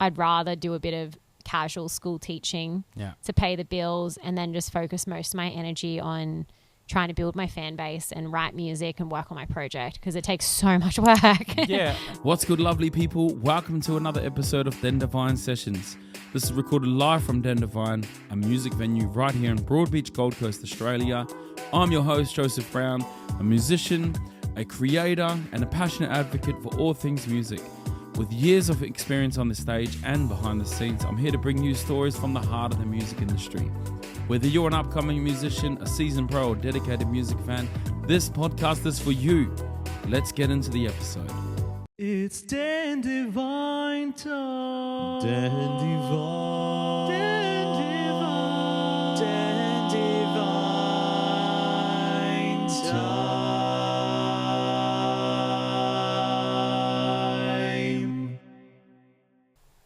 I'd rather do a bit of casual school teaching to pay the bills and then just focus most of my energy on trying to build my fan base and write music and work on my project because it takes so much work. Yeah. What's good, lovely people? Welcome to another episode of Devine Sessions. This is recorded live from Devine, a music venue right here in Broadbeach, Gold Coast, Australia. I'm your host, Joseph Brown, a musician, a creator, and a passionate advocate for all things music. With years of experience on the stage and behind the scenes, I'm here to bring you stories from the heart of the music industry. Whether you're an upcoming musician, a seasoned pro, or dedicated music fan, this podcast is for you. Let's get into the episode. It's Devine Time. Devine Time.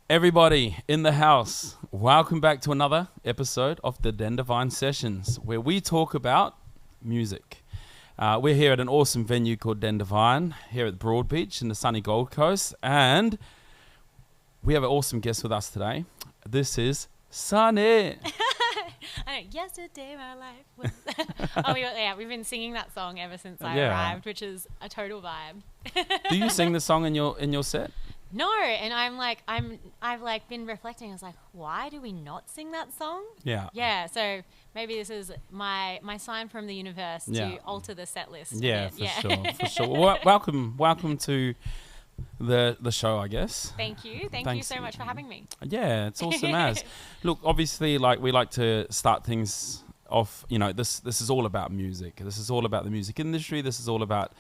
Everybody in the house, welcome back to another episode of the Devine Sessions, where we talk about music. We're here at an awesome venue called Devine, here at Broadbeach in the sunny Gold Coast, and we have an awesome guest with us today. This is Sunny. I know, yesterday my life was... we've been singing that song ever since I arrived, which is a total vibe. Do you sing the song in your set? No, and I've been reflecting. I was like, why do we not sing that song? Yeah. Yeah, so maybe this is my sign from the universe to alter the set list. Yeah, for sure. Well, welcome to the show, I guess. Thank you. Thank you so much for having me. Yeah, it's awesome as. Look, obviously, like we like to start things off, this is all about music. This is all about the music industry. This is all about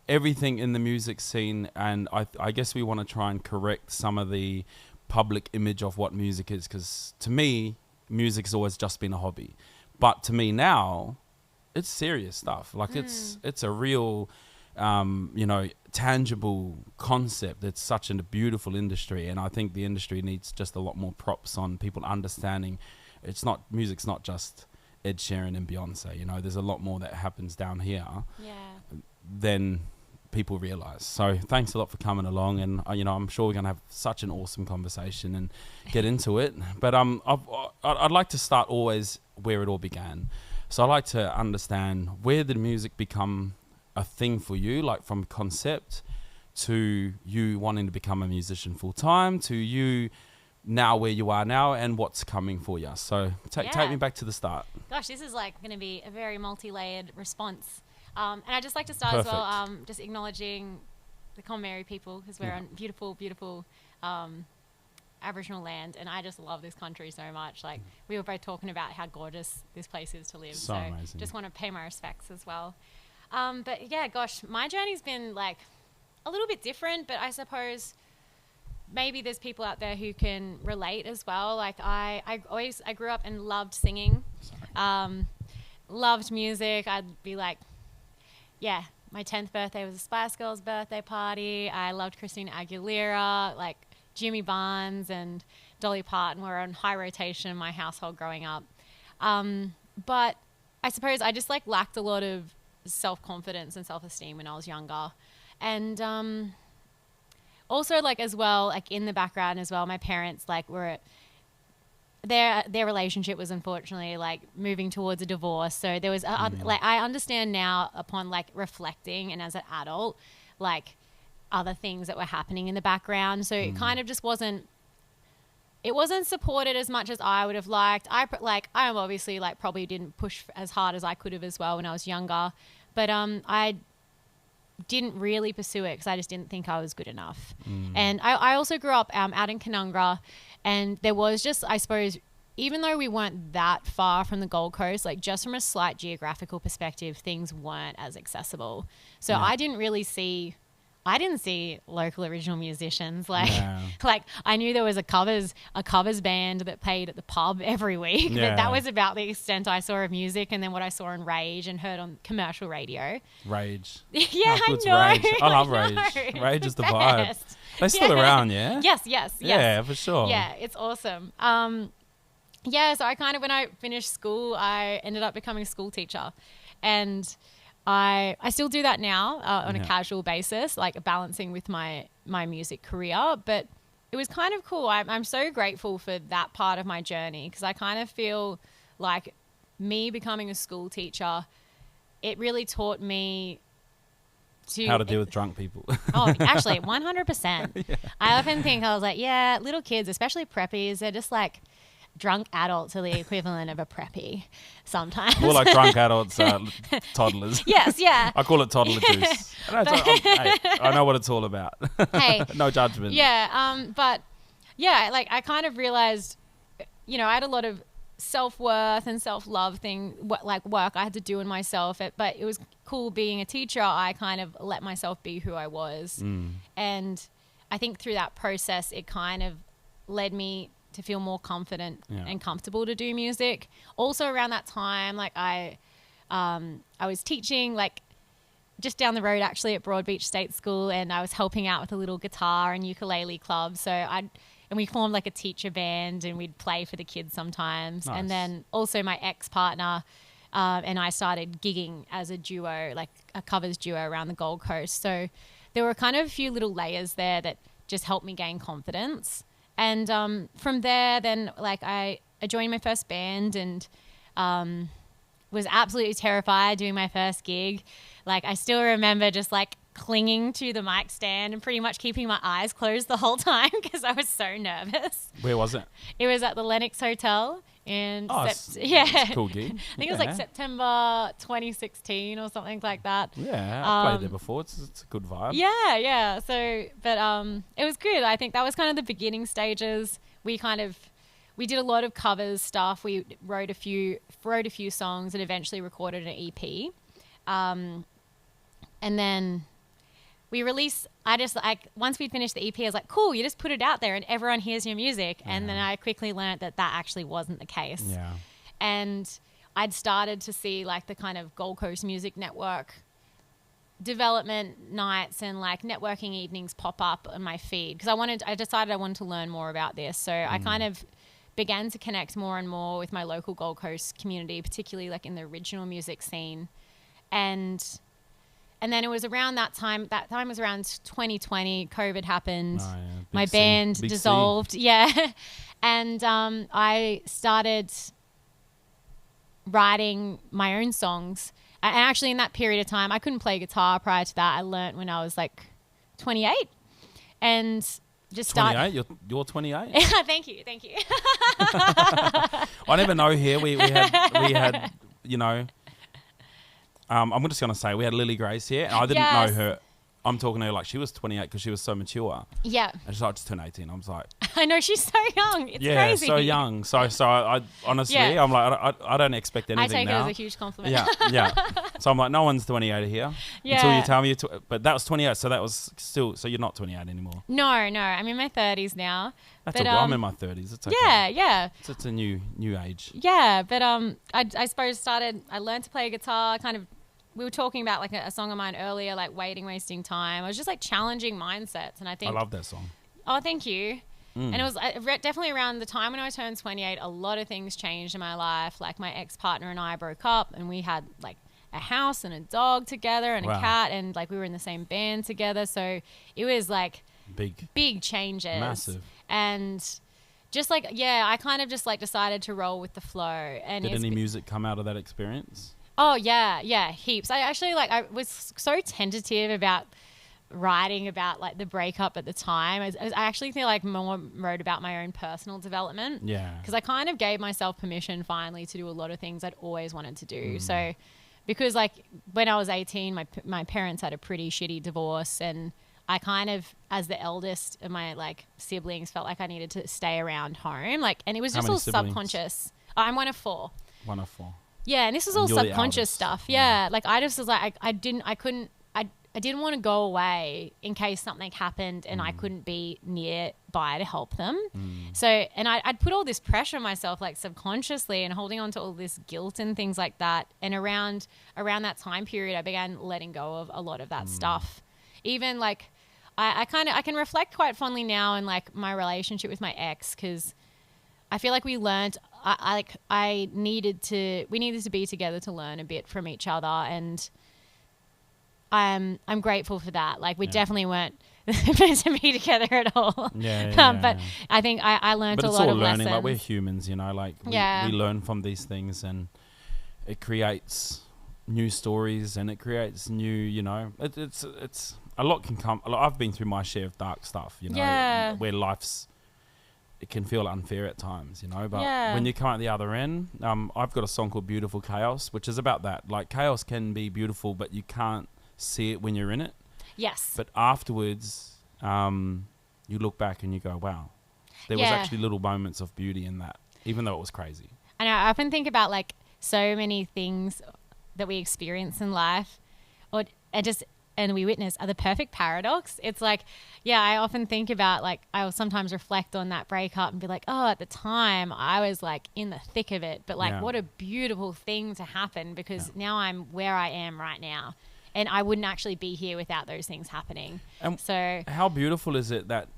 everything in the music scene, and I guess we want to try and correct some of the public image of what music is, because to me, music has always just been a hobby. But to me now, it's serious stuff. Like it's a real, tangible concept. It's such a beautiful industry, and I think the industry needs just a lot more props on people understanding music's not just Ed Sheeran and Beyonce. There's a lot more that happens down here than people realize. So thanks a lot for coming along, and I'm sure we're gonna have such an awesome conversation and get into it. But I'd like to start always where it all began. So I like to understand, where did music become a thing for you, like from concept to you wanting to become a musician full time, to you now where you are now, and what's coming for you. So take me back to the start. Gosh, this is like going to be a very multi-layered response. And I'd just like to start as well, just acknowledging the Comeri people, because we're on beautiful, beautiful Aboriginal land, and I just love this country so much. Like, we were both talking about how gorgeous this place is to live. So amazing. Just want to pay my respects as well. But yeah, gosh, my journey's been like a little bit different, but I suppose maybe there's people out there who can relate as well. Like I grew up and loved singing, loved music. I'd be like, my 10th birthday was a Spice Girls birthday party. I loved Christina Aguilera, like Jimmy Barnes and Dolly Parton were on high rotation in my household growing up. But I suppose I just like lacked a lot of self-confidence and self-esteem when I was younger. And also like as well, like in the background as well, my parents like were... Their relationship was unfortunately like moving towards a divorce. So there was like, I understand now upon like reflecting and as an adult, like other things that were happening in the background. So it kind of just wasn't supported as much as I would have liked. I obviously like probably didn't push as hard as I could have as well when I was younger, but I didn't really pursue it because I just didn't think I was good enough. And I also grew up out in Canungra, and there was just, I suppose, even though we weren't that far from the Gold Coast, like just from a slight geographical perspective, things weren't as accessible. So I didn't see local original musicians. Like I knew there was a covers band that played at the pub every week, but that was about the extent I saw of music, and then what I saw on Rage and heard on commercial radio. Rage. Yeah, I know. Rage. I love Rage. Rage is the vibe. They're still around, yeah? Yes. Yeah, for sure. Yeah, it's awesome. So I kind of, when I finished school, I ended up becoming a school teacher, and I still do that now on a casual basis, like balancing with my music career. But it was kind of cool. I'm so grateful for that part of my journey, because I kind of feel like me becoming a school teacher, it really taught me how to deal with drunk people. Oh, actually, 100%. Yeah. I often think, I was like, yeah, little kids, especially preppies, they're just like drunk adults are the equivalent of a preppy sometimes. More like drunk adults, toddlers. Yes, yeah. I call it toddler juice. I know what it's all about. Hey. No judgment. Yeah, but yeah, like I kind of realized, you know, I had a lot of self-worth and self-love work I had to do in myself, but it was cool being a teacher. I kind of let myself be who I was, and I think through that process it kind of led me to feel more confident and comfortable to do music. Also around that time, like I was teaching like just down the road actually at Broadbeach State School, and I was helping out with a little guitar and ukulele club, and we formed like a teacher band, and we'd play for the kids sometimes. Nice. And then also my ex-partner and I started gigging as a duo, like a covers duo around the Gold Coast. So there were kind of a few little layers there that just helped me gain confidence. And from there, then like I joined my first band, and was absolutely terrified doing my first gig. Like I still remember just like clinging to the mic stand and pretty much keeping my eyes closed the whole time because I was so nervous. Where was it? It was at the Lennox Hotel in it's a cool gig. I think it was like September 2016 or something like that. Yeah, I've played there before. It's a good vibe. Yeah. So, but it was good. I think that was kind of the beginning stages. We did a lot of covers stuff. We wrote a few songs and eventually recorded an EP. And then we released, once we finished the EP, I was like, cool, you just put it out there and everyone hears your music. Yeah. And then I quickly learned that actually wasn't the case. Yeah. And I'd started to see like the kind of Gold Coast Music Network development nights and like networking evenings pop up on my feed, because I decided I wanted to learn more about this. So I kind of began to connect more and more with my local Gold Coast community, particularly like in the original music scene. And then it was around that time was around 2020, COVID happened. Oh, yeah. My band dissolved. Yeah. And I started writing my own songs. And actually in that period of time, I couldn't play guitar prior to that. I learnt when I was like 28 and just started. 28? You're 28? Thank you. I never know here. We had, you know, I'm just going to say we had Lily Grace here, and I didn't know her. I'm talking to her like she was 28 because she was so mature. Yeah. And she's like, I just turned 18. I was like, I know, she's so young. It's crazy. Yeah, so young. So I honestly, I'm like, I don't expect anything now. I take it as a huge compliment. Yeah. So I'm like, no one's 28 here. Yeah. Until you tell me but that was 28, so that was still, so you're not 28 anymore. No. I'm in my 30s now. That's okay. I'm in my 30s. It's okay. Yeah. It's a new age. Yeah, but I suppose I learned to play guitar kind of. We were talking about like a song of mine earlier, like Waiting, Wasting Time. I was just like challenging mindsets. And I think... I love that song. Oh, thank you. And it was definitely around the time when I turned 28, a lot of things changed in my life. Like my ex-partner and I broke up, and we had like a house and a dog together and a cat, and like we were in the same band together. So it was like big changes. Massive. And just like, I kind of just like decided to roll with the flow. And did any music come out of that experience? Oh, yeah, heaps. I actually, I was so tentative about writing about, like, the breakup at the time. I actually feel like more wrote about my own personal development. Yeah. Because I kind of gave myself permission finally to do a lot of things I'd always wanted to do. So, because, like, when I was 18, my parents had a pretty shitty divorce, and I kind of, as the eldest of my, like, siblings, felt like I needed to stay around home. Like, and it was just all subconscious. I'm one of four. One of four. Yeah, and this was all subconscious stuff. Yeah, like I just was like, I didn't want to go away in case something happened and I couldn't be nearby to help them. So, and I'd put all this pressure on myself, like subconsciously, and holding on to all this guilt and things like that. And around that time period, I began letting go of a lot of that stuff. Even like, I can reflect quite fondly now in like my relationship with my ex, because I feel like we learned. We needed to be together to learn a bit from each other, and I'm grateful for that. Like we definitely weren't meant to be together at all. But I think I learned a lot of learning. lessons. Like, we're humans, you know, like we learn from these things, and it creates new stories, and it creates new, you know, it's a lot can come. I've been through my share of dark stuff, you know, where it can feel unfair at times, you know, but when you come out the other end, I've got a song called Beautiful Chaos, which is about that. Like, chaos can be beautiful, but you can't see it when you're in it. Yes. But afterwards, you look back and you go, wow, there was actually little moments of beauty in that, even though it was crazy. And I often think about, like, so many things that we experience in life and we witness are the perfect paradox. It's like, I often think about, like, I'll sometimes reflect on that breakup and be like, oh, at the time I was like in the thick of it, but like what a beautiful thing to happen, because now I'm where I am right now, and I wouldn't actually be here without those things happening. So how beautiful is it that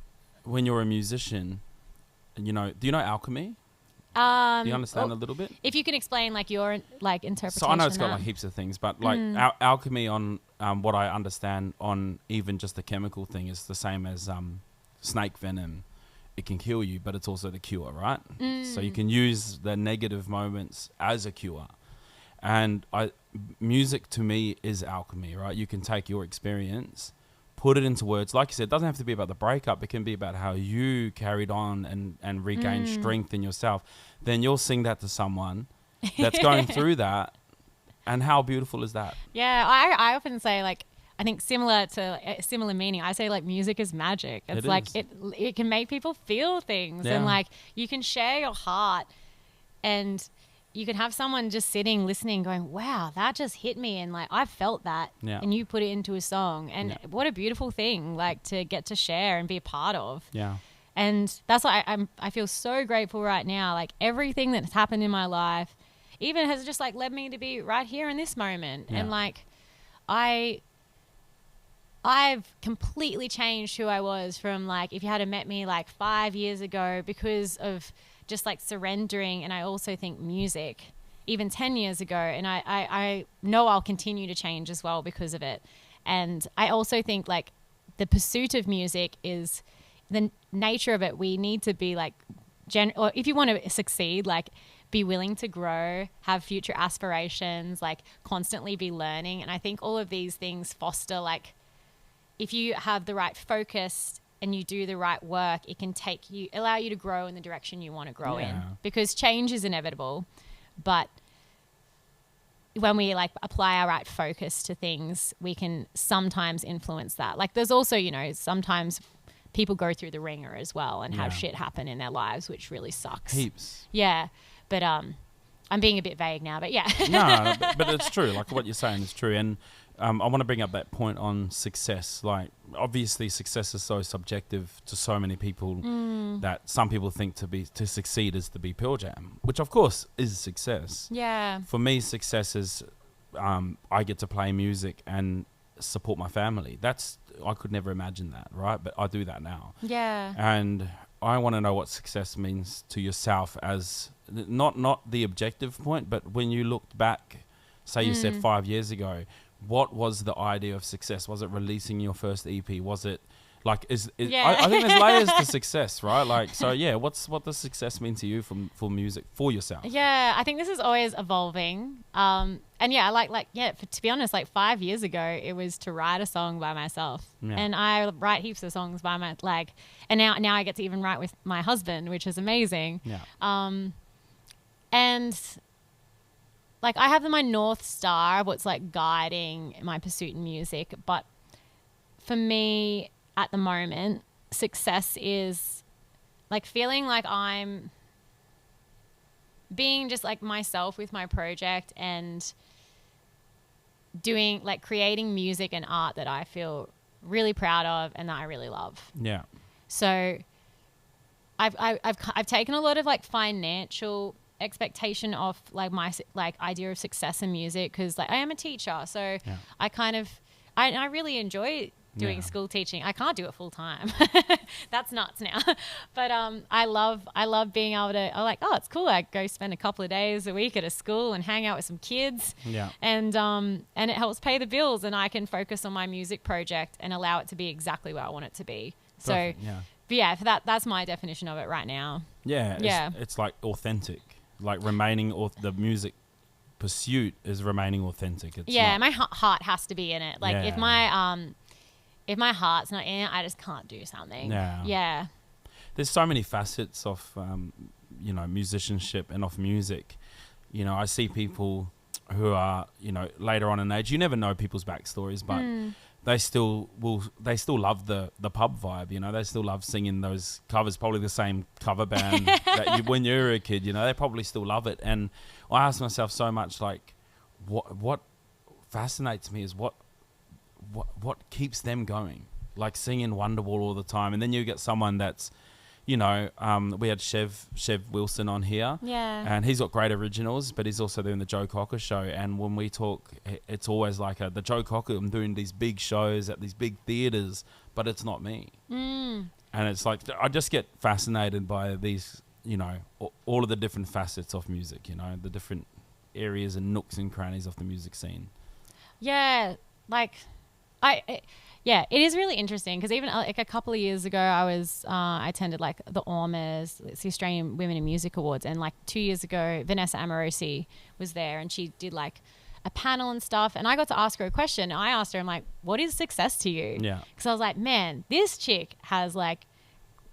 when you're a musician, you know, do you know alchemy? Do you understand a little bit? If you can explain, like, your, like, interpretation. So I know it's got like heaps of things, but like alchemy on what I understand on even just the chemical thing is the same as snake venom. It can kill you, but it's also the cure, right? So you can use the negative moments as a cure. And music to me is alchemy, right? You can take your experience, put it into words. Like you said, it doesn't have to be about the breakup. It can be about how you carried on and regained strength in yourself. Then you'll sing that to someone that's going through that. And how beautiful is that? Yeah, I often say, like, I think similar meaning, I say, like, music is magic. It's like it can make people feel things, and like you can share your heart, and you can have someone just sitting, listening, going, wow, that just hit me, and like I felt that, and you put it into a song, and what a beautiful thing, like, to get to share and be a part of. And that's why I feel so grateful right now. Like, everything that's happened in my life even has just, like, led me to be right here in this moment. And like I've completely changed who I was from, like, if you had met me like 5 years ago, because of just, like, surrendering. And I also think music, even 10 years ago, and I know I'll continue to change as well because of it. And I also think, like, the pursuit of music is the nature of it. We need to be, like, or if you want to succeed, like, be willing to grow, have future aspirations, like, constantly be learning. And I think all of these things foster, like, if you have the right focus and you do the right work, it can allow you to grow in the direction you want to grow in, because change is inevitable. But when we, like, apply our right focus to things, we can sometimes influence that. Like, there's also, you know, sometimes people go through the ringer as well and have shit happen in their lives, which really sucks. Heaps. Yeah. But I'm being a bit vague now, but yeah. No, but it's true. Like, what you're saying is true. And I want to bring up that point on success. Like, obviously success is so subjective to so many people that some people think to succeed is to be Pearl Jam, which of course is success. Yeah. For me, success is I get to play music and support my family. I could never imagine that, right? But I do that now. Yeah. And I want to know what success means to yourself, as not the objective point, but when you looked back, say you said 5 years ago, what was the idea of success? Was it releasing your first EP? Was it like I think there's layers to success, right? Like, so what does success mean to you for music, for yourself? Yeah, I think this is always evolving. And to be honest, like 5 years ago, it was to write a song by myself. Yeah. And I write heaps of songs by and now I get to even write with my husband, which is amazing. Yeah. And like, I have my North Star of what's, like, guiding my pursuit in music. But for me at the moment, success is, like, feeling like I'm being just, like, myself with my project and doing, like, creating music and art that I feel really proud of and that I really love. Yeah. So I've taken a lot of, like, financial expectation of, like, my, like, idea of success in music, because, like, I am a teacher, so I kind of I really enjoy doing school teaching. I can't do it full time. That's nuts now. But I love being able to, I'm like, oh, it's cool. I go spend a couple of days a week at a school and hang out with some kids. Yeah. And it helps pay the bills, and I can focus on my music project and allow it to be exactly where I want it to be. So, Perfect, yeah. but yeah, for that's my definition of it right now. Yeah. It's like authentic, like remaining, the music pursuit is remaining authentic. It's my heart has to be in it. Like if my heart's not in it, I just can't do something. Yeah. There's so many facets of, musicianship and of music. You know, I see people who are, later on in age. You never know people's backstories, but they still love the pub vibe. They still love singing those covers. Probably the same cover band that when you were a kid. They probably still love it. And I ask myself so much, like, what fascinates me is what keeps them going, like singing Wonderwall all the time. And then you get someone that's, we had Chev Wilson on here, and he's got great originals, but he's also doing the Joe Cocker show. And when we talk, it's always like the Joe Cocker, I'm doing these big shows at these big theaters, but it's not me. And it's like, I just get fascinated by these, all of the different facets of music, the different areas and nooks and crannies of the music scene. Yeah, like it is really interesting, because even like a couple of years ago, I attended like the ARMAs, it's the Australian Women in Music Awards, and like 2 years ago, Vanessa Amorosi was there, and she did like a panel and stuff, and I got to ask her a question. I asked her, I'm like, what is success to you? Yeah, because I was like, man, this chick has like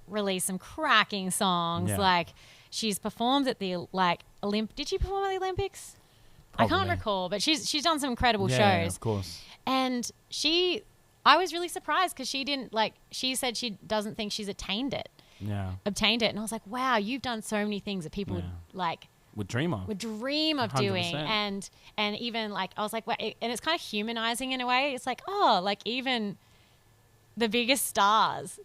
released some cracking songs. Like she's performed at the did she perform at the Olympics? Probably. I can't recall, but she's done some incredible shows. Yeah, of course. And I was really surprised, because she said she doesn't think she's obtained it. And I was like, wow, you've done so many things that people would dream of. 100%. Doing. And even like, I was like, wow, and it's kind of humanizing in a way. It's like, oh, like even the biggest stars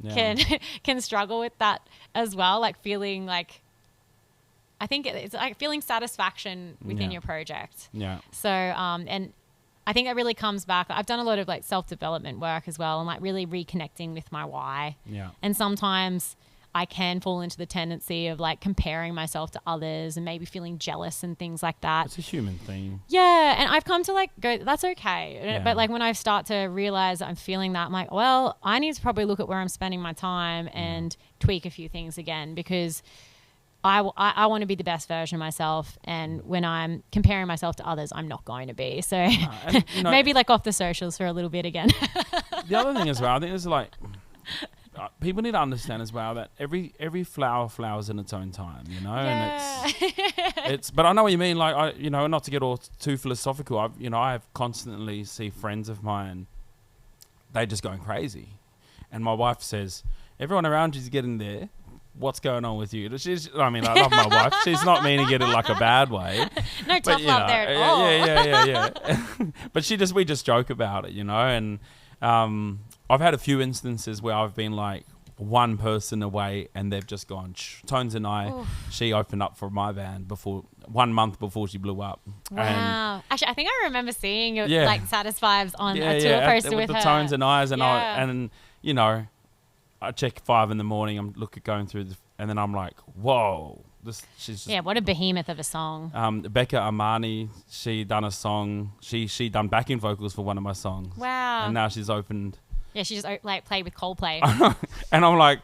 can struggle with that as well. Like feeling like, I think it's like feeling satisfaction within your project. Yeah. So, and I think that really comes back. I've done a lot of like self-development work as well, and like really reconnecting with my why. Yeah. And sometimes I can fall into the tendency of like comparing myself to others and maybe feeling jealous and things like that. It's a human thing. Yeah. And I've come to like go, that's okay. Yeah. But like when I start to realize that I'm feeling that, I'm like, well, I need to probably look at where I'm spending my time and tweak a few things again, because I want to be the best version of myself, and when I'm comparing myself to others, I'm not going to be. So maybe like off the socials for a little bit again. The other thing as well, I think is like people need to understand as well that every flower flowers in its own time, and it's but I know what you mean. Like not to get all too philosophical. I've constantly see friends of mine, they just going crazy, and my wife says, everyone around you's getting there. What's going on with you? I love my wife. She's not meaning it in like a bad way. No tough love there at all. Yeah. But we just joke about it, and I've had a few instances where I've been like one person away, and they've just gone. Tones and I, she opened up for my band 1 month before she blew up. Wow. Actually, I think I remember seeing like Satisfies on a tour poster with the her. Tones and I's, and I check 5 a.m. I'm going through and then I'm like, whoa, she's just, what a behemoth of a song. Becca Armani, she done a song. She done backing vocals for one of my songs. Wow. And now she's opened. Yeah, she just like played with Coldplay. And I'm like,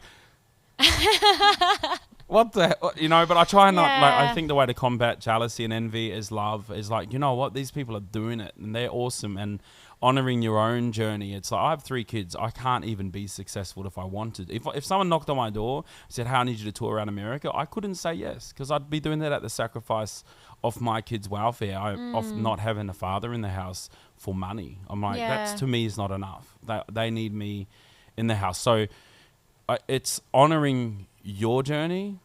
what the, but I try not, I think the way to combat jealousy and envy is love, is like, you know what, these people are doing it and they're awesome, and honoring your own journey. It's like, I have 3 kids. I can't even be successful if I wanted. If someone knocked on my door, said, hey, I need you to tour around America, I couldn't say yes, because I'd be doing that at the sacrifice of my kids' welfare, of not having a father in the house for money. I'm like, that's to me is not enough. They need me in the house. So it's honoring your journey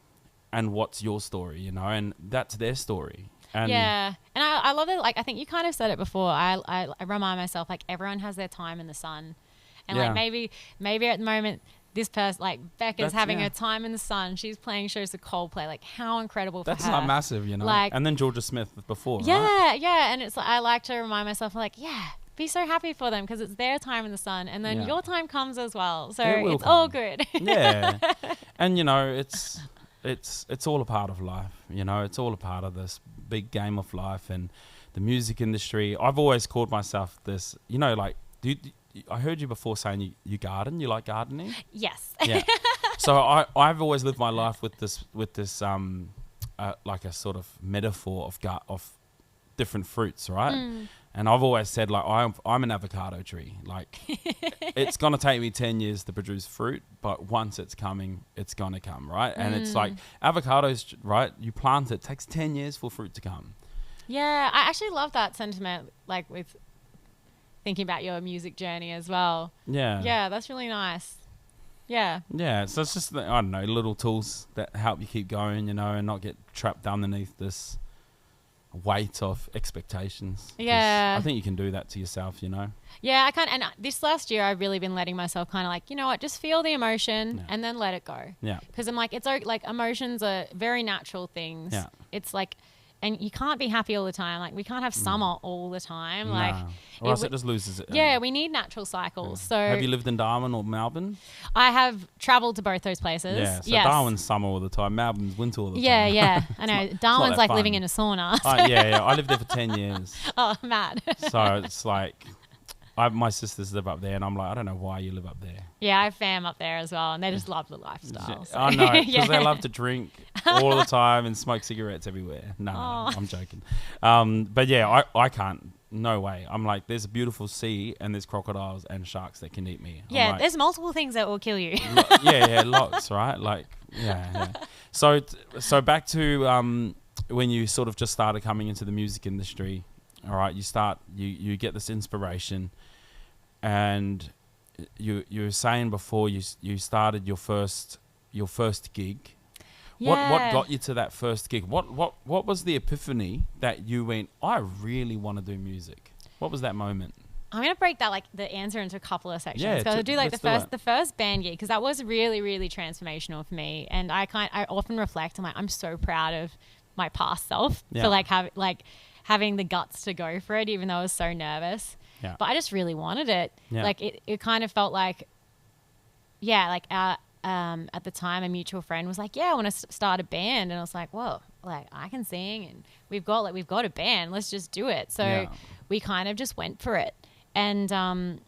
and what's your story, and that's their story. And and I love it. Like, I think you kind of said it before. I remind myself, like, everyone has their time in the sun, and like maybe at the moment this person, like Becca's having her time in the sun. She's playing shows to Coldplay. Like, how incredible for her. That's like massive, Like, and then Georgia Smith before. Yeah, right? yeah. And it's like, I like to remind myself, like, be so happy for them because it's their time in the sun, and then your time comes as well. So it's all good. Yeah. And you know, it's all a part of life. You know, it's all a part of this big game of life and the music industry. I've always called myself this, you know, like, I heard you before saying you garden. You like gardening? Yes. Yeah. So I've always lived my life with this like a sort of metaphor of different fruits, right? And I've always said, like, I'm an avocado tree. Like, it's gonna take me 10 years to produce fruit, but once it's coming, it's gonna come, right? And it's like avocados, right? You plant it takes 10 years for fruit to come. Yeah, I actually love that sentiment, like with thinking about your music journey as well. Yeah. Yeah, that's really nice. Yeah. Yeah, so it's just, I don't know, little tools that help you keep going, you know, and not get trapped underneath this weight of expectations. Yeah. I think you can do that to yourself, you know. Yeah, and this last year I've really been letting myself kind of like, you know what, just feel the emotion and then let it go. Yeah. Because I'm like, it's like emotions are very natural things. Yeah. It's like, and you can't be happy all the time. Like, we can't have summer all the time. No. Like, or else it just loses it. Yeah, we need natural cycles. So have you lived in Darwin or Melbourne? I have travelled to both those places. Yeah, so yes. Darwin's summer all the time, Melbourne's winter all the time. Yeah. I know. Darwin's like fun. living in a sauna. Yeah. I lived there for 10 years. Oh, mad. So it's like, my sisters live up there, and I'm like, I don't know why you live up there. Yeah, I have fam up there as well, and they just love the lifestyle. So. I know, because they love to drink all the time and smoke cigarettes everywhere. No, I'm joking. But yeah, I can't. No way. I'm like, there's a beautiful sea, and there's crocodiles and sharks that can eat me. Yeah, like, there's multiple things that will kill you. Lots, right? Like, yeah. So back to when you sort of just started coming into the music industry. All right, you get this inspiration, and you were saying before you started your first gig. Yeah. What got you to that first gig? What was the epiphany that you went, I really want to do music? What was that moment? I'm gonna break that the answer into a couple of sections. Yeah, because I'll do the first band gig, because that was really, really transformational for me. And I often reflect. I'm so proud of my past self for having the guts to go for it, even though I was so nervous. Yeah. But I just really wanted it. Yeah. Like it kind of felt like, at the time a mutual friend was like, I want to start a band. And I was like, whoa, like I can sing and we've got a band. Let's just do it. So we kind of just went for it. And I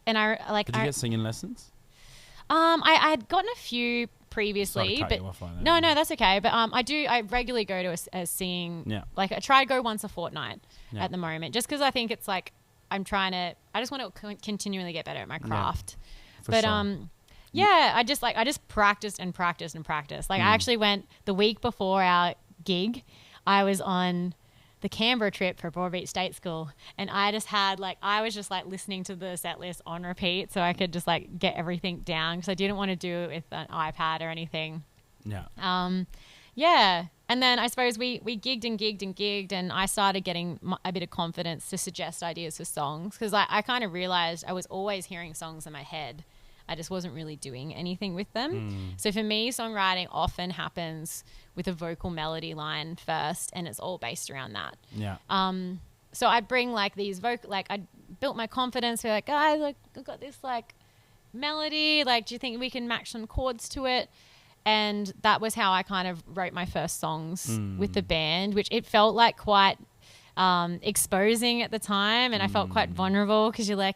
Did you get singing lessons? I had gotten a few previously, but no, that's okay. But I regularly go to a singing. Yeah. Like I try to go once a fortnight at the moment, just because I think it's like I just want to continually get better at my craft. Yeah, I just practiced and practiced and practiced. Like I actually went the week before our gig, I was on the Canberra trip for Broadbeach State School, and I just had I was just listening to the set list on repeat so I could just get everything down, because I didn't want to do it with an iPad or anything. Yeah. And then I suppose we gigged and gigged and gigged, and I started getting a bit of confidence to suggest ideas for songs, because I kind of realized I was always hearing songs in my head. I just wasn't really doing anything with them. So for me, songwriting often happens with a vocal melody line first, and it's all based around that. Yeah. So I bring these vocal, I built my confidence. We're guys, I've got this melody. Do you think we can match some chords to it? And that was how I kind of wrote my first songs with the band, which it felt quite exposing at the time, and I felt quite vulnerable, because you're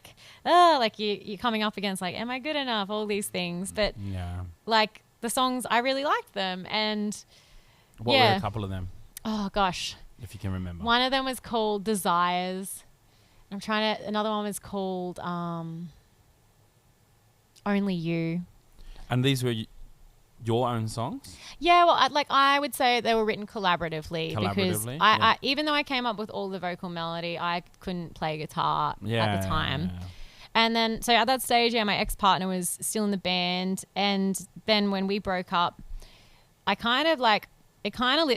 you're coming up against am I good enough, all these things, but the songs, I really liked them. And what were a couple of them? Oh gosh, if you can remember. One of them was called Desires. Another one was called Only You. And these were your own songs? Yeah, well, I would say they were written collaboratively because I even though I came up with all the vocal melody, I couldn't play guitar at the time. Yeah. And then, so at that stage, my ex-partner was still in the band, and then when we broke up, it kind of lit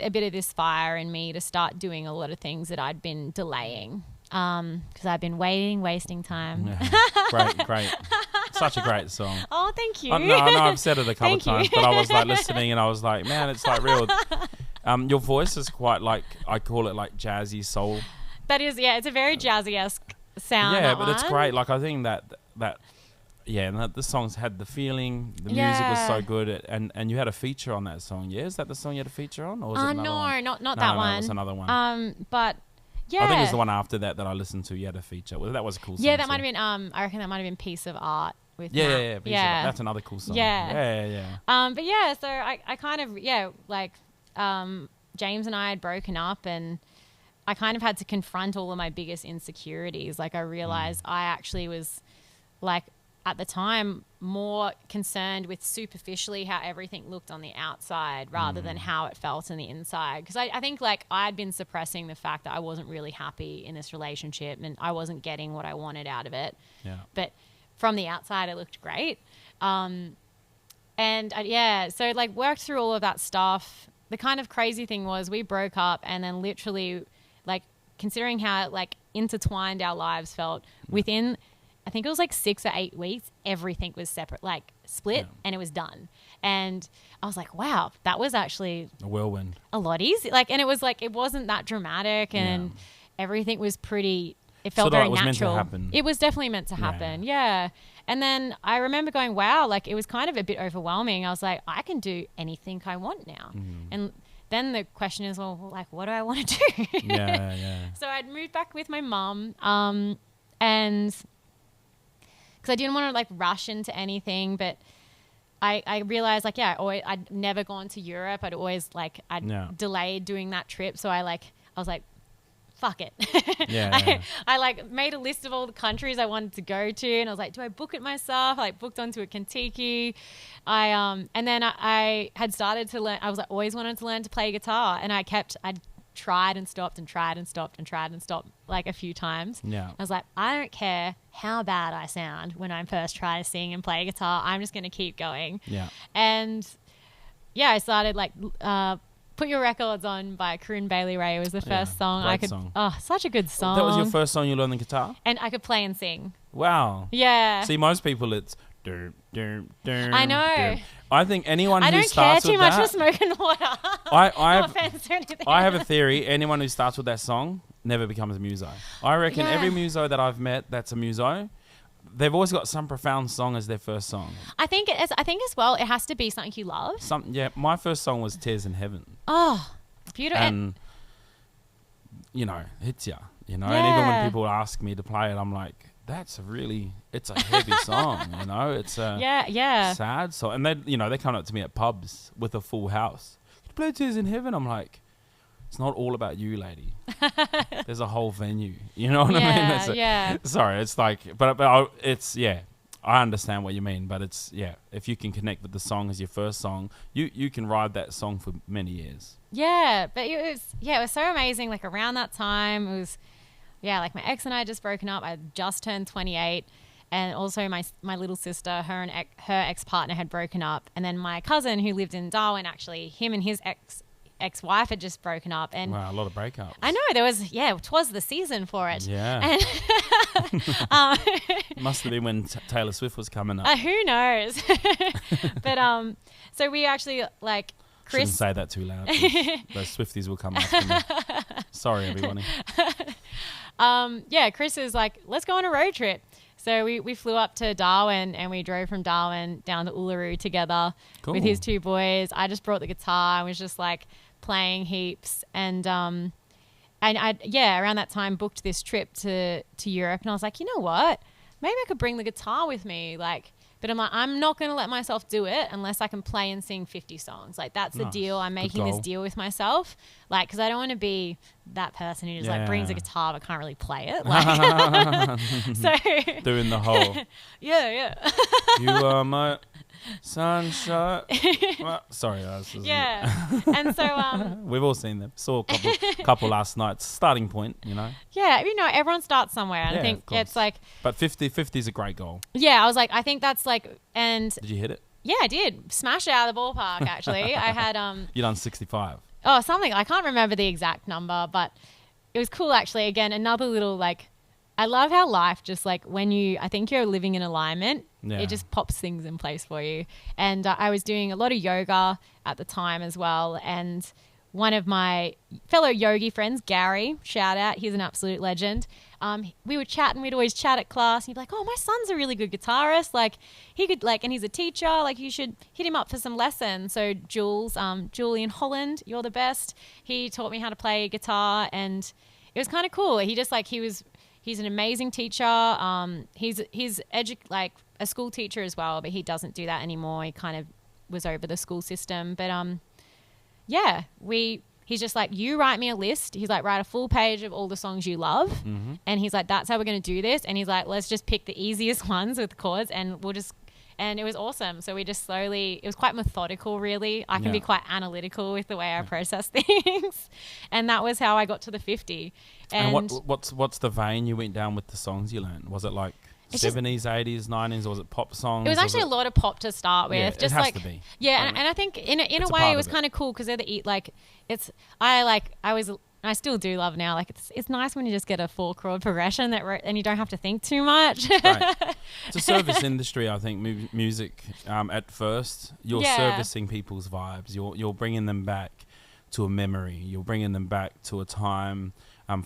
a bit of this fire in me to start doing a lot of things that I'd been delaying, because I'd been wasting time. Yeah. Great. Such a great song. Oh, thank you. I know I've said it a couple of times, but I was listening, and I was like, man, it's real. Your voice is quite I call it jazzy soul. That is, it's a very jazzy-esque sound. Yeah, that but it's one. great. Like I think that yeah, and the songs had the feeling. The music was so good, and you had a feature on that song. Yeah, is that the song you had a feature on, or was it another one? not No, that no, one. it was another one. But yeah, I think it was the one after that I listened to. You had a feature. Well, that was a cool song. Yeah, that too. might have been. I reckon that might have been Piece of Art with Yeah, Matt. yeah, yeah. Piece of Art. That's another cool song. Yeah. Yeah. But yeah, so I kind of like James and I had broken up, and I kind of had to confront all of my biggest insecurities. Like I realized I actually was like at the time more concerned with superficially how everything looked on the outside rather than how it felt on the inside. Because I think like I'd been suppressing the fact that I wasn't really happy in this relationship and I wasn't getting what I wanted out of it. Yeah. But from the outside, it looked great. So like worked through all of that stuff. The kind of crazy thing was we broke up and then literally like considering how like intertwined our lives felt within, I think it was like 6 or 8 weeks, everything was separate, like split and it was done. And I was like, wow, that was actually A whirlwind. a lot easy. Like, and it was like, it wasn't that dramatic and everything was pretty, it felt Sort of very like it was natural. meant to happen. It was definitely meant to happen. Yeah. And then I remember going, wow, like it was kind of a bit overwhelming. I was like, I can do anything I want now. And then the question is, well, like, what do I want to do? Yeah. So I'd moved back with my mum, and because I didn't want to like rush into anything, but I realized like, I'd never gone to Europe. I'd always like, delayed doing that trip. So I was like, fuck it. I like made a list of all the countries I wanted to go to, and I was like, do I book it myself? I like booked onto a Kentucky. And then I had started to learn. I was like, always wanted to learn to play guitar, and I'd tried and stopped and tried and stopped and tried and stopped like a few times. Yeah. I was like, I don't care how bad I sound when I first try to sing and play guitar. I'm just going to keep going. Yeah. And I started like Put Your Records On by Corinne Bailey Ray was the first song. Great song. Oh, such a good song. That was your first song you learned the guitar? And I could play and sing. Wow. Yeah. See, most people it's I know. I think anyone who I don't care starts too with much that, for smoking water. I No offense or anything. I have a theory. Anyone who starts with that song never becomes a muso. I reckon every muso that I've met that's a muso, they've always got some profound song as their first song. I think as well, it has to be something you love. My first song was Tears in Heaven. Oh, beautiful. And, hits ya, And even when people ask me to play it, I'm like, it's a heavy song, It's a sad song. And they come up to me at pubs with a full house. You play Tears in Heaven? I'm like, it's not all about you, lady. There's a whole venue. You know what I mean? Sorry, it's like, I understand what you mean, but it's, if you can connect with the song as your first song, you can ride that song for many years. Yeah, but it was so amazing. Like around that time, it was, like my ex and I had just broken up. I just turned 28, and also my little sister, her ex-partner had broken up, and then my cousin who lived in Darwin, actually, him and his ex-wife had just broken up. And wow, a lot of breakups. I know, there was, it was the season for it. Yeah. And must have been when Taylor Swift was coming up. Who knows? But so we actually like Chris. Shouldn't say that too loud. Those Swifties will come after me. Sorry, everybody. Chris is like, let's go on a road trip. So we flew up to Darwin and we drove from Darwin down to Uluru together with his two boys. I just brought the guitar and was just like playing heaps. And I around that time booked this trip to Europe, and I was like, you know what? Maybe I could bring the guitar with me. But I'm like, I'm not going to let myself do it unless I can play and sing 50 songs. Like, that's the deal. I'm making this deal with myself. Like, because I don't want to be that person who just, like, brings a guitar but can't really play it. Like, so. Doing the whole. Yeah. You are my sunshine. Sorry. And so. We've all seen them. Saw a couple last night. Starting point, Yeah, everyone starts somewhere. And I think it's like. But 50 is a great goal. Yeah, I was like, I think that's like, and. Did you hit it? Yeah, I did. Smashed it out of the ballpark, actually. I had. You done 65. Oh, something. I can't remember the exact number, but it was cool, actually. Again, another little, like, I love how life just, like, I think you're living in alignment, it just pops things in place for you. And I was doing a lot of yoga at the time as well. And one of my fellow yogi friends, Gary, shout out, he's an absolute legend. We would chat, and we'd always chat at class. And he'd be like, oh, my son's a really good guitarist. Like, he could, like, and he's a teacher. Like, you should hit him up for some lessons. So Julian Holland, you're the best. He taught me how to play guitar, and it was kind of cool. He just, like, he's an amazing teacher. He's like a school teacher as well, but he doesn't do that anymore. He kind of was over the school system. But yeah, he's just like, you write me a list. He's like, write a full page of all the songs you love. Mm-hmm. And he's like, that's how we're going to do this. And he's like, let's just pick the easiest ones with chords, and and it was awesome. So we just slowly, it was quite methodical, really. I can be quite analytical with the way I process things. And that was how I got to the 50. And what's the vein you went down with the songs you learned? Was it like 70s, 80s, 90s, or was it pop songs? It was actually a lot of pop to start with. Yeah, just it has like, to be. Yeah, and I think in a way it was kind of cool because they're the like it's I still do love now. Like it's nice when you just get a 4-chord progression and you don't have to think too much. Right. It's a service industry, I think. Music at first, you're servicing people's vibes. You're bringing them back to a memory. You're bringing them back to a time.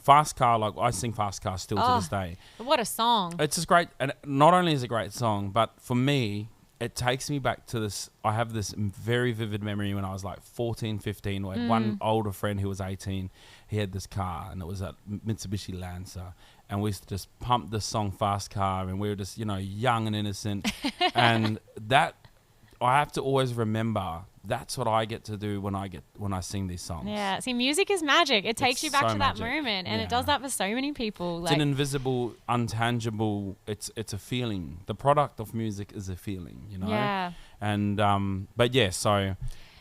Fast Car, like I sing Fast Car still to this day. What a song. It's just great. And not only is it a great song, but for me, it takes me back to this. I have this very vivid memory when I was like 14, 15. I had one older friend who was 18. He had this car, and it was a Mitsubishi Lancer. And we used to just pump this song Fast Car, and we were just, young and innocent. And that, I have to always remember, that's what I get to do when I sing these songs. Yeah, see, music is magic. It takes you back to that moment, and it does that for so many people. It's an invisible, untangible. It's a feeling. The product of music is a feeling, Yeah. And but yeah, so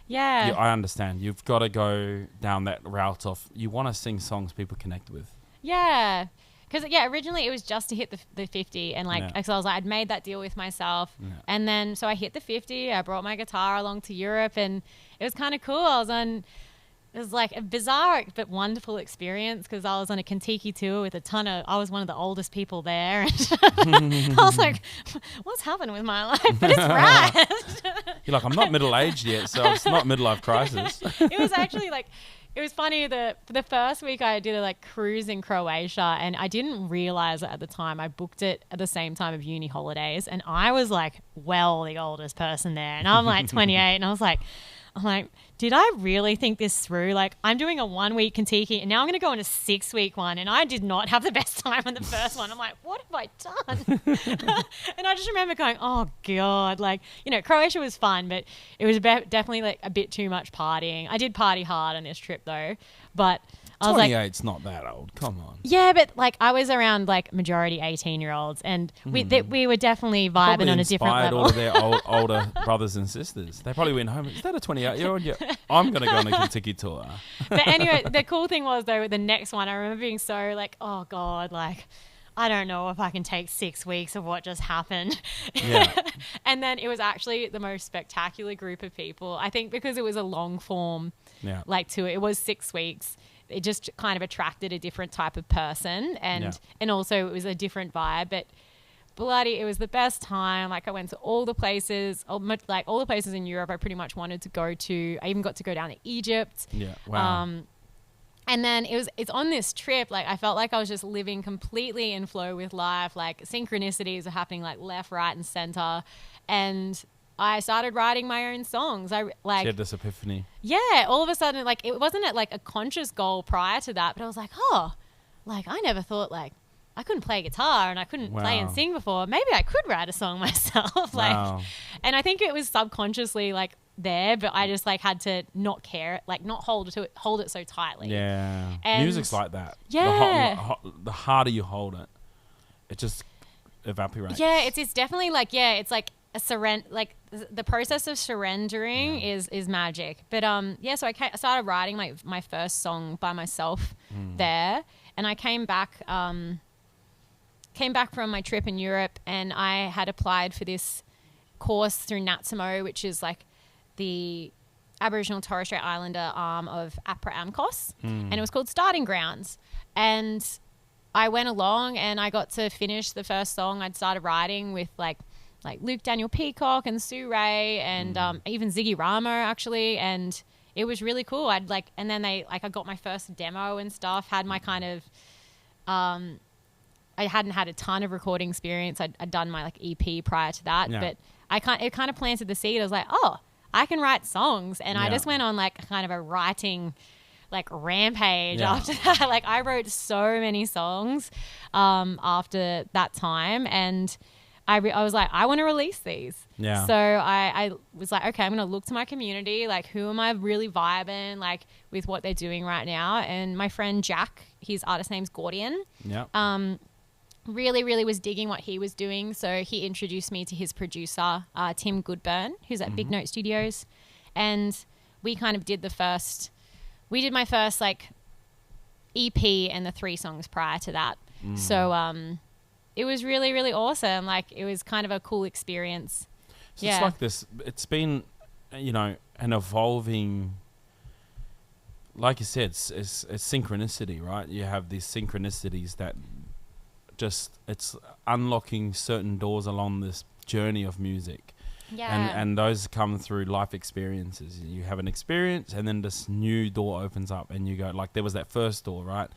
yeah, I understand. You've got to go down that route of you want to sing songs people connect with. Yeah. Because, originally it was just to hit the 50. And, so I was like, I'd made that deal with myself. Yeah. And then, so I hit the 50. I brought my guitar along to Europe. And it was kind of cool. It was like a bizarre but wonderful experience because I was on a Kentucky tour with I was one of the oldest people there. And I was like, what's happened with my life? But it's rad. You're like, I'm not middle-aged yet, so it's not midlife crisis. It was actually like... It was funny for the first week I did a cruise in Croatia, and I didn't realize it at the time. I booked it at the same time of uni holidays, and I was the oldest person there, and I'm 28, and I'm like, did I really think this through? Like, I'm doing a 1-week Kentucky, and now I'm going to go on a 6-week one, and I did not have the best time on the first one. I'm like, what have I done? And I just remember going, oh, God. Croatia was fun, but it was definitely a bit too much partying. I did party hard on this trip, though, but... I was 28's not that old. Come on. Yeah, but I was around majority 18-year-olds, and we were definitely vibing on a different level. All of their older brothers and sisters. They probably went home. Is that a 28-year-old? Yeah, I'm going to go on a Kentucky tour. But anyway, the cool thing was though, the next one, I remember being so oh God, I don't know if I can take 6 weeks of what just happened. Yeah. And then it was actually the most spectacular group of people. I think because it was a long form tour. It was 6 weeks. It just kind of attracted a different type of person, and also it was a different vibe. But bloody, it was the best time. I went to all the places, all the places in Europe I pretty much wanted to go to. I even got to go down to Egypt. Yeah, wow. And then it's on this trip, I felt like I was just living completely in flow with life. Synchronicities are happening left, right, and center, and I started writing my own songs. She had this epiphany. Yeah, all of a sudden, it wasn't a conscious goal prior to that, but I was like, I never thought I couldn't play guitar and I couldn't play and sing before. Maybe I could write a song myself. And I think it was subconsciously there, but I just had to not care, not hold it so tightly. Yeah, and music's like that. Yeah, the harder you hold it, it just evaporates. Yeah, it's definitely it's a surrender, the process of surrendering is magic. But so I started writing my first song by myself there, and I came back from my trip in Europe, and I had applied for this course through NATSMO, which is the Aboriginal and Torres Strait Islander arm of APRA AMCOS, and it was called Starting Grounds. And I went along and I got to finish the first song I'd started writing with Luke Daniel Peacock and Sue Ray and even Ziggy Ramo, actually. And it was really cool. I'd like, and then I got my first demo and stuff, had my kind of, I hadn't had a ton of recording experience. I'd done my like EP prior to that, but it kind of planted the seed. I was like, oh, I can write songs. And I just went on like kind of a writing like rampage after that. Like I wrote so many songs after that time, and I was like, I want to release these. Yeah. So I was like, okay, I'm going to look to my community. Like, who am I really vibing like with what they're doing right now? And my friend Jack, his artist name's Gordian. Yeah. Really was digging what he was doing. So he introduced me to his producer, Tim Goodburn, who's at Big Note Studios. And we kind of did my first like EP and the 3 songs prior to that. So it was really, really awesome. Like it was kind of a cool experience. So it's like this, it's been, you know, an evolving, like you said, it's synchronicity, right? You have these synchronicities that just, it's unlocking certain doors along this journey of music. Yeah. And those come through life experiences. You have an experience and then this new door opens up and you go, like there was that first door, right?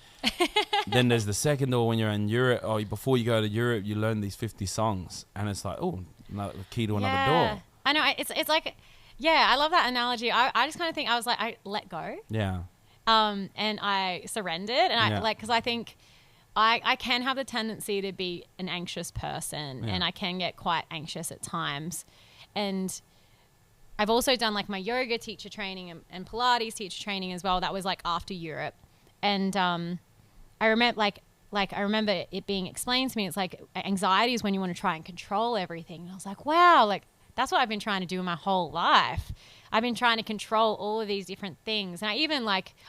Then there's the second door when you're in Europe, or before you go to Europe, you learn these 50 songs and it's like, oh, another key to another door. I know. It's like, yeah, I love that analogy. I just kind of think, I was like, I let go. Yeah. And I surrendered, and I like, cause I think I can have the tendency to be an anxious person, and I can get quite anxious at times. And I've also done like my yoga teacher training and Pilates teacher training as well. That was like after Europe. And I remember I remember it being explained to me. It's like anxiety is when you want to try and control everything. And I was like, wow, like that's what I've been trying to do my whole life. I've been trying to control all of these different things. And I even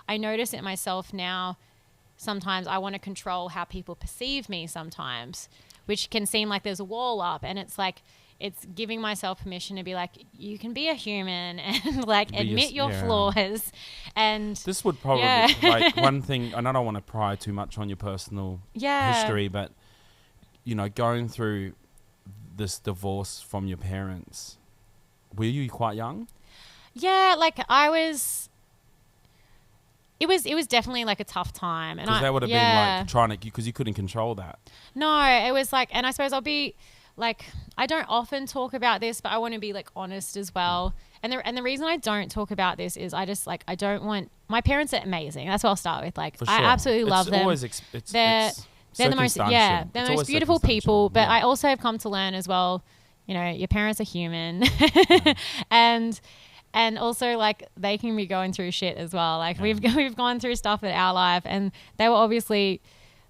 I notice it myself now. Sometimes I want to control how people perceive me sometimes, which can seem like there's a wall up. And it's like, it's giving myself permission to be like, you can be a human and like admit your flaws. And this would probably like one thing, and I don't want to pry too much on your personal history, but you know, going through this divorce from your parents, were you quite young? Yeah, like it was definitely like a tough time. And that would have been like trying to, because you couldn't control that. No, it was like, and I suppose I'll be like, I don't often talk about this, but I want to be like honest as well. And the reason I don't talk about this is I just like, I don't want, my parents are amazing. That's what I'll start with. Like, I absolutely love them. They're the most, they're the most beautiful people. But I also have come to learn as well, you know, your parents are human. And also like they can be going through shit as well. Like we've gone through stuff in our life, and they were obviously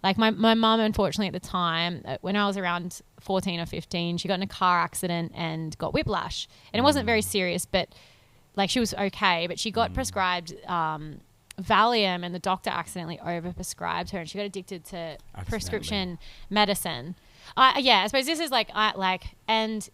like my mum, unfortunately at the time, when I was around 14 or 15, she got in a car accident and got whiplash. And it wasn't very serious, but like she was okay, but she got prescribed Valium, and the doctor accidentally overprescribed her, and she got addicted to prescription medicine. I suppose this is like, and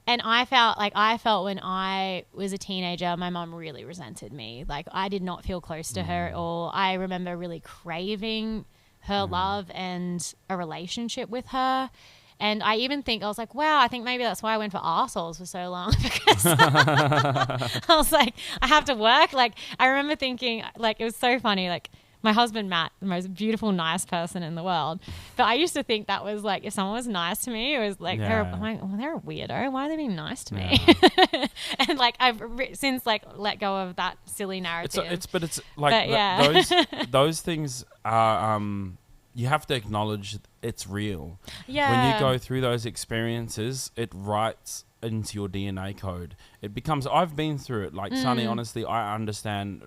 I felt when I was a teenager, my mom really resented me. Like I did not feel close to her at all. I remember really craving her love and a relationship with her. And I even think, I was like, wow, I think maybe that's why I went for arseholes for so long, because I was like, I have to work. Like I remember thinking, like, it was so funny. Like my husband, Matt, the most beautiful, nice person in the world. But I used to think that was like, if someone was nice to me, it was like, I'm like, well, they're a weirdo. Why are they being nice to me? And like, I've since like let go of that silly narrative. It's like, those things are, you have to acknowledge it's real. Yeah. When you go through those experiences, it writes into your DNA code. It becomes, I've been through it. Like Sunny, honestly, I understand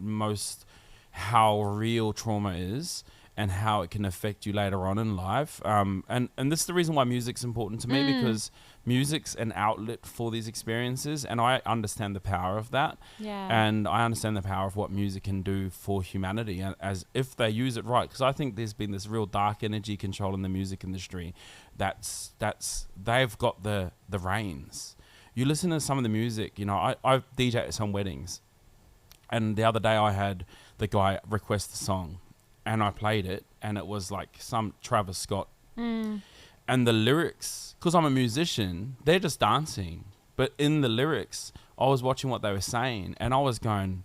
how real trauma is and how it can affect you later on in life. And this is the reason why music's important to me, because music's an outlet for these experiences, and I understand the power of that. Yeah. And I understand the power of what music can do for humanity, as if they use it right. Because I think there's been this real dark energy controlling the music industry. That's they've got the reins. You listen to some of the music, you know, I've DJed at some weddings, and the other day I had the guy request the song, and I played it, and it was like some Travis Scott. And the lyrics, because I'm a musician, they're just dancing. But in the lyrics, I was watching what they were saying, and I was going,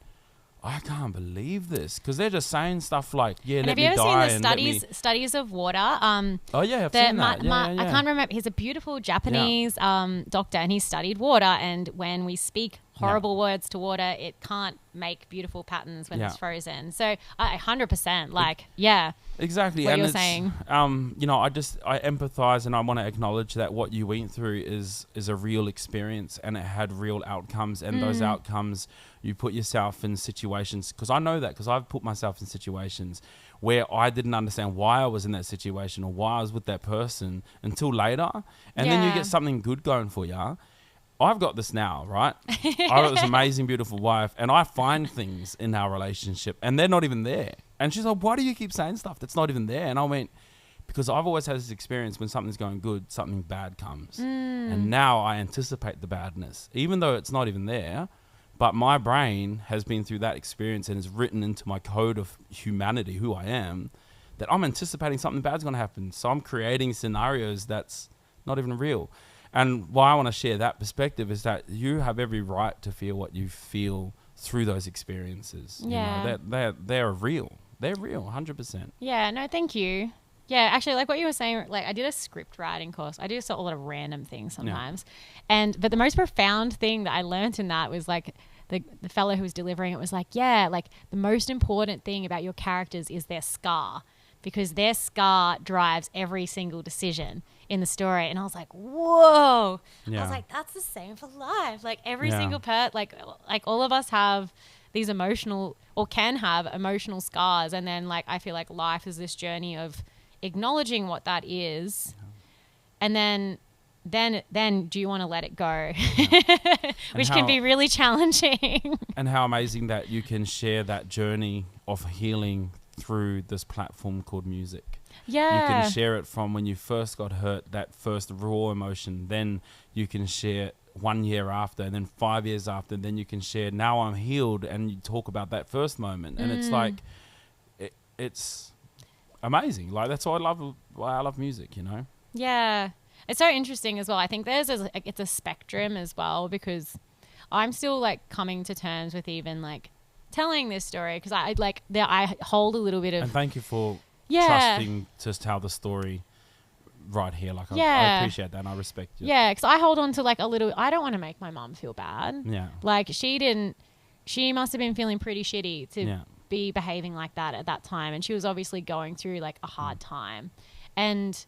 I can't believe this, because they're just saying stuff like, yeah, And let have me you ever die. seen the studies of water? Oh yeah, I've seen that. I can't remember. He's a beautiful Japanese doctor, and he studied water. And when we speak horrible words to water, it can't make beautiful patterns when it's frozen. So 100%, like, Exactly. what and you're it's, saying. You know, I empathize, and I want to acknowledge that what you went through is a real experience, and it had real outcomes, and those outcomes, you put yourself in situations, because I know that, because I've put myself in situations where I didn't understand why I was in that situation or why I was with that person until later. And then you get something good going for you. I've got this now, right? I've got this amazing, beautiful wife, and I find things in our relationship, and they're not even there. And she's like, why do you keep saying stuff that's not even there? And I went, because I've always had this experience, when something's going good, something bad comes. And now I anticipate the badness, even though it's not even there. But my brain has been through that experience and is written into my code of humanity, who I am, that I'm anticipating something bad's going to happen. So I'm creating scenarios that's not even real. And why I want to share that perspective is that you have every right to feel what you feel through those experiences. Yeah. You know, they're real. They're real, 100%. Yeah, no, thank you. Yeah, actually, like what you were saying, like I did a script writing course. I do a lot of random things sometimes. But the most profound thing that I learned in that was like the fellow who was delivering it was like, yeah, like the most important thing about your characters is their scar, because their scar drives every single decision in the story. And I was like, whoa. I was like, that's the same for life. Like every single like all of us have these emotional, or can have emotional scars. And then like, I feel like life is this journey of acknowledging what that is. And then do you want to let it go? Which can be really challenging. And how amazing that you can share that journey of healing through this platform called music. Yeah. You can share it from when you first got hurt, that first raw emotion. Then you can share 1 year after, and then 5 years after. Then you can share, now I'm healed, and you talk about that first moment. And it's like, it's amazing. Like, that's why I love music, you know? Yeah. It's so interesting as well. I think it's a spectrum as well, because I'm still like coming to terms with even like telling this story, because I hold a little bit of. And thank you for trusting to tell the story right here. Like I appreciate that, and I respect you. Yeah, because I hold on to like a little. I don't want to make my mum feel bad. Yeah. Like she must have been feeling pretty shitty to be behaving like that at that time, and she was obviously going through like a hard time, and.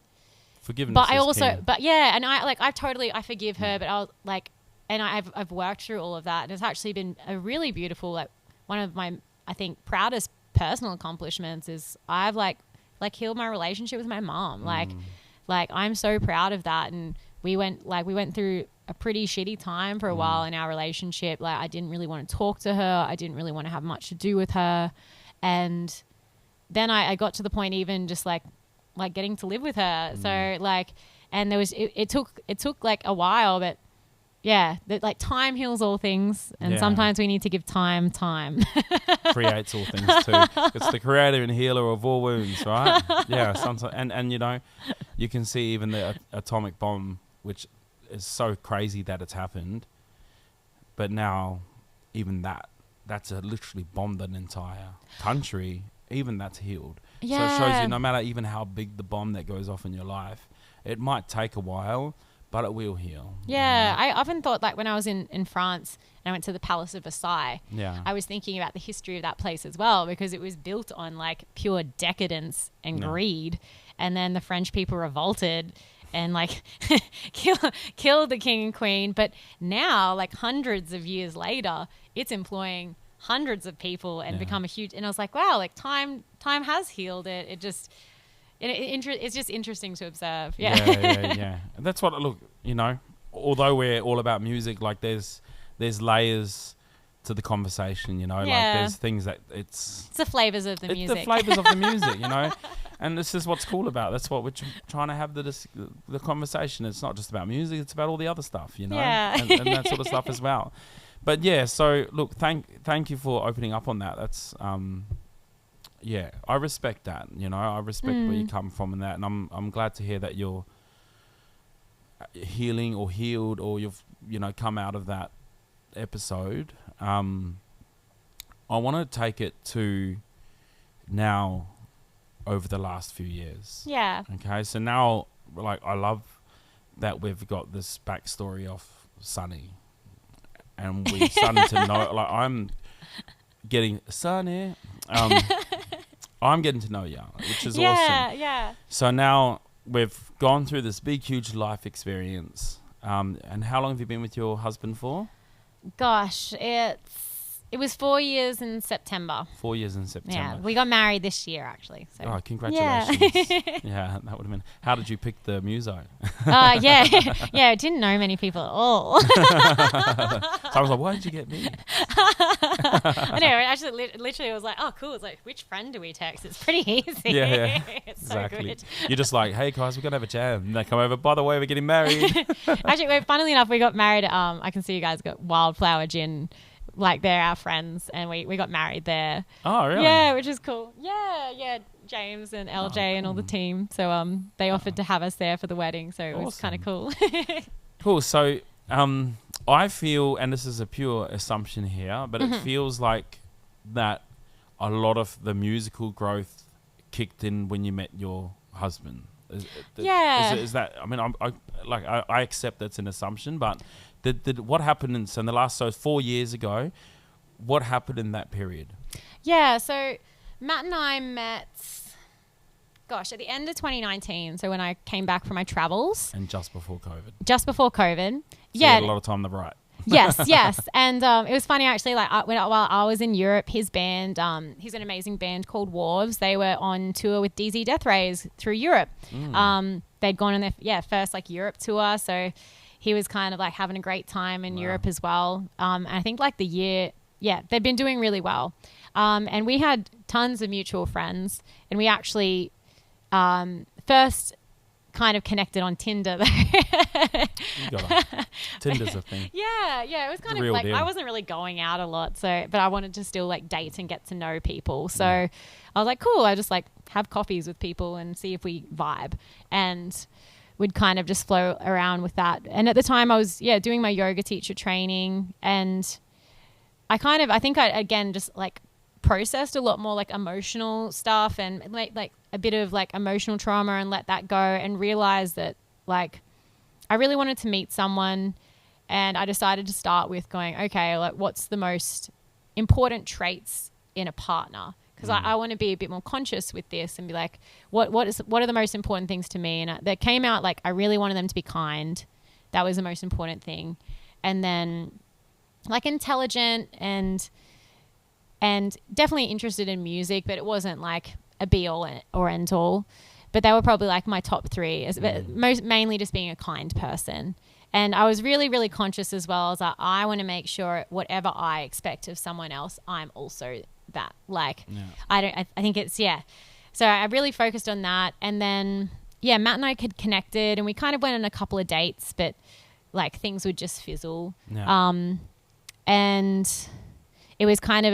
Forgiveness. But I also, king. and I forgive her, but I was like, and I've worked through all of that, and it's actually been a really beautiful, like one of my, I think, proudest personal accomplishments is I've like healed my relationship with my mom. Like I'm so proud of that. And we went through a pretty shitty time for a while in our relationship. Like I didn't really want to talk to her. I didn't really want to have much to do with her. And then I got to the point even just like getting to live with her. So like, and there was, it took like a while, but yeah, that like time heals all things. And sometimes we need to give time. Creates all things too. It's the creator and healer of all wounds, right? Yeah. Sometimes, and you know, you can see even the atomic bomb, which is so crazy that it's happened. But now even that's literally bombed an entire country. Even that's healed. Yeah. So it shows you no matter even how big the bomb that goes off in your life, it might take a while, but it will heal. Yeah. You know? I often thought like when I was in France and I went to the Palace of Versailles, I was thinking about the history of that place as well, because it was built on like pure decadence and greed. And then the French people revolted and like killed the king and queen. But now, like hundreds of years later, it's employing hundreds of people and become a huge, and I was like, wow, like time has healed it. It's just interesting to observe. Yeah. And that's what, look, you know, although we're all about music, like there's layers to the conversation, you know, like there's things that it's the flavors of the music. The flavors of the music, you know, and this is what's cool about. That's what we're trying to have the conversation. It's not just about music; it's about all the other stuff, you know, and that sort of stuff as well. But yeah, so look, thank you for opening up on that. That's I respect that. You know, I respect where you come from in that, and I'm glad to hear that you're healing or healed, or you've come out of that episode. I want to take it to now over the last few years. Yeah. Okay, so now, like, I love that we've got this backstory of Sunny, and we're starting to know, like, I'm getting, Sunny, I'm getting to know you, which is awesome. Yeah. So now we've gone through this big, huge life experience. And how long have you been with your husband for? Gosh, it was 4 years in September. 4 years in September. Yeah, we got married this year, actually. So. Oh, congratulations. Yeah, that would have been... How did you pick the muso? Yeah. Yeah, I didn't know many people at all. So I was like, why did you get me? I know, actually, literally, I was like, oh, cool. It's like, which friend do we text? It's pretty easy. Yeah. It's Exactly. so good. You're just like, hey, guys, we're going to have a jam. And they come over, by the way, we're getting married. Actually, funnily enough, we got married. I can see you guys got Wildflower Gin. Like, they're our friends, and we got married there. Oh, really? Yeah, which is cool. Yeah, James and LJ and all the team. So they offered to have us there for the wedding, so it was kind of cool. Cool. So I feel, and this is a pure assumption here, but it feels like that a lot of the musical growth kicked in when you met your husband. Is that? I mean, I accept that's an assumption, but what happened in the last 4 years ago? What happened in that period? Yeah, so Matt and I met, at the end of 2019. So when I came back from my travels, and just before COVID. So you had a lot of time to write. yes. And it was funny, actually, like while I was in Europe, his band, he's an amazing band called Wharves. They were on tour with DZ Death Rays through Europe. They'd gone on their first like Europe tour. So he was kind of like having a great time in Europe as well. And I think like the year, they'd been doing really well. And we had tons of mutual friends, and we actually first kind of connected on Tinder. Tinder's a thing. Yeah, it was kind of like, I wasn't really going out a lot, but I wanted to still like date and get to know people. So I was like, cool, I just like have coffees with people and see if we vibe, and would kind of just flow around with that. And at the time I was doing my yoga teacher training, and I think I again just like processed a lot more like emotional stuff and like a bit of like emotional trauma, and let that go, and realized that like I really wanted to meet someone. And I decided to start with going, okay, like what's the most important traits in a partner? Because I want to be a bit more conscious with this and be like, what are the most important things to me? And that came out like I really wanted them to be kind. That was the most important thing. And then like intelligent and definitely interested in music, but it wasn't like a be all or end all. But they were probably like my top three, mainly just being a kind person. And I was really, really conscious as well as I want to make sure whatever I expect of someone else, I'm also that. Like, I think it's, So I really focused on that. And then, Matt and I had connected, and we kind of went on a couple of dates, but like things would just fizzle. Yeah. And it was kind of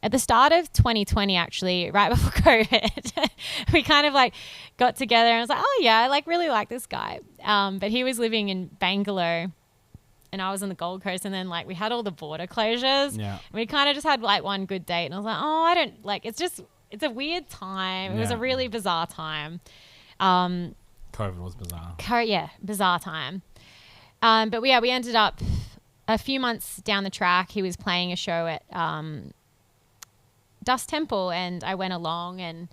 at the start of 2020, actually, right before COVID, we kind of like got together, and I was like, oh yeah, I like really like this guy. But he was living in Bangalore, and I was on the Gold Coast, and then like we had all the border closures. Yeah. We kind of just had like one good date, and I was like, oh, I don't like, it's a weird time. It was a really bizarre time. COVID was bizarre. Bizarre time. But we ended up a few months down the track. He was playing a show at Dust Temple, and I went along, and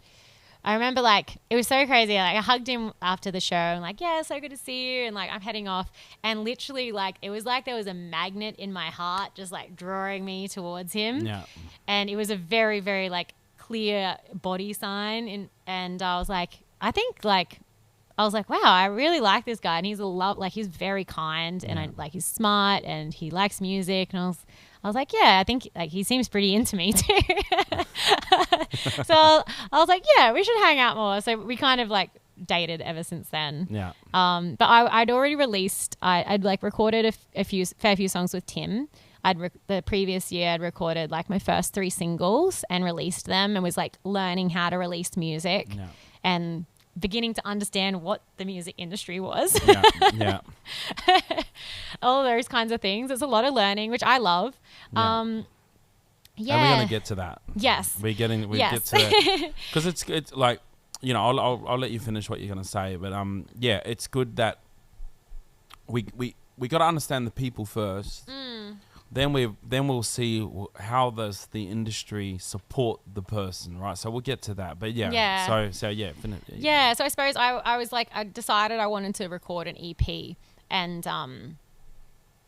I remember like it was so crazy. Like I hugged him after the show and like, so good to see you, and like I'm heading off, and literally like it was like there was a magnet in my heart just like drawing me towards him. Yeah. And it was a very, very like clear body sign, and I was like, wow, I really like this guy, and he's he's very kind, and he's smart, and he likes music, and I was like, I think like he seems pretty into me too. So I was like, we should hang out more. So we kind of like dated ever since then. Yeah. But I'd already released. I'd like recorded a fair few songs with Tim. The previous year I'd recorded like my first 3 singles and released them, and was like learning how to release music and beginning to understand what the music industry was. All those kinds of things. It's a lot of learning, which I love. Yeah. And we're gonna get to that. Yes. We get to that because it's like, you know, I'll let you finish what you're gonna say, but yeah, it's good that we got to understand the people first. Then we'll see how does the industry support the person, right? So we'll get to that, but yeah. So yeah, finish. Yeah. So I suppose I was like, I decided I wanted to record an EP, and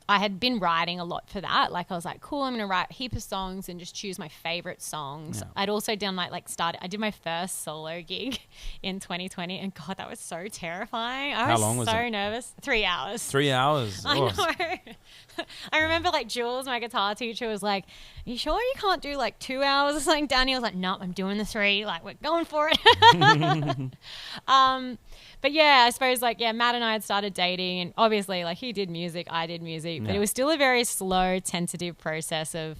I had been writing a lot for that. Like I was like, cool, I'm going to write a heap of songs and just choose my favorite songs. Yeah. I'd also done I did my first solo gig in 2020, and God, that was so terrifying. I was so nervous. 3 hours. 3 hours. I know. I remember like Jules, my guitar teacher, was like, "You sure you can't do like 2 hours or something?" Danny was like, "No, I'm doing the 3. Like we're going for it." But yeah, I suppose like, yeah, Matt and I had started dating, and obviously like he did music, I did music, but it was still a very slow, tentative process of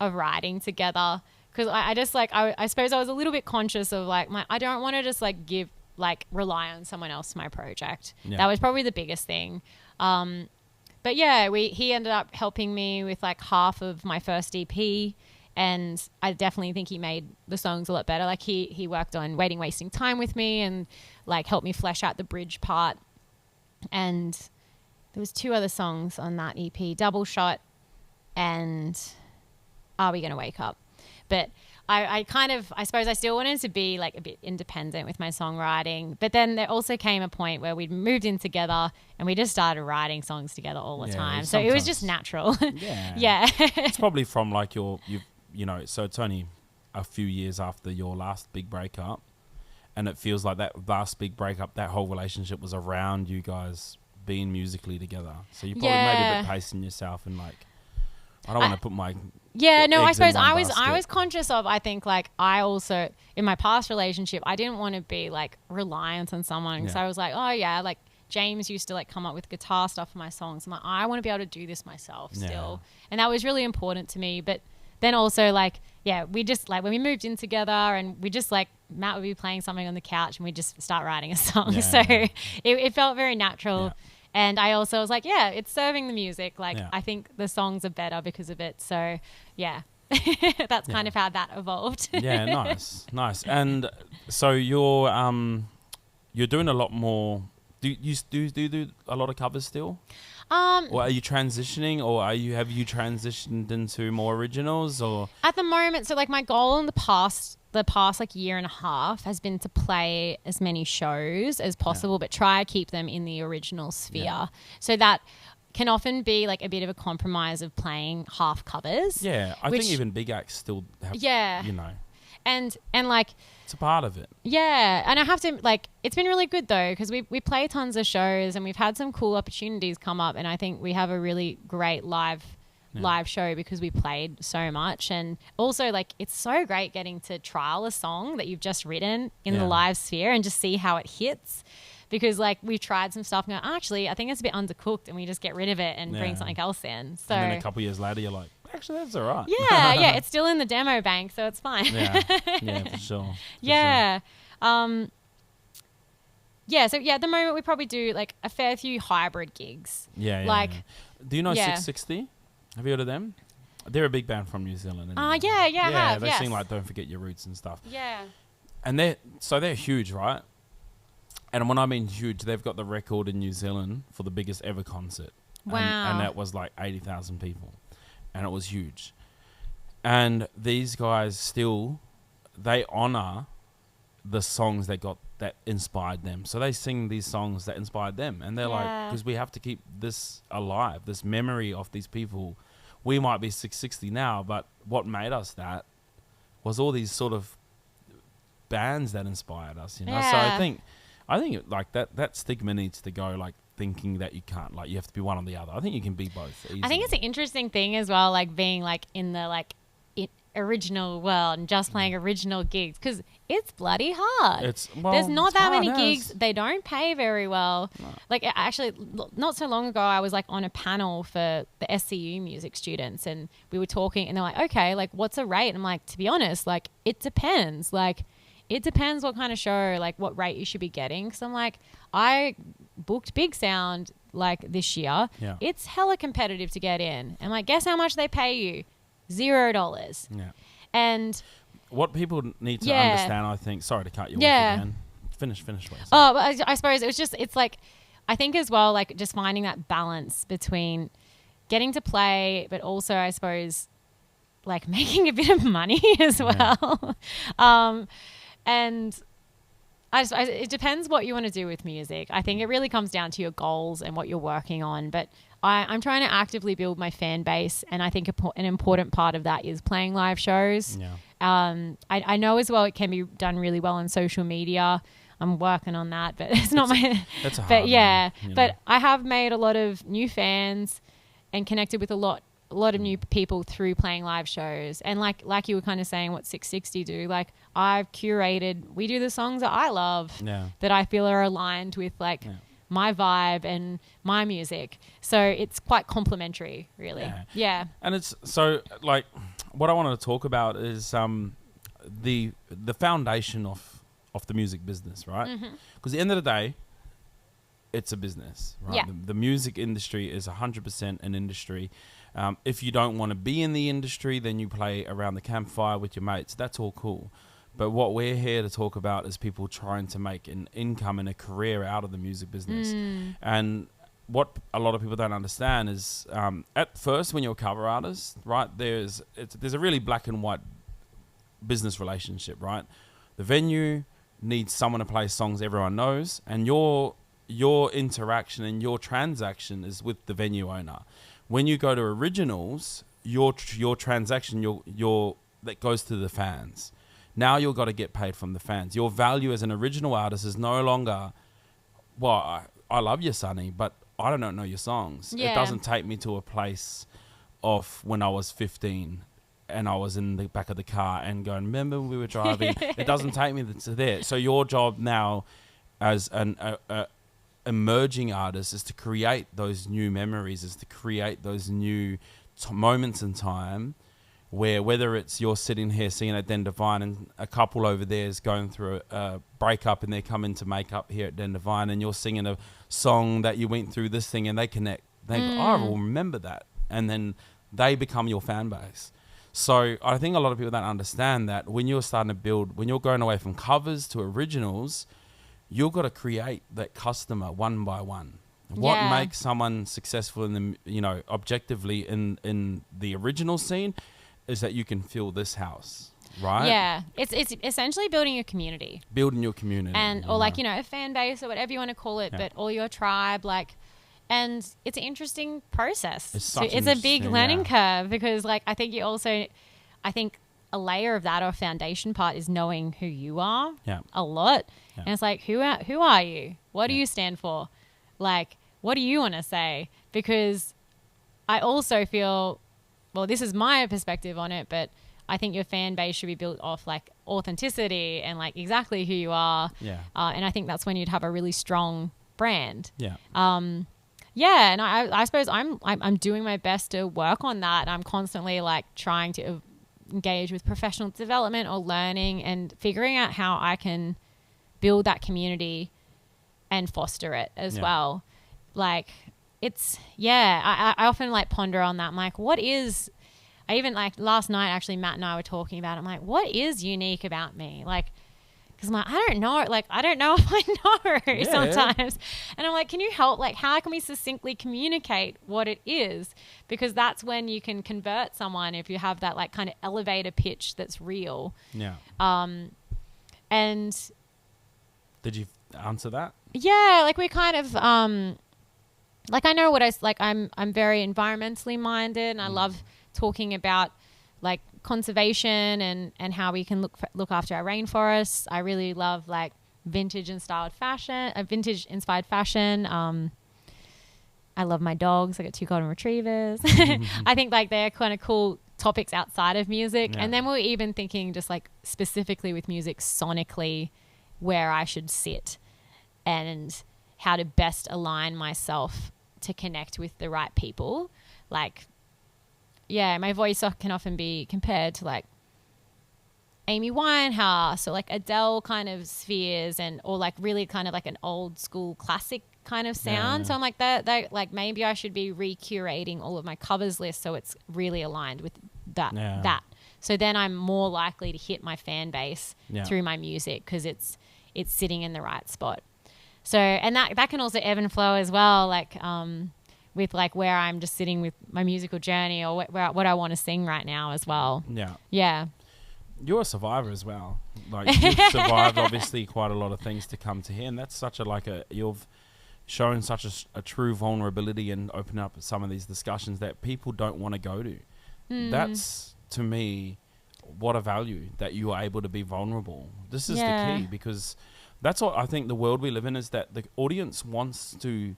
writing together. Because I just like, I suppose I was a little bit conscious of like I don't want to just like rely on someone else for my project. Yeah. That was probably the biggest thing. But yeah, he ended up helping me with like half of my first EP. And I definitely think he made the songs a lot better. Like he worked on Waiting, Wasting Time with me, and like helped me flesh out the bridge part. And there was 2 other songs on that EP, Double Shot and Are We Gonna Wake Up? But I suppose I still wanted to be like a bit independent with my songwriting. But then there also came a point where we'd moved in together and we just started writing songs together all the time. So it was just natural. Yeah. It's probably from like you know, so it's only a few years after your last big breakup, and it feels like that last big breakup, that whole relationship was around you guys being musically together. So you probably maybe a bit pacing yourself and like, I don't want to put my I suppose I was conscious of, I think like I also in my past relationship I didn't want to be like reliant on someone, because I was like, oh yeah, like James used to like come up with guitar stuff for my songs. I'm like, I want to be able to do this myself still, and that was really important to me. But then also like, yeah, we just like when we moved in together, and we just like Matt would be playing something on the couch and we just start writing a song. Yeah. So it felt very natural. Yeah. And I also was like, yeah, it's serving the music. Like I think the songs are better because of it. So yeah, that's kind of how that evolved. Yeah, nice. And so you're doing a lot more. Do you do a lot of covers still? Or are you transitioning, or have you transitioned into more originals? Or at the moment, so like my goal in the past like year and a half has been to play as many shows as possible, but try to keep them in the original sphere. So that can often be like a bit of a compromise of playing half covers. Yeah, I think even big acts still have, you know. And like it's a part of it. Yeah, and I have to like, it's been really good though, because we play tons of shows and we've had some cool opportunities come up, and I think we have a really great live show because we played so much. And also like it's so great getting to trial a song that you've just written in the live sphere and just see how it hits, because like we've tried some stuff and go, actually I think it's a bit undercooked, and we just get rid of it and bring something else in. So and then a couple years later you're like, actually that's all right. Yeah, it's still in the demo bank, so it's fine. Yeah, for sure. So at the moment we probably do like a fair few hybrid gigs. Like, do you know 660? Have you heard of them? They're a big band from New Zealand. I have. They sing like Don't Forget Your Roots and stuff. Yeah. And they're huge, right? And when I mean huge, they've got the record in New Zealand for the biggest ever concert. Wow. And that was like 80,000 people. And it was huge. And these guys still, they honor the songs that inspired them. So they sing these songs that inspired them. And they're like, because we have to keep this alive, this memory of these people. We might be 660 now, but what made us that was all these sort of bands that inspired us, you know? So I think like that stigma needs to go, like thinking that you can't, like you have to be one or the other. I think you can be both easily. I think it's an interesting thing as well, like being like in the like original world and just playing original gigs, because it's bloody hard. There's not that many gigs. They don't pay very well. No. Like actually not so long ago I was like on a panel for the SCU music students, and we were talking and they're like, okay, like what's a rate? And I'm like, to be honest, like it depends. Like it depends what kind of show, like what rate you should be getting. Because I'm like, I booked Big Sound like this year. It's hella competitive to get in. And like, guess how much they pay you? $0. Yeah. And what people need to Yeah. understand, I think, sorry to cut you Yeah. off again. Finish what you're saying. Oh, but I suppose it's like, I think as well, like just finding that balance between getting to play, but also I suppose like making a bit of money as well. And it depends what you want to do with music. I think it really comes down to your goals and what you're working on. But I'm trying to actively build my fan base, and I think an important part of that is playing live shows. Yeah. I know as well it can be done really well on social media. I'm working on that, but it's not That's a hard but yeah, one, you but know. I have made a lot of new fans and connected with a lot of new people through playing live shows. And like you were kind of saying what 660 do, like I've curated, we do the songs that I love Yeah. that I feel are aligned with like my vibe and my music. So it's quite complimentary, really. Yeah. And it's so like what I wanted to talk about is the foundation of the music business, right? Because at the end of the day, it's a business, right? Yeah. The music industry is 100% an industry. If you don't want to be in the industry, then you play around the campfire with your mates. That's all cool. But what we're here to talk about is people trying to make an income and a career out of the music business. And what a lot of people don't understand is at first when you're a cover artist, right, there's a really black and white business relationship, right? The venue needs someone to play songs everyone knows, and your interaction and your transaction is with the venue owner. When you go to originals, your transaction your that goes to the fans. Now you've got to get paid from the fans. Your value as an original artist is no longer, well, I love you, Sunny, but I don't know your songs. Yeah. It doesn't take me to a place of when I was 15 and I was in the back of the car and going, remember when we were driving? It doesn't take me to there. So your job now as an emerging artist is to create those new memories, is to create those new moments in time where whether it's you're sitting here singing at Den Devine and a couple over there is going through a breakup and they're coming to make up here at Den Devine and you're singing a song that you went through this thing and they connect. They go, oh, I will remember that. And then they become your fan base. So I think a lot of people don't understand that when you're starting to build, when you're going away from covers to originals, you've got to create that customer one by one. What makes someone successful in the, objectively in the original scene is that you can fill this house, right? Yeah. It's essentially building a community. Building your community. And, or like, a fan base or whatever you want to call it, but all your tribe, like, and it's an interesting process. It's a big learning curve because like, I think a layer of that or foundation part is knowing who you are a lot. Yeah. And it's like, who are you? What do you stand for? Like, what do you want to say? Because I also feel, well, this is my perspective on it, but I think your fan base should be built off like authenticity and like exactly who you are. Yeah. And I think that's when you'd have a really strong brand. Yeah. Yeah. And I suppose I'm doing my best to work on that. I'm constantly like trying to engage with professional development or learning and figuring out how I can build that community and foster it as well. Like it's, I often like ponder on that. I'm like, I even like last night, actually, Matt and I were talking about it. I'm like, what is unique about me? Like, because I'm like, I don't know. Like, I don't know if I know sometimes. And I'm like, can you help? Like, how can we succinctly communicate what it is? Because that's when you can convert someone if you have that like kind of elevator pitch that's real. Yeah. And did you answer that? Yeah, like we kind of like I know what I'm very environmentally minded and I love talking about like conservation and how we can look after our rainforests. I really love like vintage inspired fashion. I love my dogs. I got 2 golden retrievers. I think like they're kind of cool topics outside of music. Yeah. And then we're even thinking just like specifically with music sonically where I should sit and how to best align myself to connect with the right people. Like, yeah, my voice can often be compared to like Amy Winehouse or like Adele kind of spheres or like really kind of like an old school classic kind of sound. Yeah. So I'm like that like maybe I should be recurating all of my covers list so it's really aligned with that. So then I'm more likely to hit my fan base through my music because it's sitting in the right spot. So, and that can also ebb and flow as well, like with like where I'm just sitting with my musical journey or what I want to sing right now as well. Yeah. You're a survivor as well. Like you've survived obviously quite a lot of things to come to here, and that's such you've shown such a true vulnerability and open up some of these discussions that people don't want to go to. That's, to me, what a value that you are able to be vulnerable. This is the key, because that's what I think the world we live in is, that the audience wants to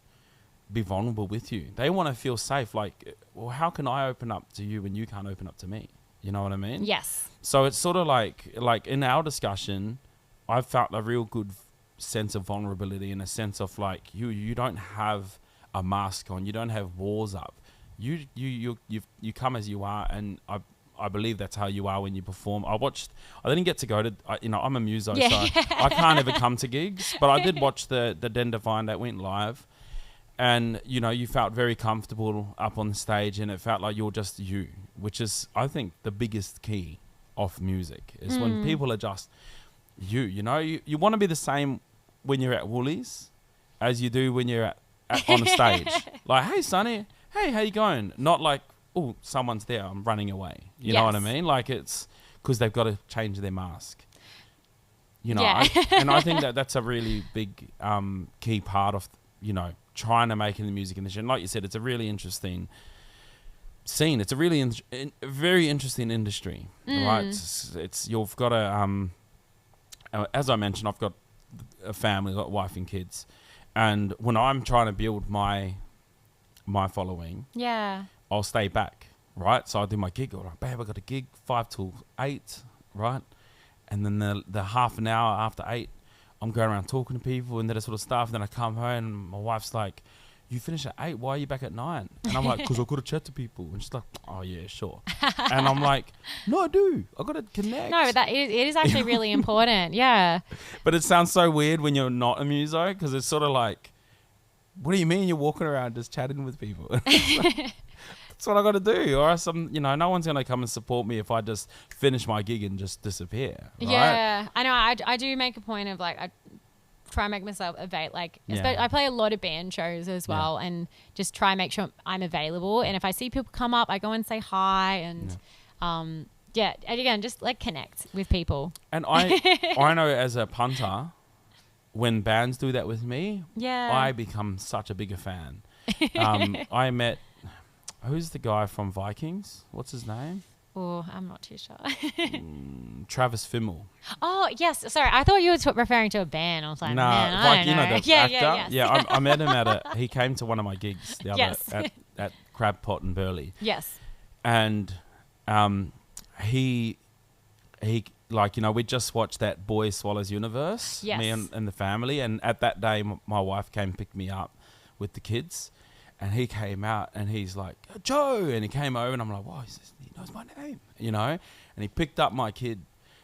be vulnerable with you. They want to feel safe. Like, well, how can I open up to you when you can't open up to me? You know what I mean? Yes. So it's sort of like in our discussion, I've felt a real good sense of vulnerability, in a sense of like you don't have a mask on, you don't have walls up, you come as you are, and I believe that's how you are when you perform. I didn't get to go to, I'm a muso, so I can't ever come to gigs, but I did watch the Devine that went live, and you felt very comfortable up on the stage, and it felt like you're just you, which is, I think, the biggest key of music is when people are just you want to be the same when you're at Woolies as you do when you're on the stage. Like, hey, Sunny, hey, how you going? Not like, oh, someone's there, I'm running away. You know what I mean? Like, it's because they've got to change their mask. And I think that's a really big key part of, trying to make it in the music industry. And like you said, it's a really interesting scene. It's a really very interesting industry, right? It's you've got a as I mentioned, I've got a family, I've got a wife and kids, and when I'm trying to build my following, I'll stay back, right? So I do my gig, I'm like, babe, I got a gig 5 till 8, right? And then the half an hour after 8, I'm going around talking to people and that sort of stuff. And then I come home and my wife's like, you finish at 8, why are you back at 9? And I'm like, because I've got to chat to people. And she's like, oh yeah, sure. And I'm like, no, I do. I've got to connect. No, but it is actually really important. Yeah. But it sounds so weird when you're not a muso, because it's sort of like, what do you mean you're walking around just chatting with people? That's what I got to do, or else no one's going to come and support me if I just finish my gig and just disappear. Right? Yeah, I know. I do make a point of like, I try and make myself available. Like, I play a lot of band shows as well, and just try and make sure I'm available. And if I see people come up, I go and say hi, and and again, just like connect with people. And I know as a punter, when bands do that with me, I become such a bigger fan. I met. Who's the guy from Vikings? What's his name? Oh, I'm not too sure. Travis Fimmel. Oh, yes. Sorry, I thought you were referring to a band. I was like, man, I don't know. The actor? Yeah, I met him he came to one of my gigs the other at Crab Pot in Burleigh. Yes. And he we just watched that Boy Swallows Universe, me and the family. And at that day, my wife came and picked me up with the kids. And he came out and he's like, Joe. And he came over and I'm like, wow, he knows my name, And he picked up my kid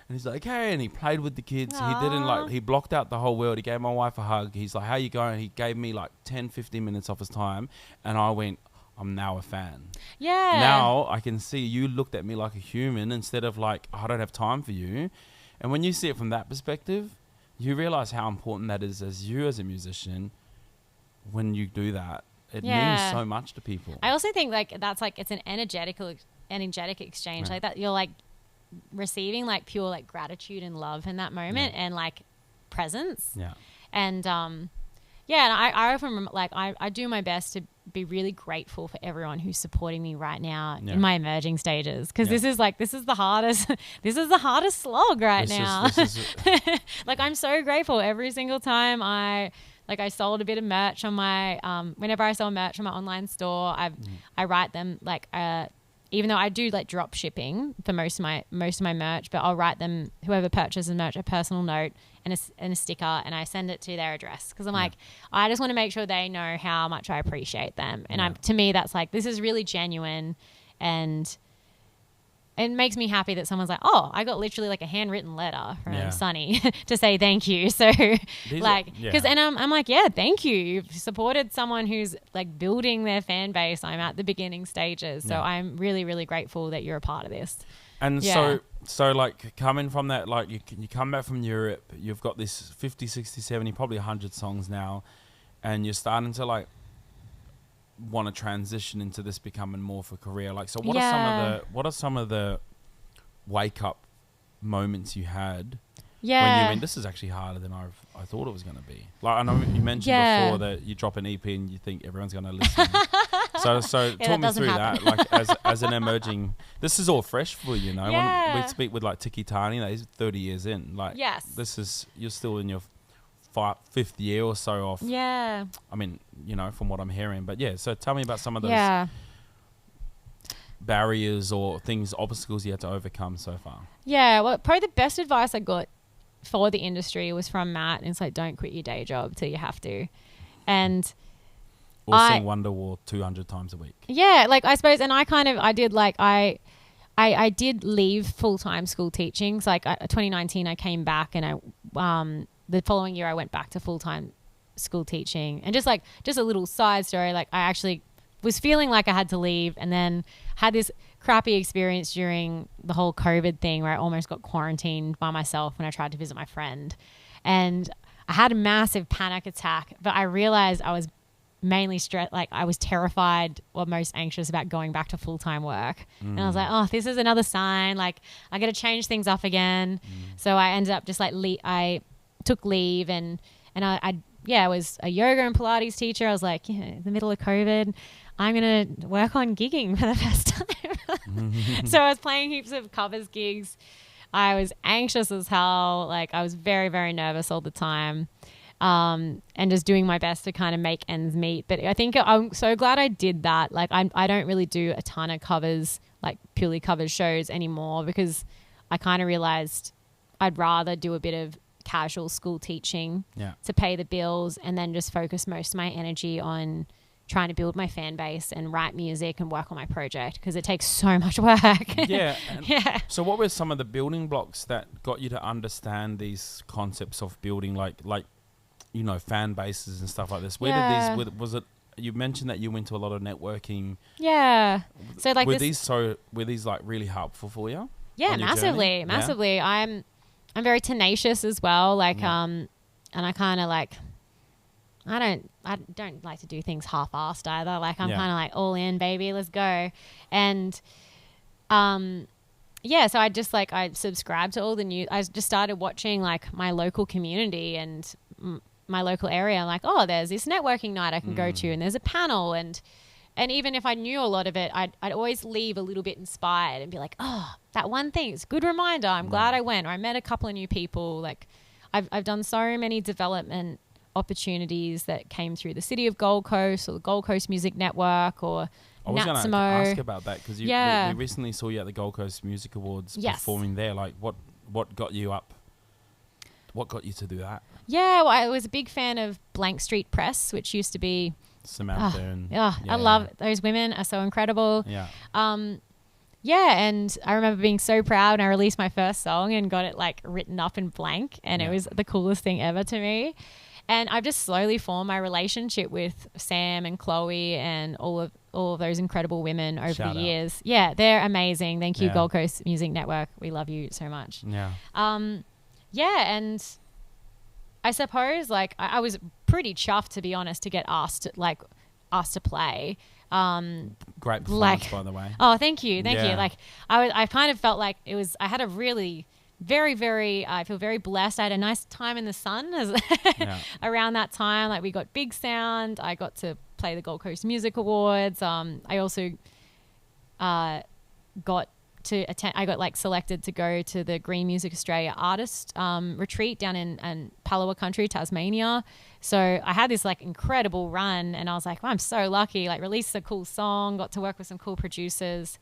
and he's like, hey. And he played with the kids. Aww. He blocked out the whole world. He gave my wife a hug. He's like, how you going? He gave me like 10, 15 minutes off his time. And I went, I'm now a fan. Yeah. Now I can see you looked at me like a human instead of like, I don't have time for you. And when you see it from that perspective, you realize how important that is as a musician when you do that. It means so much to people. I also think like that's like it's an energetic exchange like that. You're like receiving like pure like gratitude and love in that moment and like presence. Yeah. And and I often like I do my best to be really grateful for everyone who's supporting me right now in my emerging stages, because this is the hardest slog right now. Like, I'm so grateful every single time I sold a bit of merch on my whenever I sell merch on my online store, I write them like even though I do like drop shipping for most of my merch, but I'll write them, whoever purchases merch, a personal note and a sticker, and I send it to their address, because I'm like, I just want to make sure they know how much I appreciate them. And to me, that's like, this is really genuine, and it makes me happy that someone's like, oh, I got literally like a handwritten letter from Sunny to say thank you. So because and I'm like, yeah, thank you. You've supported someone who's like building their fan base. I'm at the beginning stages. So I'm really, really grateful that you're a part of this. And so like coming from that, like you come back from Europe, you've got this 50, 60, 70, probably 100 songs now, and you're starting to like want to transition into this becoming more of a career. Like, so what are some of the wake up moments you had when you went, this is actually harder than I thought it was going to be? Like, I know you mentioned before that you drop an EP and you think everyone's going to listen. so talk me through that. Like as an emerging, this is all fresh for you, know. When we speak with like Tiki Tani, he's 30 years in. Like, this is, you're still in your fifth year or so off. I mean, you know, from what I'm hearing. But so tell me about some of those barriers or obstacles you had to overcome so far. Well, probably the best advice I got for the industry was from Matt. And it's like, don't quit your day job till you have to. And or sing Wonderwall 200 times a week. Like I suppose, and I did leave full-time school teaching. So like 2019 I came back, and the following year I went back to full-time school teaching. And just a little side story, like I actually was feeling like I had to leave, and then had this crappy experience during the whole COVID thing where I almost got quarantined by myself when I tried to visit my friend. And I had a massive panic attack, but I realized I was mainly stressed, like I was terrified or most anxious about going back to full-time work. And I was like, oh, this is another sign, like I got to change things up again. So I ended up just like I took leave, and I was a yoga and Pilates teacher. I was like, in the middle of COVID, I'm going to work on gigging for the first time. So I was playing heaps of covers gigs. I was anxious as hell. Like I was very, very nervous all the time. And just doing my best to kind of make ends meet. But I think I'm so glad I did that. Like I don't really do a ton of covers, like purely covers shows anymore, because I kind of realized I'd rather do a bit of casual school teaching to pay the bills, and then just focus most of my energy on trying to build my fan base and write music and work on my project, because it takes so much work. So what were some of the building blocks that got you to understand these concepts of building like you know, fan bases and stuff like this? Where did these, was it, you mentioned that you went to a lot of networking. So like were these like really helpful for you? Massively. I'm very tenacious as well. Like, and I kind of like, I don't like to do things half-assed either. Like I'm kind of like all in, baby, let's go. And, so I subscribed to all the news. I just started watching like my local community and my local area. I'm like, oh, there's this networking night I can go to, and there's a panel, and even if I knew a lot of it, I'd always leave a little bit inspired and be like, oh, that one thing, it's a good reminder. I'm glad I went, or I met a couple of new people. Like I've done so many development opportunities that came through the City of Gold Coast, or the Gold Coast Music Network, or I was going to ask about that, because we recently saw you at the Gold Coast Music Awards performing there. Like what got you up? What got you to do that? Well, I was a big fan of Blank Street Press, which used to be Samantha. I love those women, are so incredible. And I remember being so proud, and I released my first song and got it like written up in blank, and it was the coolest thing ever to me. And I've just slowly formed my relationship with Sam and Chloe and all of those incredible women over the years. They're amazing. Thank you, Gold Coast Music Network. We love you so much. And I suppose like I was pretty chuffed, to be honest, to get asked to play. Great performance, by the way. Oh, thank you. Like I kind of felt like I had a really very, very, I feel very blessed. I had a nice time in the sun around that time. Like we got big sound. I got to play the Gold Coast Music Awards. I also got to attend. I got like selected to go to the Green Music Australia artist retreat down in Palawa country, Tasmania. So I had this like incredible run, and I was like, well, I'm so lucky. Like released a cool song, got to work with some cool producers.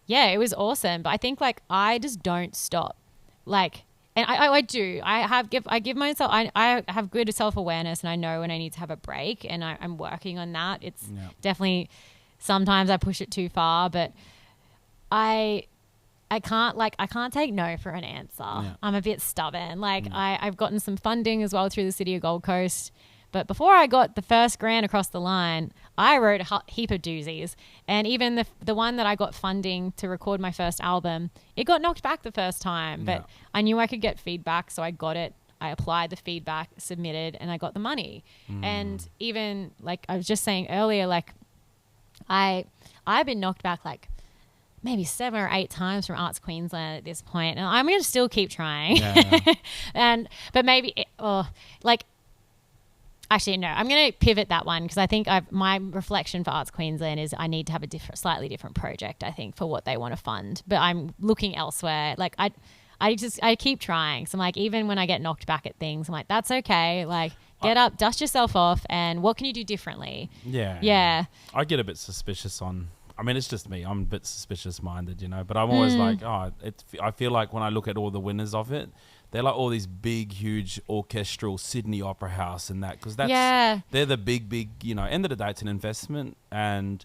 It was awesome. But I think like I just don't stop. Like, and I do. I give myself. I have good self-awareness, and I know when I need to have a break, and I'm working on that. It's definitely sometimes I push it too far, but I can't take no for an answer. Yeah. I'm a bit stubborn. Like I've gotten some funding as well through the City of Gold Coast. But before I got the first grant across the line, I wrote a heap of doozies. And even the one that I got funding to record my first album, it got knocked back the first time. But I knew I could get feedback, so I got it. I applied the feedback, submitted, and I got the money. And even like I was just saying earlier, like I've been knocked back like maybe 7 or 8 times from Arts Queensland at this point, and I'm going to still keep trying. But maybe actually no, I'm going to pivot that one because I think my reflection for Arts Queensland is I need to have a slightly different project, I think, for what they want to fund. But I'm looking elsewhere. Like I keep trying. So I'm like, even when I get knocked back at things, I'm like, that's okay. Like, get up, dust yourself off, and what can you do differently? Yeah. I get a bit suspicious on. I mean, it's just me. I'm a bit suspicious-minded, you know. But I'm always like, I feel like when I look at all the winners of it, they're like all these big, huge orchestral Sydney Opera House and that, because they're the big, you know. End of the day, it's an investment, and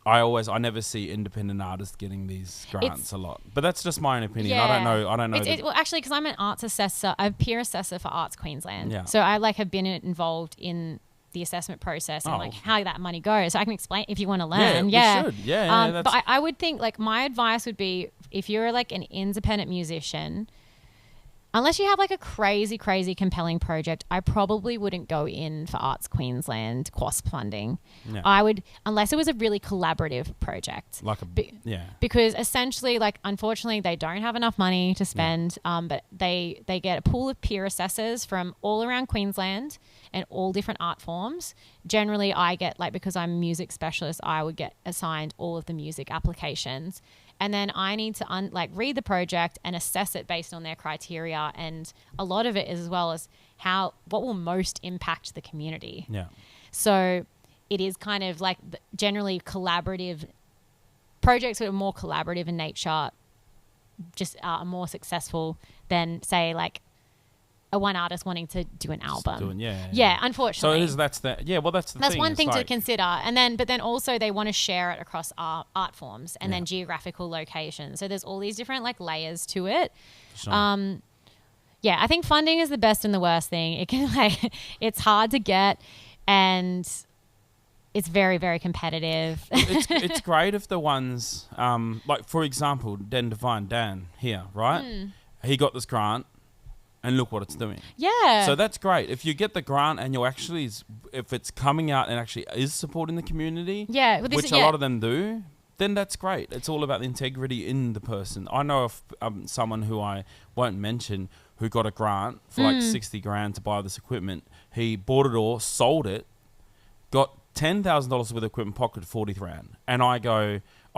I never see independent artists getting these grants a lot. But that's just my own opinion. I don't know. Well, actually, because I'm an arts assessor, I'm peer assessor for Arts Queensland. Yeah. So I have been involved in the assessment process and how that money goes. So I can explain if you want to learn. Yeah, we should. Yeah. But I would think my advice would be, if you're like an independent musician, unless you have like a crazy, compelling project, I probably wouldn't go in for Arts Queensland QASP funding. Yeah. I would, unless it was a really collaborative project. Because essentially, like, unfortunately, they don't have enough money to spend, but they get a pool of peer assessors from all around Queensland and all different art forms. Generally, I get, like, because I'm a music specialist, I would get assigned all of the music applications. And then I need to read the project and assess it based on their criteria. And a lot of it is as well as what will most impact the community. Yeah. So it is kind of like generally collaborative projects that are more collaborative in nature, just are more successful than, say, like a one artist wanting to do an album. Yeah, unfortunately. So that's the thing. That's one thing to consider. But then also they want to share it across art forms and then geographical locations. So there's all these different like layers to it. Sure. I think funding is the best and the worst thing. It can it's hard to get, and it's very, very competitive. It's great if the ones like, for example, Devine Dan here, right? He got this grant. And look what it's doing. Yeah. So that's great. If you get the grant and you're actually, if it's coming out and actually is supporting the community, which a lot of them do, then that's great. It's all about the integrity in the person. I know of someone who I won't mention who got a grant for like 60 grand to buy this equipment. He bought it all, sold it, got $10,000 worth of equipment, pocketed 40 grand. And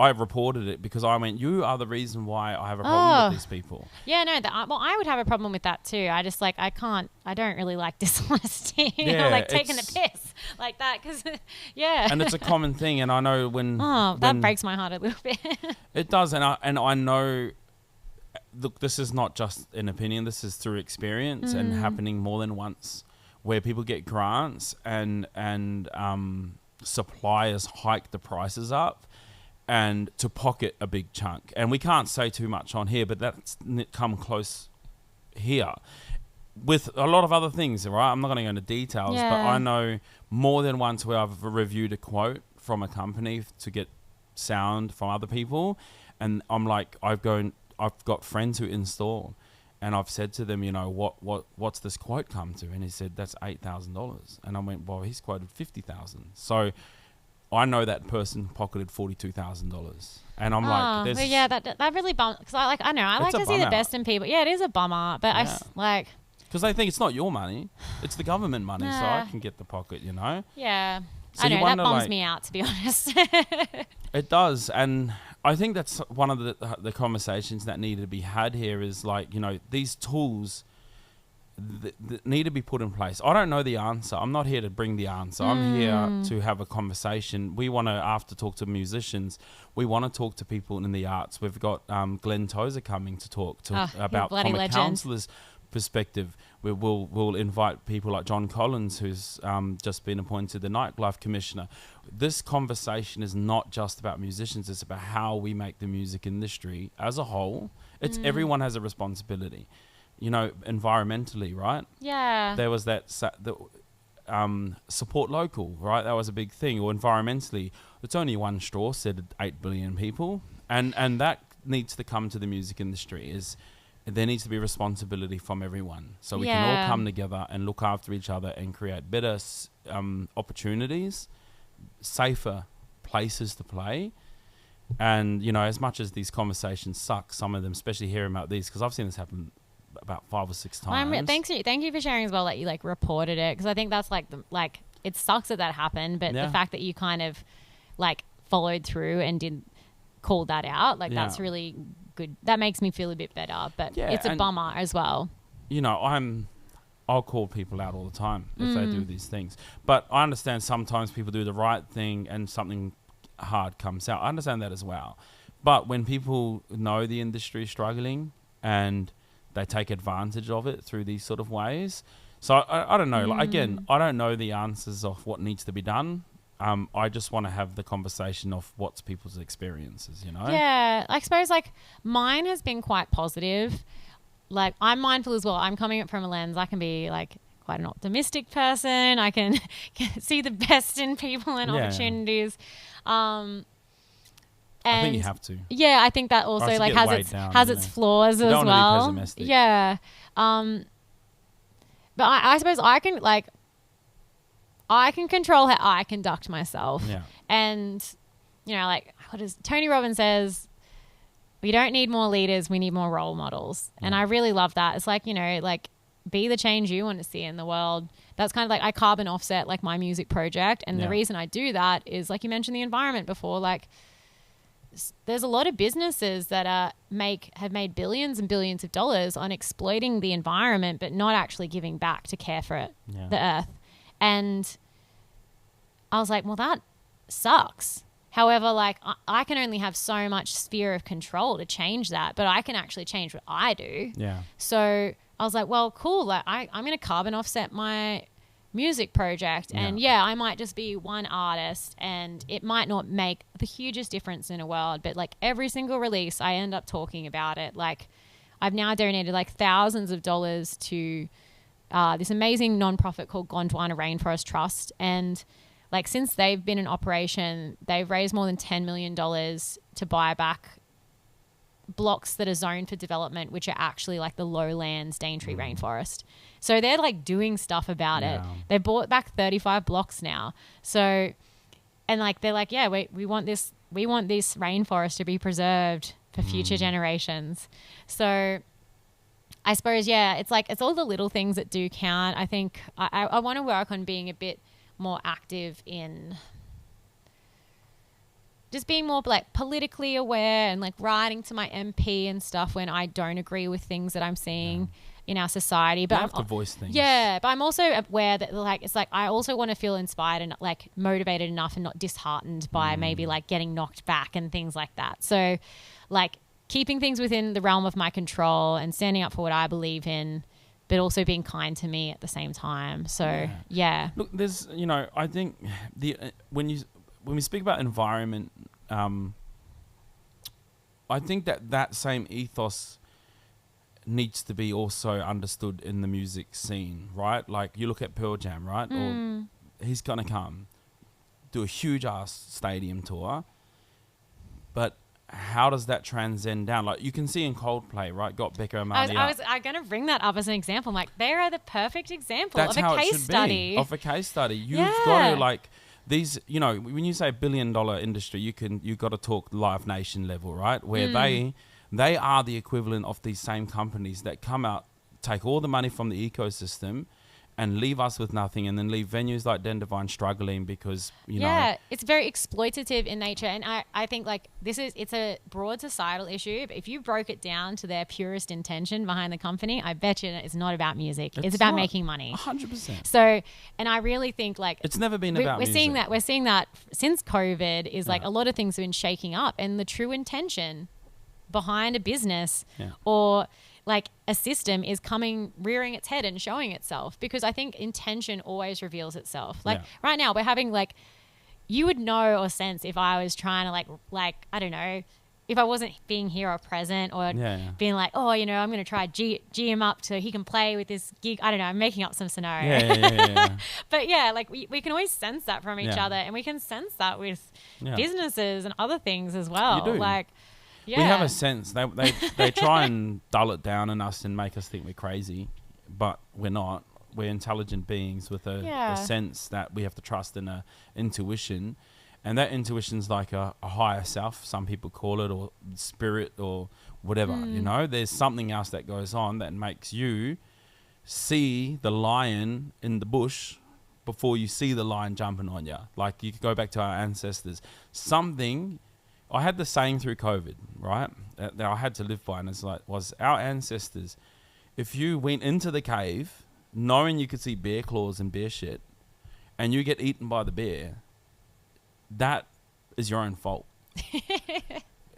I reported it because I went, you are the reason why I have a problem with these people. Yeah, no, I would have a problem with that too. I just I don't really like dishonesty or like taking the piss like that because, And it's a common thing, and I know that breaks my heart a little bit. It does, and I know, look, this is not just an opinion, this is through experience and happening more than once, where people get grants and suppliers hike the prices up and to pocket a big chunk. And we can't say too much on here, but that's come close here with a lot of other things, right? I'm not going to go into details, but I know more than once where I've reviewed a quote from a company to get sound from other people, and I'm like, I've got friends who install, and I've said to them, you know, what's this quote come to? And he said, that's $8,000. And I went, well, he's quoted $50,000. So I know that person pocketed $42,000, and I'm like, that really bums, because I like to see the best in people. Yeah, it is a bummer, but because they think it's not your money, it's the government money, so I can get the pocket, you know. Yeah, so I know that bums me out, to be honest. It does, and I think that's one of the conversations that need to be had here. Is like, you know, these tools that need to be put in place. I don't know the answer. I'm not here to bring the answer. I'm here to have a conversation. We want to, after talk to musicians, we want to talk to people in the arts. We've got Glenn Tozer coming to talk about from a counsellor's perspective. We'll invite people like John Collins, who's just been appointed the nightlife commissioner. This conversation is not just about musicians; it's about how we make the music industry as a whole. It's everyone has a responsibility, you know, environmentally, right? Yeah. There was that support local, right? That was a big thing. Or environmentally, it's only one straw said 8 billion people, and that needs to come to the music industry. There needs to be responsibility from everyone, so we can all come together and look after each other and create better opportunities, safer places to play. And, you know, as much as these conversations suck, some of them, especially hearing about these, because I've seen this happen about 5 or 6 times. Thank you for sharing as well that you like reported it, because I think that's like it sucks that happened, but the fact that you kind of like followed through and did call that out, like that's really good. That makes me feel a bit better, but it's a bummer as well. You know, I'll call people out all the time if they do these things, but I understand sometimes people do the right thing and something hard comes out. I understand that as well, but when people know the industry is struggling and they take advantage of it through these sort of ways, so I don't know. Like, again, I don't know the answers of what needs to be done. I just want to have the conversation of what's people's experiences, you know? Yeah, I suppose like mine has been quite positive. Like, I'm mindful as well. I'm coming up from a lens. I can be like quite an optimistic person. I can see the best in people and opportunities. And I think you have to. Yeah, I think that also like has its flaws as well. Be pessimistic. Yeah. But I suppose I can control how I conduct myself. Yeah. And, you know, like Tony Robbins says, we don't need more leaders, we need more role models. And I really love that. It's like, you know, like be the change you want to see in the world. That's kind of like I carbon offset like my music project. And the reason I do that is, like you mentioned the environment before, like there's a lot of businesses that have made billions and billions of dollars on exploiting the environment, but not actually giving back to care for it, the earth. And I was like, well, that sucks. However, like I can only have so much sphere of control to change that, but I can actually change what I do. Yeah. So I was like, well, cool. Like I'm going to carbon offset my music project. And I might just be one artist and it might not make the hugest difference in a world, but like every single release I end up talking about it. Like I've now donated like thousands of dollars to this amazing nonprofit called Gondwana Rainforest Trust. And like since they've been in operation, they've raised more than $10 million to buy back blocks that are zoned for development, which are actually like the lowlands Daintree rainforest. So they're like doing stuff about it. They bought back 35 blocks now. So, and like they're like, yeah, we want this rainforest to be preserved for future generations. So I suppose, it's like, it's all the little things that do count. I think I want to work on being a bit more active in just being more like politically aware and like writing to my MP and stuff when I don't agree with things that I'm seeing in our society. But you have to voice things. Yeah, but I'm also aware that like it's like I also want to feel inspired and like motivated enough and not disheartened by maybe like getting knocked back and things like that. So like keeping things within the realm of my control and standing up for what I believe in, but also being kind to me at the same time. So Look, there's, you know, I think when we speak about environment, I think that same ethos needs to be also understood in the music scene, right? Like you look at Pearl Jam, right? Or he's gonna come do a huge ass stadium tour, but how does that transcend down? Like you can see in Coldplay, right? Got Becca Amali. I was going to bring that up as an example. I'm like, they are the perfect example That's of how a case it should study. Be, of a case study. You've got to like these, you know, when you say $1 billion industry, you've got to talk Live Nation level, right? Where they are the equivalent of these same companies that come out, take all the money from the ecosystem and leave us with nothing, and then leave venues like Devine struggling because, you know. It's very exploitative in nature. And I think like it's a broad societal issue, but if you broke it down to their purest intention behind the company, I bet you it's not about music. It's about making money. 100%. So, and I really think like it's never been about music. We're seeing that since COVID is like a lot of things have been shaking up, and the true intention behind a business or like a system is rearing its head and showing itself, because I think intention always reveals itself. Like right now we're having like, you would know or sense if I was trying to like, I don't know, if I wasn't being here or present or being like, oh, you know, I'm going to try G him up so he can play with this gig. I don't know. I'm making up some scenario. Yeah. But yeah, like we can always sense that from each other, and we can sense that with businesses and other things as well. You do. Like, yeah. We have a sense. They try and dull it down in us and make us think we're crazy, but we're not. We're intelligent beings with a sense that we have to trust in a intuition. And that intuition's like a higher self, some people call it, or spirit or whatever, you know. There's something else that goes on that makes you see the lion in the bush before you see the lion jumping on you. Like, you could go back to our ancestors. I had the saying through COVID, right, that I had to live by, and it's like, was our ancestors, if you went into the cave knowing you could see bear claws and bear shit, and you get eaten by the bear, that is your own fault.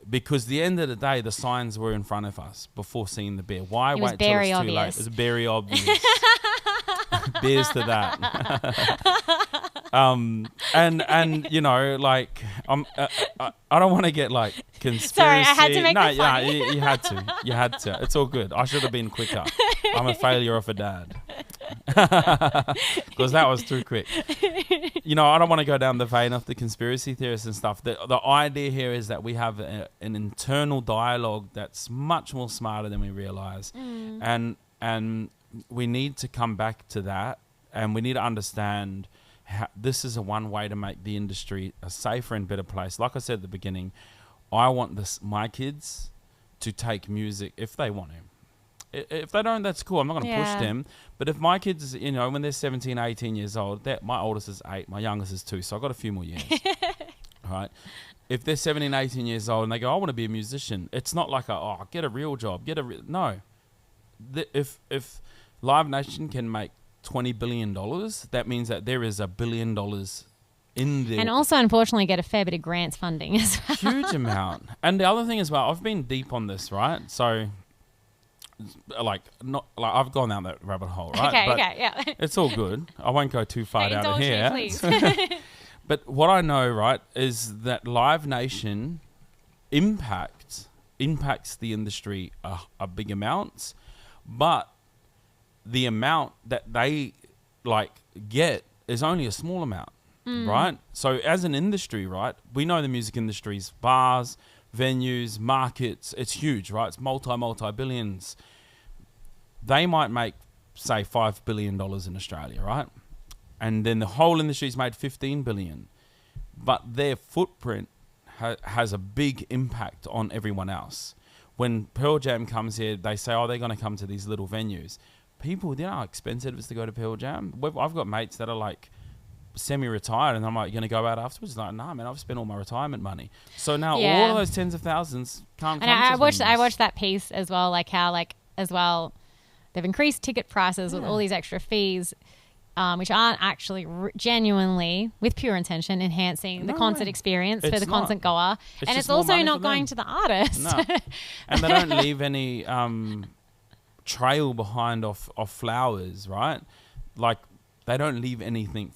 Because the end of the day, the signs were in front of us before seeing the bear. Why wait till it's too late? It was very obvious. Bears to that. And you know, like, I don't want to get like conspiracy. Sorry, I had to make it funny. You had to. It's all good. I should have been quicker. I'm a failure of a dad. Because that was too quick. You know, I don't want to go down the vein of the conspiracy theorists and stuff. The idea here is that we have an internal dialogue that's much more smarter than we realize. And we need to come back to that, and we need to understand how this is one way to make the industry a safer and better place. Like I said at the beginning, I want my kids to take music if they want to. If they don't, that's cool. I'm not going to push them. But if my kids, you know, when they're 17, 18 years old, my oldest is 8, my youngest is 2, so I've got a few more years. Right? If they're 17, 18 years old and they go, I want to be a musician, it's not like get a real job. No. If Live Nation can make $20 billion, that means that there is $1 billion in there. And also, unfortunately, get a fair bit of grants funding as well. Huge amount. And the other thing as well, I've been deep on this, right? So, I've gone down that rabbit hole, right? Okay, yeah. It's all good. I won't go too far down here. Me, please. But what I know, right, is that Live Nation impacts the industry a big amount, but the amount that they get is only a small amount, right? So as an industry, right, we know the music industry's bars, venues, markets, it's huge, right? It's multi-billions. They might make, say, $5 billion in Australia, right? And then the whole industry's made $15 billion. But their footprint has a big impact on everyone else. When Pearl Jam comes here, they say, they're going to come to these little venues. People, you know how expensive it is to go to Pearl Jam? I've got mates that are like semi-retired, and I'm like, you're going to go out afterwards? Like, nah, man, I've spent all my retirement money. So now all of those tens of thousands can't come to venues. I watched that piece as well, like how, like, as well, they've increased ticket prices with all these extra fees, which aren't actually genuinely, with pure intention, enhancing the concert experience for the concert goer. And it's also not going to the artist. No. And they don't leave any trail behind of flowers, right? Like, they don't leave anything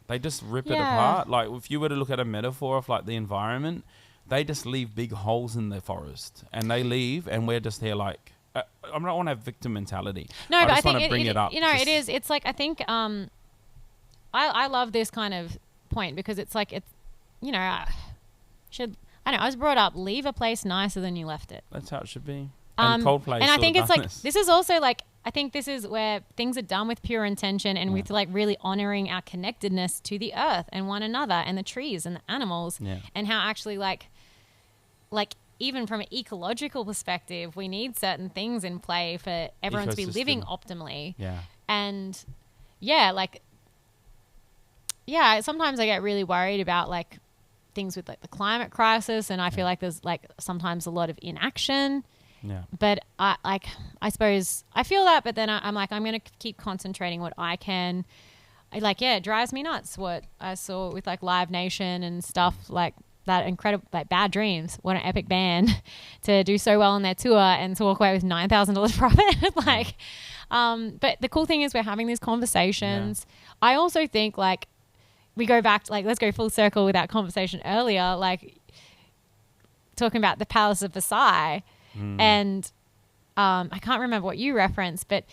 they just rip it apart. Like, if you were to look at a metaphor of like the environment, they just leave big holes in the forest, and they leave, and we're just here like, I don't want to have victim mentality. No, but I think it up. You know, it is. It's like, I think I love this kind of point, because it's like, it's, you know, I was brought up, leave a place nicer than you left it. That's how it should be. And Coldplay. And I think it's like, this is also like, I think this is where things are done with pure intention, and with like really honoring our connectedness to the earth and one another and the trees and the animals, and how actually like even from an ecological perspective, we need certain things in play for everyone to be living optimally. Yeah. And sometimes I get really worried about like things with like the climate crisis, and I feel like there's like sometimes a lot of inaction. Yeah. But I suppose I feel that, but then I'm like, I'm going to keep concentrating what I can. It drives me nuts what I saw with like Live Nation and stuff, like that incredible, like Bad Dreams, what an epic band to do so well on their tour and to walk away with $9,000 profit. Like, but the cool thing is we're having these conversations. I also think like we go back to, like, let's go full circle with that conversation earlier, like talking about the Palace of Versailles and I can't remember what you referenced, but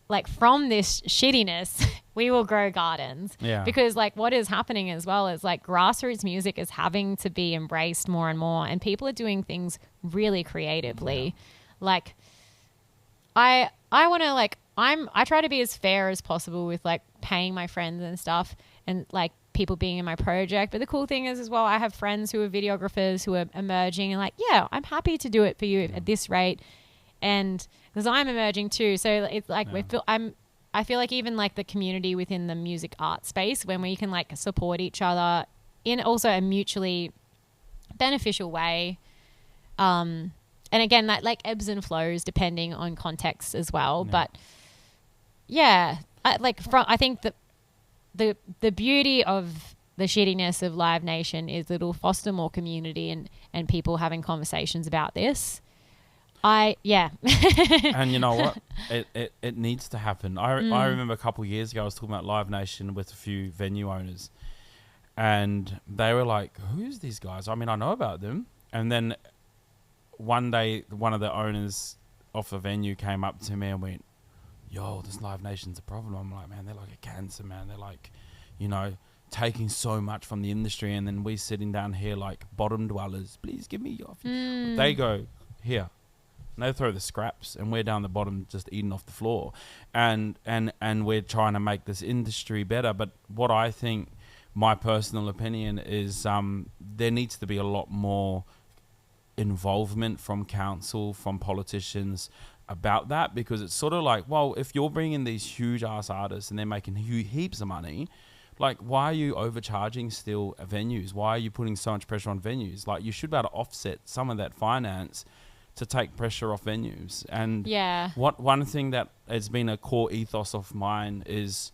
like from this shittiness, we will grow gardens. Yeah. Because like what is happening as well is like grassroots music is having to be embraced more and more, and people are doing things really creatively. Like I want to like, I try to be as fair as possible with like paying my friends and stuff and like people being in my project. But the cool thing is as well, I have friends who are videographers who are emerging and like, yeah, I'm happy to do it for you at this rate. And because I'm emerging too. So it's like I feel like even like the community within the music art space, when we can like support each other in also a mutually beneficial way. And again, that like ebbs and flows depending on context as well. Yeah. But yeah, I think that the beauty of the shittiness of Live Nation is that it'll foster more community and people having conversations about this. And you know what? It needs to happen. I remember a couple of years ago I was talking about Live Nation with a few venue owners, and they were like, who's these guys? I mean, I know about them. And then one day one of the owners of the venue came up to me and went, yo, this Live Nation's a problem. I'm like, man, they're like a cancer, man. They're like, you know, taking so much from the industry, and then we sitting down here like bottom dwellers, please give me your They go, here. And they throw the scraps, and we're down the bottom just eating off the floor, and we're trying to make this industry better. But what I think, my personal opinion is, there needs to be a lot more involvement from council, from politicians about that, because it's sort of like, well, if you're bringing these huge ass artists and they're making heaps of money, like, why are you overcharging still venues? Why are you putting so much pressure on venues? Like, you should be able to offset some of that finance to take pressure off venues. And one thing that has been a core ethos of mine is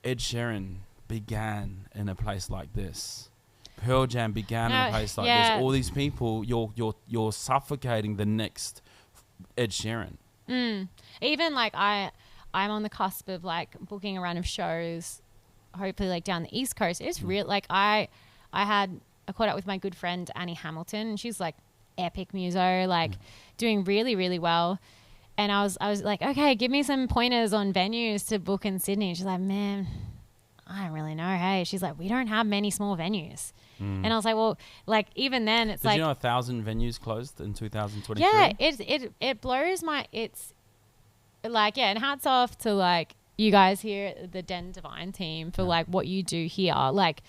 Ed Sheeran began in a place like this. Pearl Jam began in a place like this. All these people, you're suffocating the next Ed Sheeran. Even like I'm on the cusp of like booking a run of shows, hopefully like down the East Coast. It's real. Like I caught up with my good friend Annie Hamilton, and she's like epic muso, like doing really, really well. And I was like, okay, give me some pointers on venues to book in Sydney. She's like, man, I don't really know. Hey, she's like, we don't have many small venues. And I was like, well, like even then it's like, did you know 1,000 venues closed in 2023? Yeah, it blows my, it's like, yeah, and hats off to like you guys here at the Devine team for like what you do here. Like,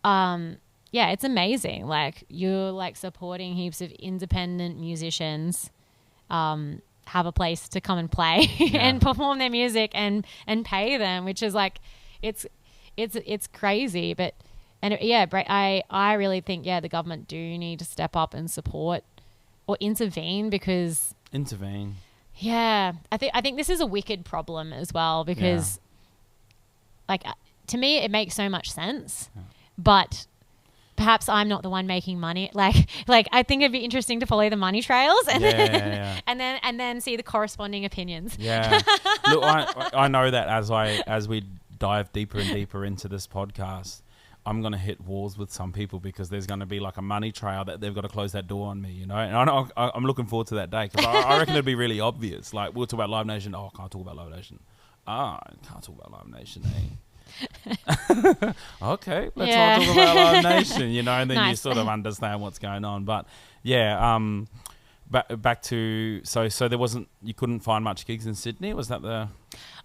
yeah, it's amazing. Like you're like supporting heaps of independent musicians, have a place to come and play and perform their music and pay them, which is like, it's crazy. But, and I really think, the government do need to step up and support or intervene because. Intervene. Yeah. I think this is a wicked problem as well because like to me, it makes so much sense, but perhaps I'm not the one making money. Like I think it'd be interesting to follow the money trails and and then see the corresponding opinions. Yeah. Look, I know that as we dive deeper and deeper into this podcast, I'm going to hit walls with some people because there's going to be like a money trail that they've got to close that door on me, you know? And I'm looking forward to that day because I reckon it'd be really obvious. Like we'll talk about Live Nation. Oh, I can't talk about Live Nation. I can't talk about Live Nation, okay, let's not talk about Live Nation, you know, and then you sort of understand what's going on. But back to so there wasn't, you couldn't find much gigs in Sydney. Was that the?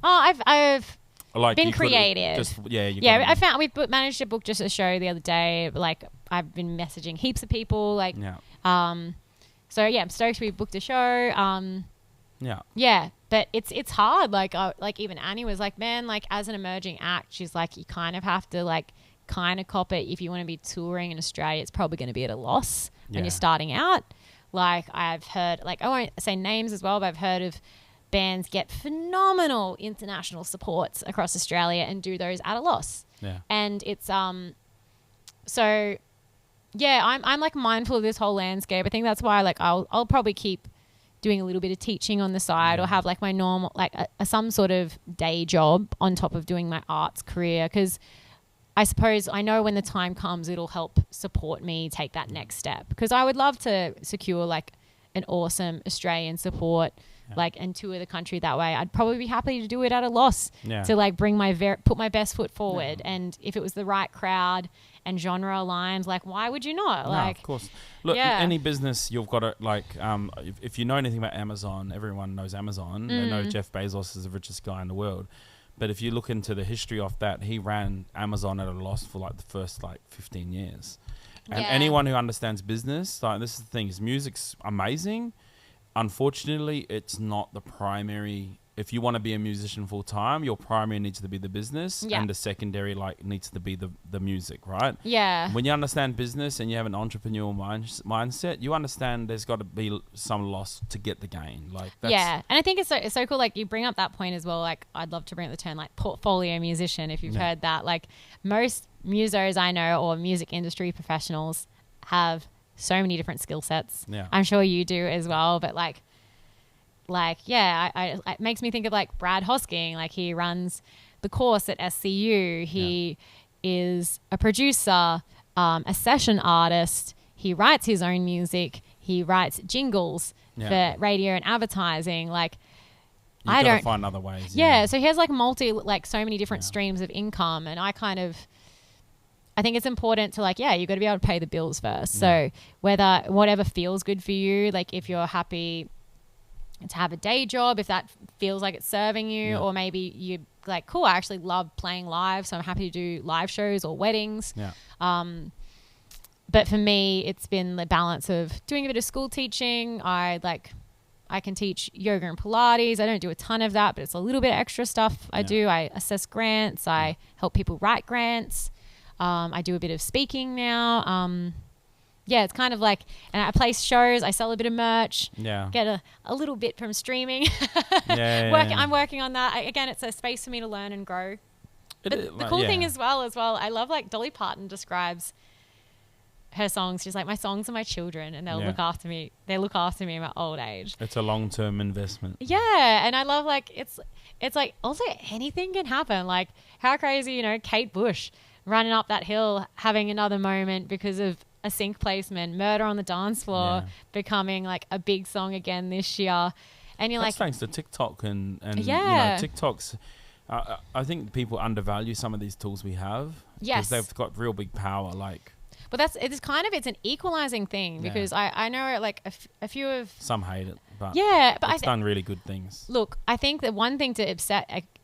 Oh, I've like been creative. I found we managed to book just a show the other day. Like I've been messaging heaps of people. Like so I'm stoked we booked a show. But it's hard. Like even Annie was like, man, like as an emerging act, she's like, you kind of have to like kind of cop it if you want to be touring in Australia. It's probably going to be at a loss when you're starting out. Like I've heard, like I won't say names as well, but I've heard of bands get phenomenal international supports across Australia and do those at a loss. And it's so yeah, I'm like mindful of this whole landscape. I think that's why like I'll probably keep doing a little bit of teaching on the side, or have like my normal, like some sort of day job on top of doing my arts career. Because I suppose I know when the time comes, it'll help support me take that next step. Because I would love to secure like an awesome Australian support, like, and tour the country that way. I'd probably be happy to do it at a loss to like bring put my best foot forward. And if it was the right crowd and genre aligned, like, why would you not? No, Like, of course. Look, any business, you've got to, like, if you know anything about Amazon, everyone knows Amazon. They know Jeff Bezos is the richest guy in the world. But if you look into the history of that, he ran Amazon at a loss for like the first like 15 years. And anyone who understands business, like, this is the thing, is music's amazing. Unfortunately, it's not the primary. If you want to be a musician full time, your primary needs to be the business, and the secondary like needs to be the music, right? Yeah. When you understand business and you have an entrepreneurial mindset, you understand there's got to be some loss to get the gain. Like, that's and I think it's so cool. Like, you bring up that point as well. Like, I'd love to bring up the term like portfolio musician, if you've heard that. Like, most musos I know, or music industry professionals, have so many different skill sets. Yeah. I'm sure you do as well. But like, it makes me think of like Brad Hosking. Like, he runs the course at SCU. He is a producer, a session artist. He writes his own music. He writes jingles for radio and advertising. Like, I don't find other ways. So he has like so many different streams of income. And I think it's important to like, you got to be able to pay the bills first. So whatever feels good for you, like if you're happy to have a day job, if that feels like it's serving you, or maybe you're like, cool, I actually love playing live, so I'm happy to do live shows or weddings. But for me, it's been the balance of doing a bit of school teaching. I can teach yoga and Pilates. I don't do a ton of that, but it's a little bit extra stuff I do. I assess grants. I help people write grants. I do a bit of speaking now. It's kind of like, and I place shows, I sell a bit of merch, get a little bit from streaming. I'm working on that. Again, it's a space for me to learn and grow. But the cool thing as well, I love like Dolly Parton describes her songs. She's like, my songs are my children, and they'll look after me. They look after me in my old age. It's a long-term investment. Yeah. And I love like, it's like also anything can happen. Like, how crazy, Kate Bush running up that hill, having another moment because of a sync placement, Murder on the Dance Floor becoming like a big song again this year. And you're That's like, thanks to TikTok and TikTok's, I think people undervalue some of these tools we have. Because they've got real big power. Like, but it's an equalizing thing, because I know like a few of, some hate it, but it's done really good things. Look, I think that one thing to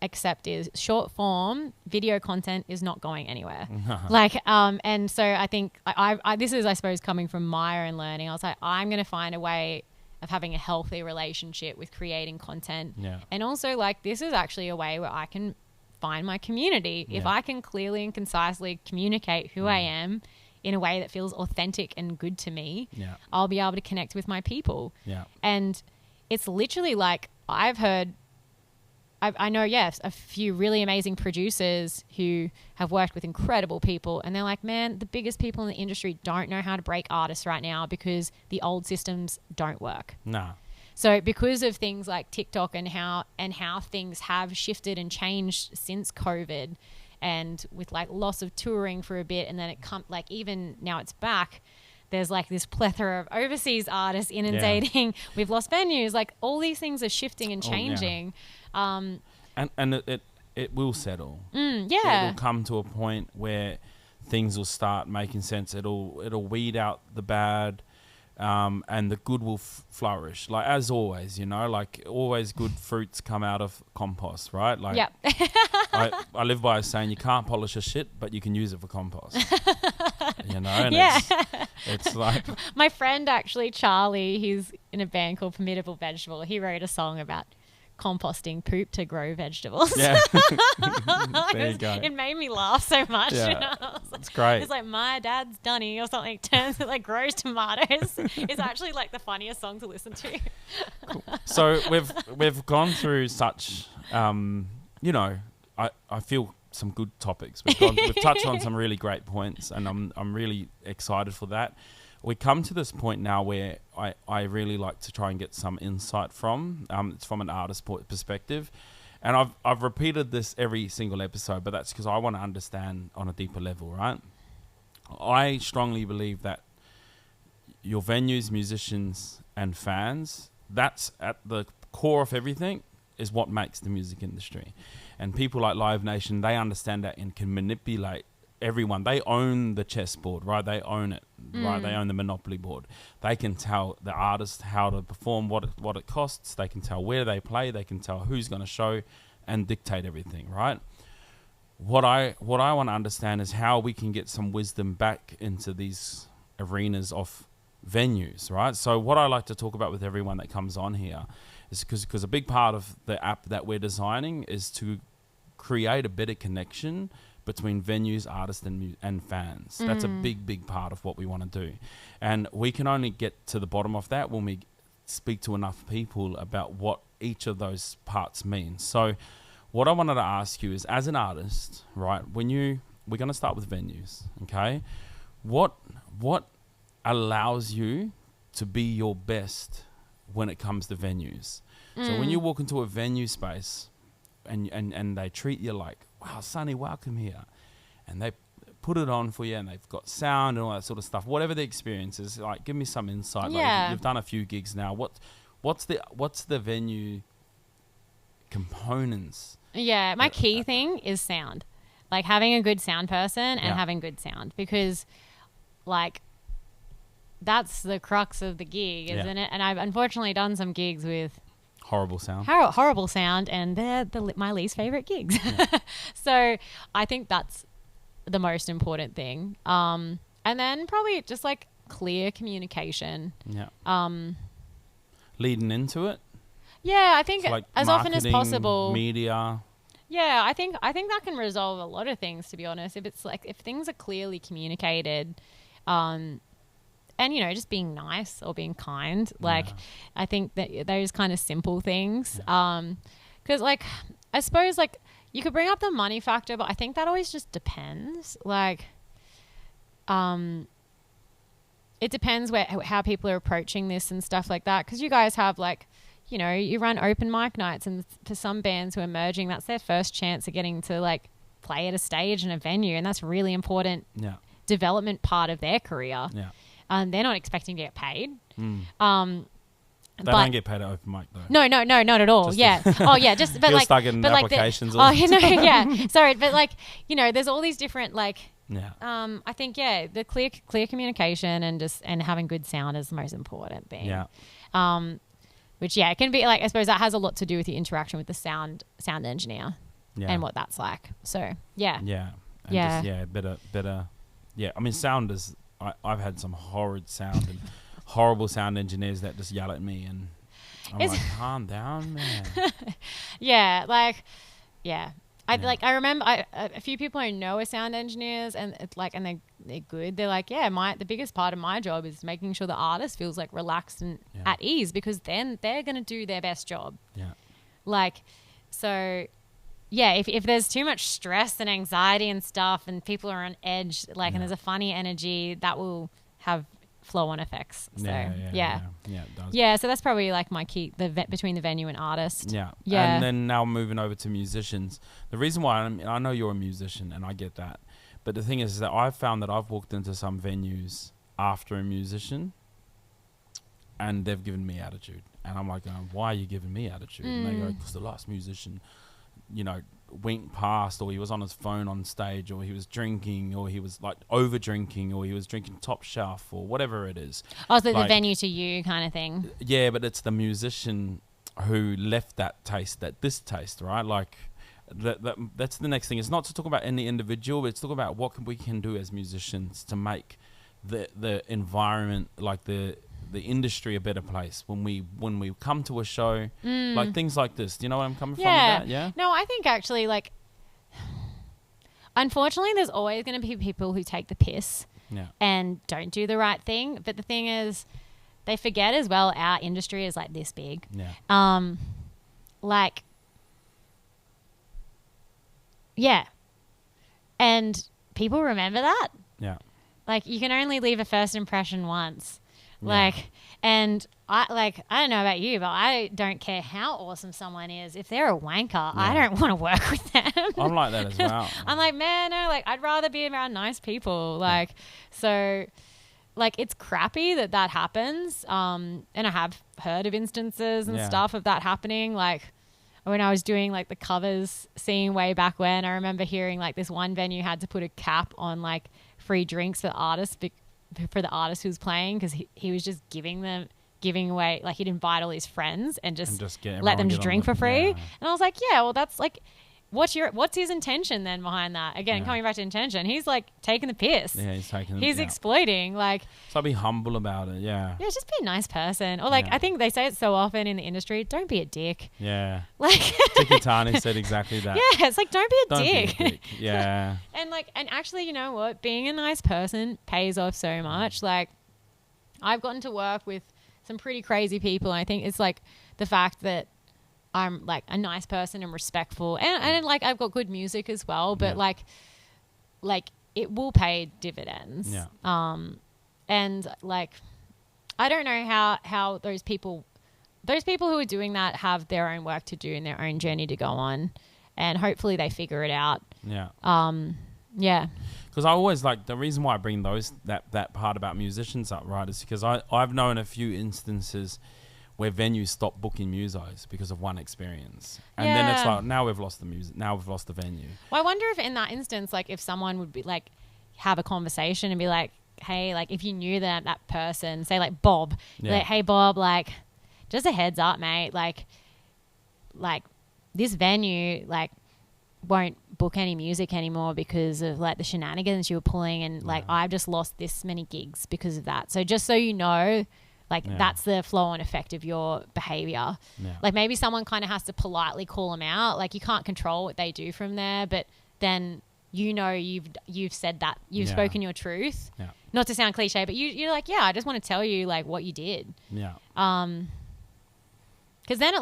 accept is short form video content is not going anywhere. Like, and so I think I this is, I suppose, coming from my own learning. I was like, I'm going to find a way of having a healthy relationship with creating content. And also, like, this is actually a way where I can find my community. If I can clearly and concisely communicate who I am in a way that feels authentic and good to me, I'll be able to connect with my people. And it's literally like, I know, a few really amazing producers who have worked with incredible people, and they're like, man, the biggest people in the industry don't know how to break artists right now because the old systems don't work. So because of things like TikTok and how things have shifted and changed since COVID, and with like loss of touring for a bit, and then like even now it's back, there's like this plethora of overseas artists inundating. We've lost venues. Like, all these things are shifting and changing. And it will settle. It'll come to a point where things will start making sense. It'll weed out the bad, and the good will flourish. Like, as always, like, always good fruits come out of compost, right? Like, I live by a saying, you can't polish a shit, but you can use it for compost. And it's like, my friend actually, Charlie, he's in a band called Formidable Vegetable. He wrote a song about composting poop to grow vegetables. There you go. It made me laugh so much. It's great. It's like, my dad's dunny or something turns it like grows tomatoes. It's actually like the funniest song to listen to. Cool. So we've gone through such I feel some good topics. We've touched on some really great points, and I'm really excited for that. We come to this point now where I really like to try and get some insight from. It's from an artist perspective. And I've repeated this every single episode, but that's because I want to understand on a deeper level, right? I strongly believe that your venues, musicians, and fans, that's at the core of everything, is what makes the music industry. And people like Live Nation, they understand that and can manipulate everyone. They own the chessboard, right? They own it, right? They own the monopoly board. They can tell the artist how to perform, what it costs. They can tell where they play. They can tell who's going to show and dictate everything, right? What I want to understand is how we can get some wisdom back into these arenas of venues, right? So what I like to talk about with everyone that comes on here is because a big part of the app that we're designing is to create a better connection between venues, artists, and fans. That's a big part of what we want to do. And we can only get to the bottom of that when we speak to enough people about what each of those parts means. So what I wanted to ask you is, as an artist, right, we're going to start with venues, okay? What allows you to be your best when it comes to venues? So when you walk into a venue space and they treat you like, wow, Sunny, welcome here, and they put it on for you and they've got sound and all that sort of stuff, whatever the experience is, like, give me some insight. Yeah. Like, you've done a few gigs now. What's the venue components? Yeah, my key thing is sound. Like having a good sound person and Yeah. having good sound, because like that's the crux of the gig, isn't it? And I've unfortunately done some gigs with Horrible sound. horrible sound, and they're my least favorite gigs. Yeah. So I think that's the most important thing. And then probably just like clear communication. Yeah. Leading into it. Yeah, I think So like as often as marketing, possible. media. Yeah, I think that can resolve a lot of things, to be honest. If things are clearly communicated, and just being nice or being kind, like I think that those kind of simple things. Because like I suppose like you could bring up the money factor, but I think that always just depends. Like, it depends how people are approaching this and stuff like that. Because you guys have like, you run open mic nights, and for some bands who are emerging, that's their first chance of getting to like play at a stage in a venue, and that's a really important development part of their career. Yeah. They're not expecting to get paid. They don't get paid at open mic though. No, not at all. Just But You're like, stuck in but like applications. Sorry, but like, there's all these different like. Yeah. I think the clear communication and having good sound is the most important thing. Yeah. Which it can be like, I suppose that has a lot to do with the interaction with the sound engineer and what that's like. So yeah. Yeah. And better. Yeah. I mean, sound is. I've had some horrid sound and horrible sound engineers that just yell at me, and I'm like, calm down, man. I remember a few people I know are sound engineers, and it's like, and they're good. They're like, the biggest part of my job is making sure the artist feels like relaxed and at ease, because then they're going to do their best job. Yeah. Like, so if there's too much stress and anxiety and stuff, and people are on edge, and there's a funny energy, that will have flow-on effects. So Yeah, it does. Yeah, so that's probably like my key, between the venue and artist. Yeah. Yeah. And then now moving over to musicians. The reason why, I know you're a musician and I get that, but the thing is that I've found that I've walked into some venues after a musician and they've given me attitude. And I'm like, why are you giving me attitude? And they go, because the last musician, went past, or he was on his phone on stage, or he was drinking, or he was like over drinking, or he was drinking top shelf, or whatever it is. Oh, so the venue to you kind of thing. Yeah, but it's the musician who left that distaste, right? Like that's the next thing. It's not to talk about any individual, but it's to talk about what we can do as musicians to make the environment, like the industry, a better place when we come to a show, like things like this. Do you know where I'm coming from with that? Yeah. No, I think actually, like, unfortunately, there's always going to be people who take the piss and don't do the right thing. But the thing is, they forget as well, our industry is like this big. And people remember that. Yeah. Like, you can only leave a first impression once. Yeah. Like, and I don't know about you, but I don't care how awesome someone is. If they're a wanker, I don't want to work with them. I'm like that as well. I'm like, man, no, like, I'd rather be around nice people. Like, so, like, it's crappy that happens. And I have heard of instances and stuff of that happening. Like, when I was doing, like, the covers scene way back when, I remember hearing, like, this one venue had to put a cap on, like, free drinks for artists for the artist who was playing, because he was just giving away, like, he'd invite all his friends and just let them just drink for free. And I was like, yeah, well, that's like, what's his intention then behind that? Again, coming back to intention, he's like taking the piss. Yeah, he's exploiting. Like, so be humble about it. Yeah, just be a nice person. Or like, I think they say it so often in the industry, don't be a dick. Yeah, like Tikitani said exactly that. Yeah, it's like, don't be a dick. Yeah. and actually, you know what, being a nice person pays off so much. Like, I've gotten to work with some pretty crazy people, and I think it's like the fact that I'm like a nice person and respectful, and like, I've got good music as well, but like it will pay dividends. Yeah. And like, I don't know how those people who are doing that have their own work to do and their own journey to go on, and hopefully they figure it out. Yeah. Yeah. Because I always like, the reason why I bring that part about musicians up, right, is because I've known a few instances where venues stop booking musos because of one experience. And then it's like, now we've lost the music, now we've lost the venue. Well, I wonder if in that instance, like, if someone would be like, have a conversation and be like, hey, like, if you knew that person, say like Bob, like, hey Bob, like, just a heads up, mate, like this venue, like, won't book any music anymore because of like the shenanigans you were pulling, and like, I've just lost this many gigs because of that. So just so you know, like, that's the flow-on effect of your behavior. Yeah. Like, maybe someone kind of has to politely call them out. Like, you can't control what they do from there, but then, you know, you've said that, you've spoken your truth. Yeah. Not to sound cliche, but you're like, I just want to tell you like what you did. Yeah. Because then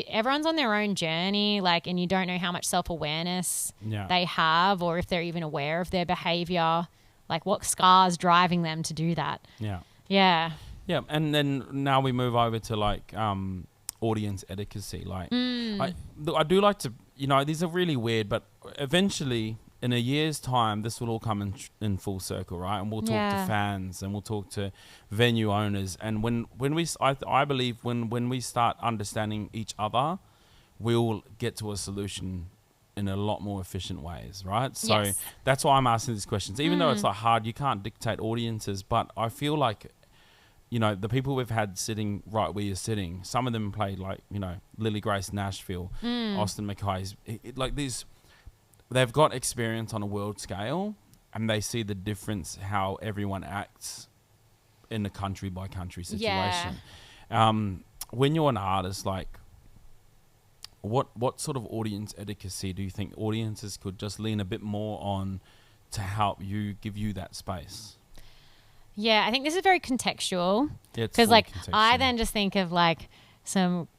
everyone's on their own journey, like, and you don't know how much self-awareness they have, or if they're even aware of their behavior, like what scars driving them to do that. Yeah. Yeah. Yeah, and then now we move over to like audience etiquette. Like, I do like to, you know, these are really weird, but eventually in a year's time, this will all come in full circle, right? And we'll talk to fans, and we'll talk to venue owners. And I believe when we start understanding each other, we'll get to a solution in a lot more efficient ways, right? So that's why I'm asking these questions. Even though it's like hard, you can't dictate audiences, but I feel like, you know, the people we've had sitting right where you're sitting, some of them played like, you know, Lily Grace Nashville, Austin Mackay's, like these, they've got experience on a world scale, and they see the difference how everyone acts in a country by country situation. When you're an artist, like, what sort of audience etiquette do you think audiences could just lean a bit more on to help you, give you that space? Yeah, I think this is very contextual, because like I then just think of like I'm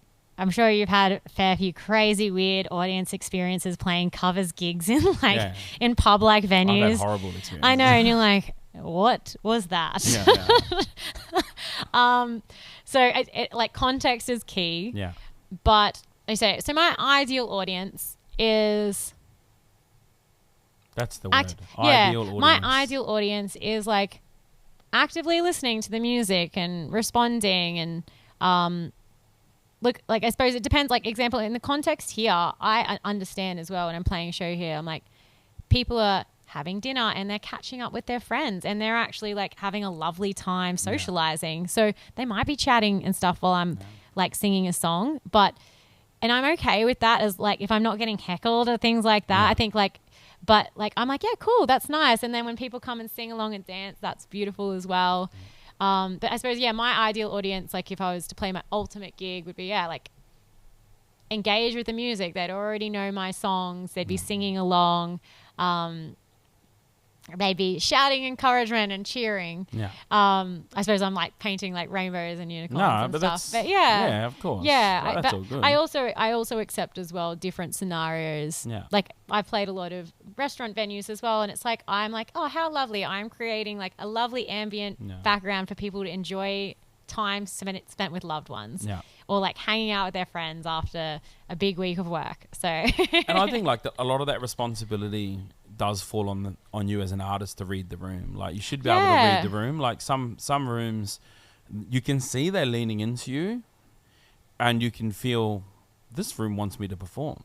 sure you've had a fair few crazy weird audience experiences playing covers gigs in like in pub like venues. I've had horrible experiences. I know, and you're like, what was that? So it like, context is key. Yeah. But I say, so my ideal audience is, that's the word. Ideal audience. My ideal audience is like actively listening to the music and responding, and look, like, I suppose it depends. Like, example, in the context here, I understand as well when I'm playing a show here, I'm like, people are having dinner and they're catching up with their friends, and they're actually like having a lovely time socializing. So they might be chatting and stuff while I'm like singing a song, and I'm okay with that, as like, if I'm not getting heckled or things like that. I think like, but like, I'm like, yeah, cool, that's nice. And then when people come and sing along and dance, that's beautiful as well. But I suppose, my ideal audience, like if I was to play my ultimate gig, would be, like, engage with the music. They'd already know my songs. They'd be singing along. They'd be shouting encouragement and cheering. Yeah. I suppose I'm like painting like rainbows and unicorns and but stuff. But yeah, of course. Yeah, that's all good. I also accept as well different scenarios. Yeah. Like, I've played a lot of restaurant venues as well. And it's like, I'm like, oh, how lovely. I'm creating like a lovely ambient background for people to enjoy time spent with loved ones. Yeah. Or like hanging out with their friends after a big week of work. So, and I think like a lot of that responsibility does fall on you as an artist to read the room. Like you should be able to read the room. Like some rooms, you can see they're leaning into you, and you can feel this room wants me to perform.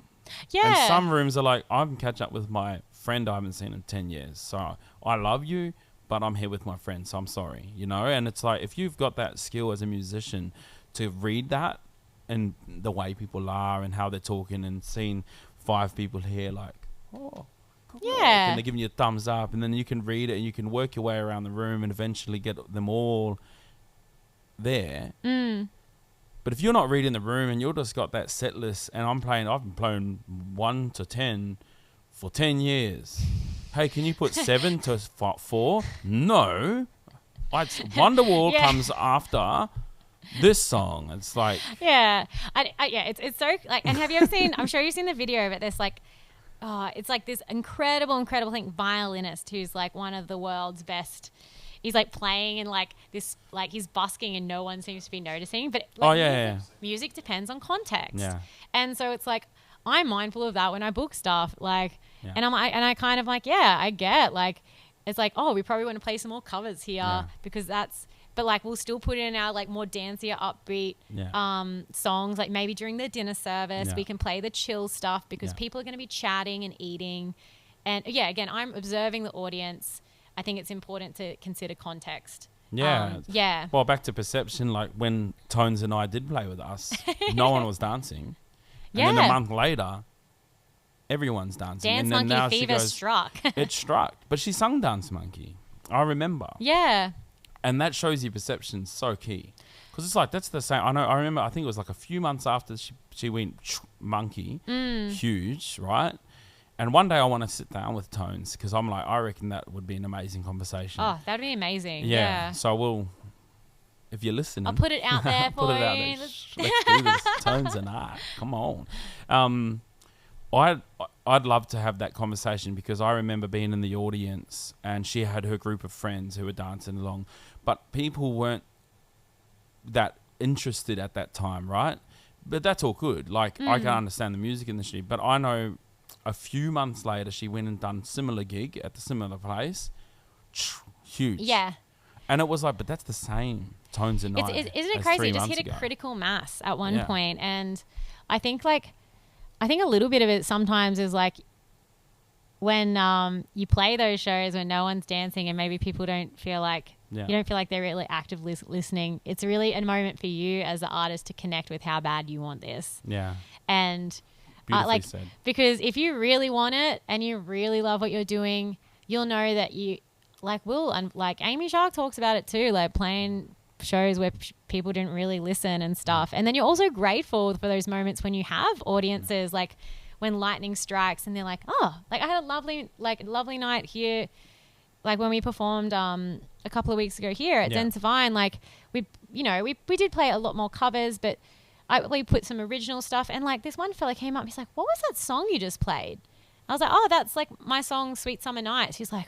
Yeah. And some rooms are like, I can catch up with my friend I haven't seen in 10 years. So I love you, but I'm here with my friend, so I'm sorry, you know? And it's like, if you've got that skill as a musician to read that and the way people are and how they're talking, and seeing 5 people here like, oh, yeah, and they're giving you a thumbs up, and then you can read it and you can work your way around the room and eventually get them all there. But if you're not reading the room and you're just got that set list, and I've been playing 1 to 10 for 10 years. Hey, can you put 7 to 4? No. Wonderwall comes after this song. It's like, yeah, it's so like. And have you ever seen? I'm sure you've seen the video of it. There's like, it's like this incredible thing, violinist who's like one of the world's best. He's like playing and like this, like he's busking and no one seems to be noticing. But like, music depends on context. Yeah. And so it's like, I'm mindful of that when I book stuff. Like, and I kind of like, I get like, it's like, oh, we probably want to play some more covers here because that's, but like we'll still put in our like more dancier, upbeat songs. Like maybe during the dinner service, we can play the chill stuff because people are going to be chatting and eating. And again, I'm observing the audience. I think it's important to consider context. Yeah. Well, back to perception, like when Tones and I did play with us, no one was dancing. And then a month later, everyone's dancing. Dance and then Monkey now fever struck. It struck. But she sung Dance Monkey. I remember. Yeah. And that shows you perception's so key. Because it's like, that's the same. I remember, I think it was like a few months after she went monkey, huge, right? And one day I want to sit down with Tones because I'm like, I reckon that would be an amazing conversation. Oh, that'd be amazing. Yeah. So if you're listening, I'll put it out there for you. Let's do this. Tones and I. Come on. I'd love to have that conversation because I remember being in the audience and she had her group of friends who were dancing along, but people weren't that interested at that time, right? But that's all good. Like, I can understand the music industry, but I know a few months later she went and done similar gig at the similar place. Huge. Yeah. And it was like, but that's the same Tones and I. Isn't it crazy? It just hit a critical mass at one point. And I think a little bit of it sometimes is like when you play those shows when no one's dancing and maybe people don't feel like you don't feel like they're really actively listening. It's really a moment for you as the artist to connect with how bad you want this. Yeah. And like said. Because if you really want it and you really love what you're doing, you'll know that you like will. And like Amy Shark talks about it too, like playing shows where people didn't really listen and stuff. And then you're also grateful for those moments when you have audiences, like when lightning strikes and they're like, oh, like I had a lovely night here. Like when we performed a couple of weeks ago here at Den Devine, like we did play a lot more covers, but we put some original stuff. And like this one fella came up, he's like, what was that song you just played? I was like, oh, that's like my song Sweet Summer Nights. He's like,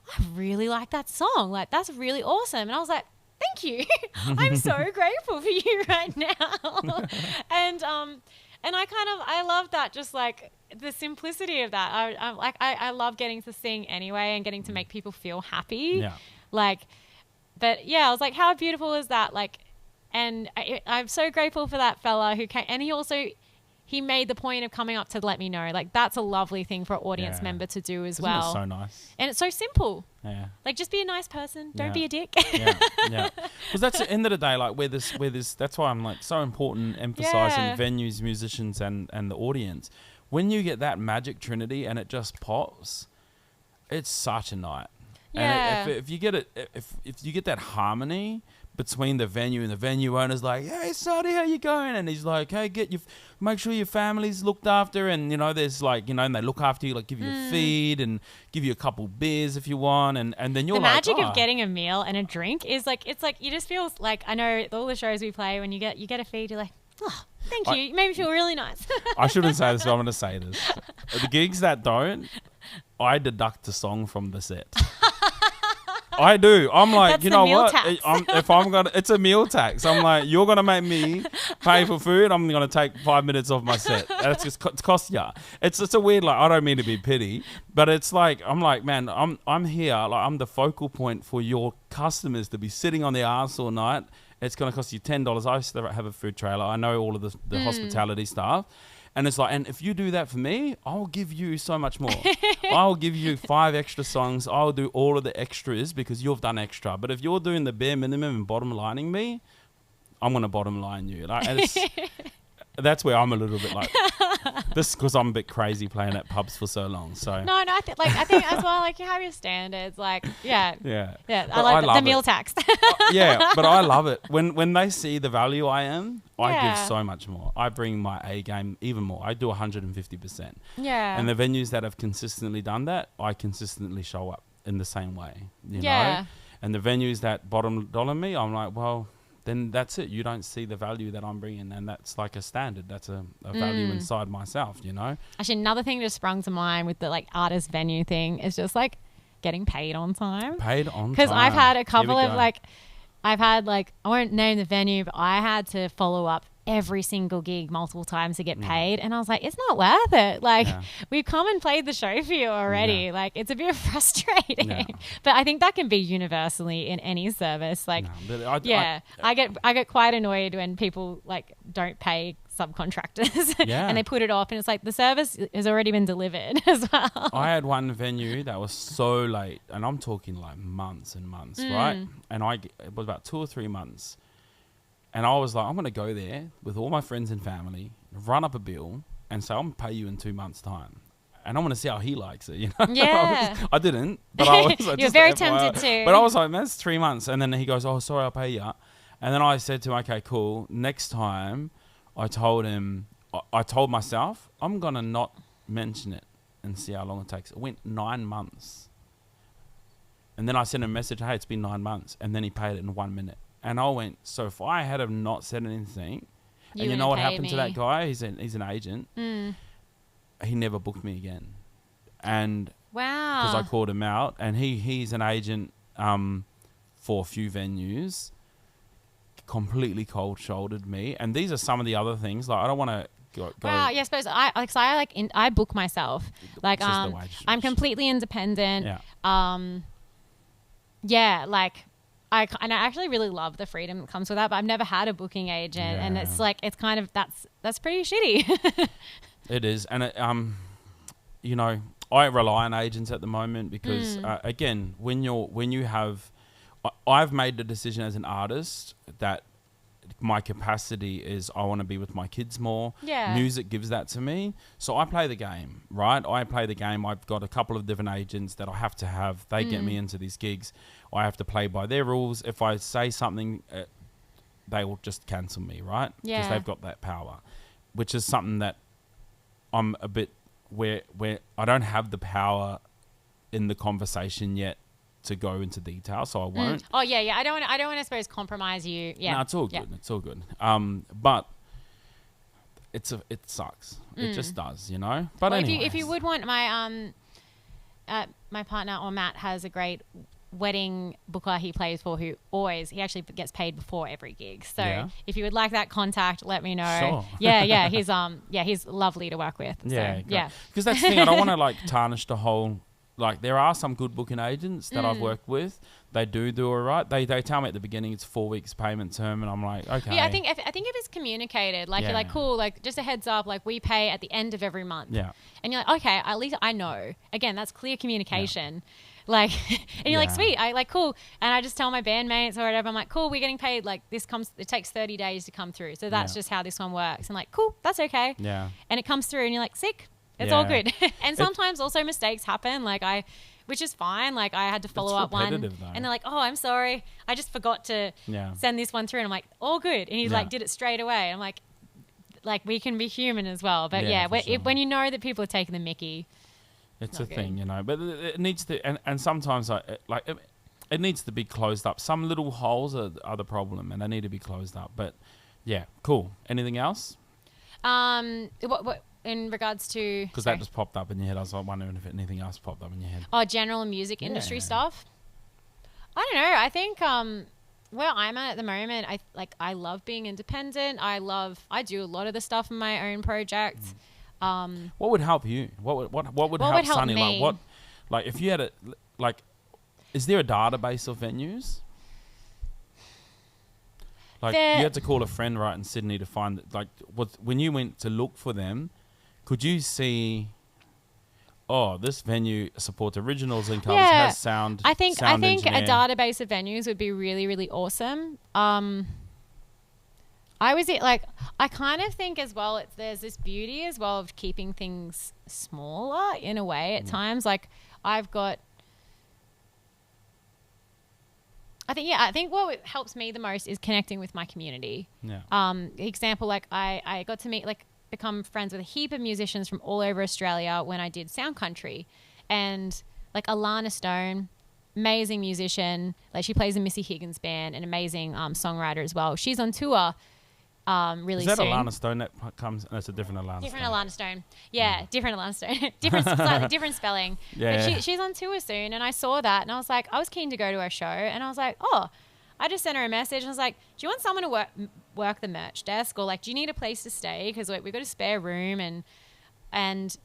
I really like that song. Like that's really awesome. And I was like, thank you. I'm so grateful for you right now. And I love that, just like the simplicity of that. I love getting to sing anyway and getting to make people feel happy. Yeah. Like, but yeah, I was like, how beautiful is that? Like, and I'm so grateful for that fella who came, and he made the point of coming up to let me know. Like, that's a lovely thing for an audience member to do as well. Isn't it so nice? And it's so simple. Yeah. Like, just be a nice person. Don't be a dick. Yeah. Because that's the end of the day, like, where this, that's why I'm like so important emphasizing venues, musicians, and the audience. When you get that magic trinity and it just pops, it's such a night. Yeah. And if you get it, if you get that harmony between the venue and the venue owner's like, hey, Sonny, how you going? And he's like, hey, make sure your family's looked after. And, there's like, and they look after you, like give you a feed and give you a couple beers if you want. And then you're like, the magic of getting a meal and a drink is like, it's like, you just feel like, I know all the shows we play, when you get a feed, you're like, oh, thank you. You made me feel really nice. I shouldn't say this, but I'm going to say this. The gigs that don't, I deduct a song from the set. I do. I'm like, That's you the know meal what? tax. If I'm gonna, it's a meal tax. I'm like, you're gonna make me pay for food. I'm gonna take 5 minutes off my set. That's just it's cost ya. It's a weird, like, I don't mean to be pity, but it's like, I'm like, man, I'm here. Like, I'm the focal point for your customers to be sitting on their ass all night. It's gonna cost you $10. I used to have a food trailer. I know all of the hospitality stuff. And it's like, and if you do that for me, I'll give you so much more. I'll give you 5 extra songs. I'll do all of the extras because you've done extra. But if you're doing the bare minimum and bottom lining me, I'm going to bottom line you. Like, and that's where I'm a little bit like, this because I'm a bit crazy playing at pubs for so long. So No, I think as well, like, you have your standards. Like, yeah. But I like the meal it. tax. Yeah, but I love it. When they see the value I am, I Yeah. give so much more. I bring my A game even more. I do 150%. Yeah. And the venues that have consistently done that, I consistently show up in the same way, you Yeah. know? And the venues that bottom dollar me, I'm like, well, then that's it. You don't see the value that I'm bringing. And that's like a standard. That's a value inside myself, you know? Actually, another thing just sprung to mind with the like artist venue thing is just like getting paid on time. Paid on time. Because I've had a Here we couple of go. like, I won't name the venue, but I had to follow up every single gig multiple times to get paid. And I was like, it's not worth it. Like, we've come and played the show for you already. Yeah. Like, it's a bit frustrating. Yeah. But I think that can be universally in any service. Like, No, but I get quite annoyed when people like don't pay subcontractors and they put it off, and it's like the service has already been delivered as well. I had one venue that was so late, and I'm talking like months and months, right? And it was about 2 or 3 months. And I was like, I'm going to go there with all my friends and family, run up a bill, and say, I'm going to pay you in 2 months' time. And I want to see how he likes it, you know? Yeah. I didn't, but I was like, You're just very FYI. tempted to. But I was like, man, it's 3 months. And then he goes, oh, sorry, I'll pay you. And then I said to him, okay, cool. Next time, I told myself, I'm going to not mention it and see how long it takes. It went 9 months. And then I sent him a message, hey, it's been 9 months. And then he paid it in 1 minute. And I went, so if I had have not said anything, and you know what happened to that guy? He's an agent. He never booked me again. And Wow. because I called him out, and he's an agent for a few venues, completely cold-shouldered me. And these are some of the other things. Like, I don't want to go. Wow, yeah, I suppose I book myself. Like, It's just the way I'm completely independent. Yeah. Yeah, like I actually really love the freedom that comes with that, but I've never had a booking agent, and Yeah. it's like it's kind of that's pretty shitty. It is, and it, you know, I rely on agents at the moment because again, I've made the decision as an artist that my capacity is I want to be with my kids more. Yeah. Music gives that to me. So I play the game, right? I play the game. I've got a couple of different agents that I have to have. They get me into these gigs. I have to play by their rules. If I say something, they will just cancel me, right? Yeah. Because they've got that power, which is something that I'm a bit where I don't have the power in the conversation yet to go into detail, so I won't. Oh yeah. I don't want to suppose compromise you. Yeah. No, it's all good. Yeah. It's all good. But it sucks. It just does, you know. But Well, anyway, if you would want my my partner or Matt has a great wedding booker he plays for who he actually gets paid before every gig. So Yeah. if you would like that contact, let me know. Sure. Yeah, he's lovely to work with. yeah, So, yeah. because that's the thing. I don't want to like tarnish the whole. Like, there are some good booking agents that I've worked with. They do all right. They tell me at the beginning it's 4 weeks payment term, and I'm like, okay. Yeah, I think if it's communicated, like you're like, Yeah. cool, like just a heads up, like we pay at the end of every month. Yeah. And you're like, okay, at least I know. Again, that's clear communication. Like, and you're like, Yeah. sweet, I like, cool. And I just tell my bandmates or whatever, I'm like, cool, we're getting paid. Like it takes 30 days to come through. So that's Yeah. just how this one works. And like, cool, that's okay. Yeah. And it comes through and you're like, sick. It's all Yeah. good. And sometimes also mistakes happen. Which is fine. Like I had to follow up one repetitive, though. and they're like, oh, I'm sorry. I just forgot to Yeah. send this one through. And I'm like, all good. And he's Yeah. like, did it straight away. I'm like we can be human as well. But Yeah, yeah, for sure. when you know that people are taking the mickey. It's Not a good. thing, you know. But it needs to, and sometimes it needs to be closed up. Some little holes are the problem, and they need to be closed up. But yeah, cool. Anything else? What in regards to? Because that just popped up in your head. I was like wondering if anything else popped up in your head. Oh, general music industry stuff. I don't know. I think where I'm at the moment, I love being independent. I do a lot of the stuff in my own project. What would help you? What would help Sunny? Me? Like if you had a is there a database of venues? Like you had to call a friend right in Sydney to find when you went to look for them, could you see? Oh, this venue supports originals and covers, has sound. I think engineer. a database of venues would be really, really awesome. I kind of think as well. There's this beauty as well of keeping things smaller in a way at times. Like I've got. I think what helps me the most is connecting with my community. Yeah. Example, like I got to become friends with a heap of musicians from all over Australia when I did Sound Country. And like Alana Stone, amazing musician. Like she plays in Missy Higgins' band, an amazing songwriter as well. She's on tour really soon. Is that Alana Stone that comes? That's a different Alana Stone. Different Alana Stone. Yeah, different Alana Stone. Slightly different spelling. Yeah. But she's on tour soon, and I saw that, and I was keen to go to her show, and I was like, oh, I just sent her a message, and I was like, do you want someone to work the merch desk, or like, do you need a place to stay? Because we've got a spare room, and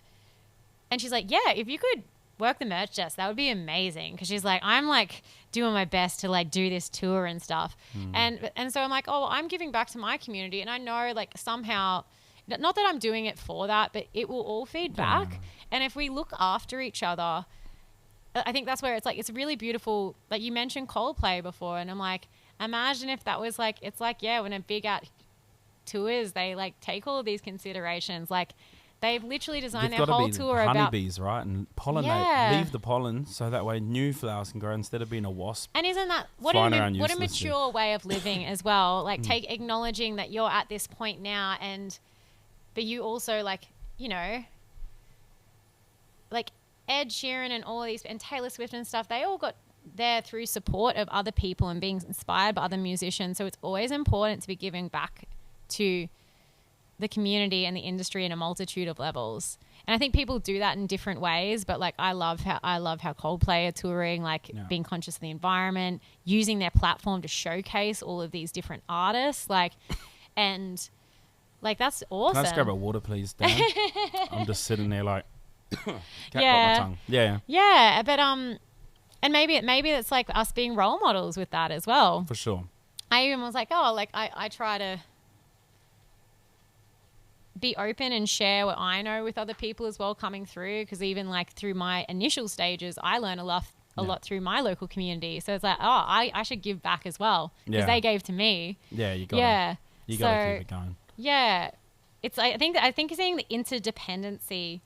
she's like, yeah, if you could work the merch desk, that would be amazing. Because she's like, I'm like doing my best to like do this tour and stuff. And so I'm like, oh, I'm giving back to my community. And I know like somehow, not that I'm doing it for that, but it will all feed back. And if we look after each other, I think that's where it's really beautiful. Like you mentioned Coldplay before. And I'm like, imagine if that was like, it's like, yeah, when a big out tours, they like take all of these considerations. Like, they've literally designed their whole tour about honeybees, right? And pollinate, leave the pollen so that way new flowers can grow instead of being a wasp. And isn't that what a mature way of living as well? Like acknowledging that you're at this point now, but you also like Ed Sheeran and all of these and Taylor Swift and stuff. They all got there through support of other people and being inspired by other musicians. So it's always important to be giving back to the community and the industry in a multitude of levels. And I think people do that in different ways, but like I love how Coldplay are touring, like being conscious of the environment, using their platform to showcase all of these different artists, and that's awesome. Can I just grab a water, please, Dan? I'm just sitting there like can't put my tongue. Yeah, but and maybe it's like us being role models with that as well. For sure. I even was like, I try to be open and share what I know with other people as well coming through, because even like through my initial stages I learn a lot through my local community. So it's like, I should give back as well, because they gave to me. You gotta keep it going. I think seeing the interdependency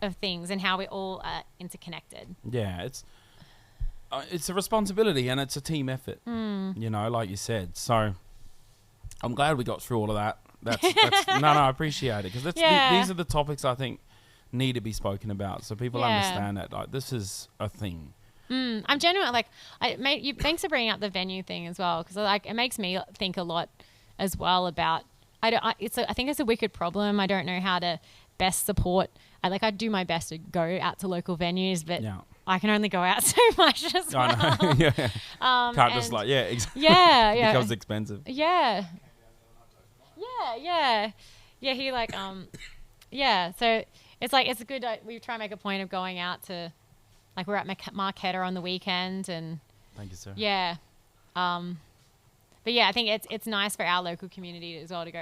of things and how we all are interconnected. It's a responsibility and it's a team effort, like you said. So I'm glad we got through all of that. That's I appreciate it, because these are the topics I think need to be spoken about, so people understand that like this is a thing. I'm genuine. Thanks for bringing up the venue thing as well, because it makes me think a lot as well about. I think it's a wicked problem. I don't know how to best support. I do my best to go out to local venues, but I can only go out so much as well. I know. Can't just exactly. It becomes expensive. He so it's like it's a good we try and make a point of going out to, like, we're at Marquetta on the weekend, and thank you, sir. But I think it's nice for our local community as well to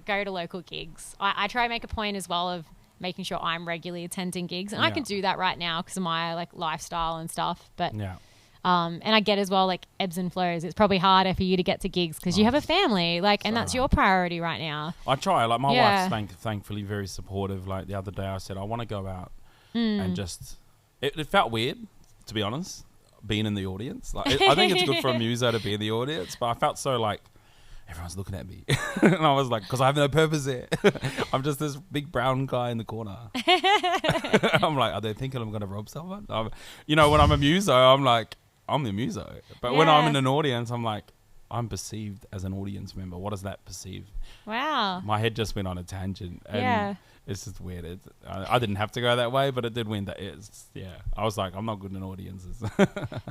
go to local gigs. I try and make a point as well of making sure I'm regularly attending gigs, and I can do that right now because of my lifestyle and stuff, but and I get as well ebbs and flows. It's probably harder for you to get to gigs because you have a family, and that's your priority right now. I try. My wife's thankfully very supportive. Like the other day, I said I want to go out and just. It felt weird, to be honest, being in the audience. I think it's good for a muso to be in the audience, but I felt so everyone's looking at me, and I was like, because I have no purpose there. I'm just this big brown guy in the corner. I'm like, are they thinking I'm going to rob someone? When I'm a muso, I'm like. I'm the muso. But when I'm in an audience, I'm like, I'm perceived as an audience member. What does that perceive? Wow. My head just went on a tangent. And Yeah. it's just weird. I didn't have to go that way, but it did win that. I was like, I'm not good in audiences.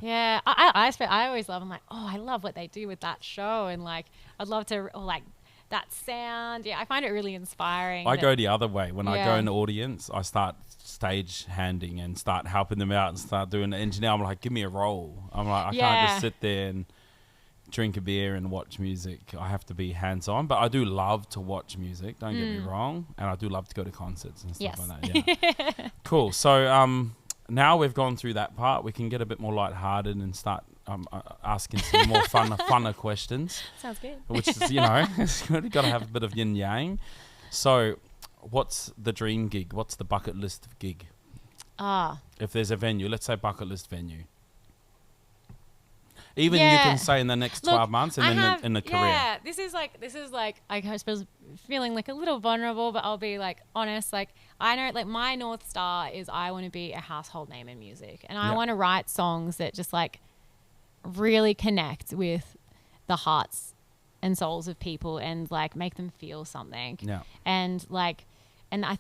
Yeah. I always love, I'm like, oh, I love what they do with that show. And like, I'd love to, or like that sound. Yeah. I find it really inspiring. I go the other way. When I go Yeah. in the audience, I start stage handing and start helping them out and start doing the engineer. I'm like, give me a role. I'm like, I can't just sit there and drink a beer and watch music. I have to be hands-on, but I do love to watch music, don't get me wrong, and I do love to go to concerts and stuff like that. Yeah. Cool. So now we've gone through that part, we can get a bit more lighthearted and start asking some more funner questions. Sounds good. Which is, you know, it's good. Got to have a bit of yin yang. So what's the dream gig? What's the bucket list gig? If there's a venue, let's say bucket list venue. Even you can say in the next 12 months and then in the career. Yeah, this is like I suppose feeling like a little vulnerable, but I'll be like honest. Like I know, like my North Star is I want to be a household name in music, and I want to write songs that just like really connect with the hearts and souls of people and like make them feel something. Yeah. And I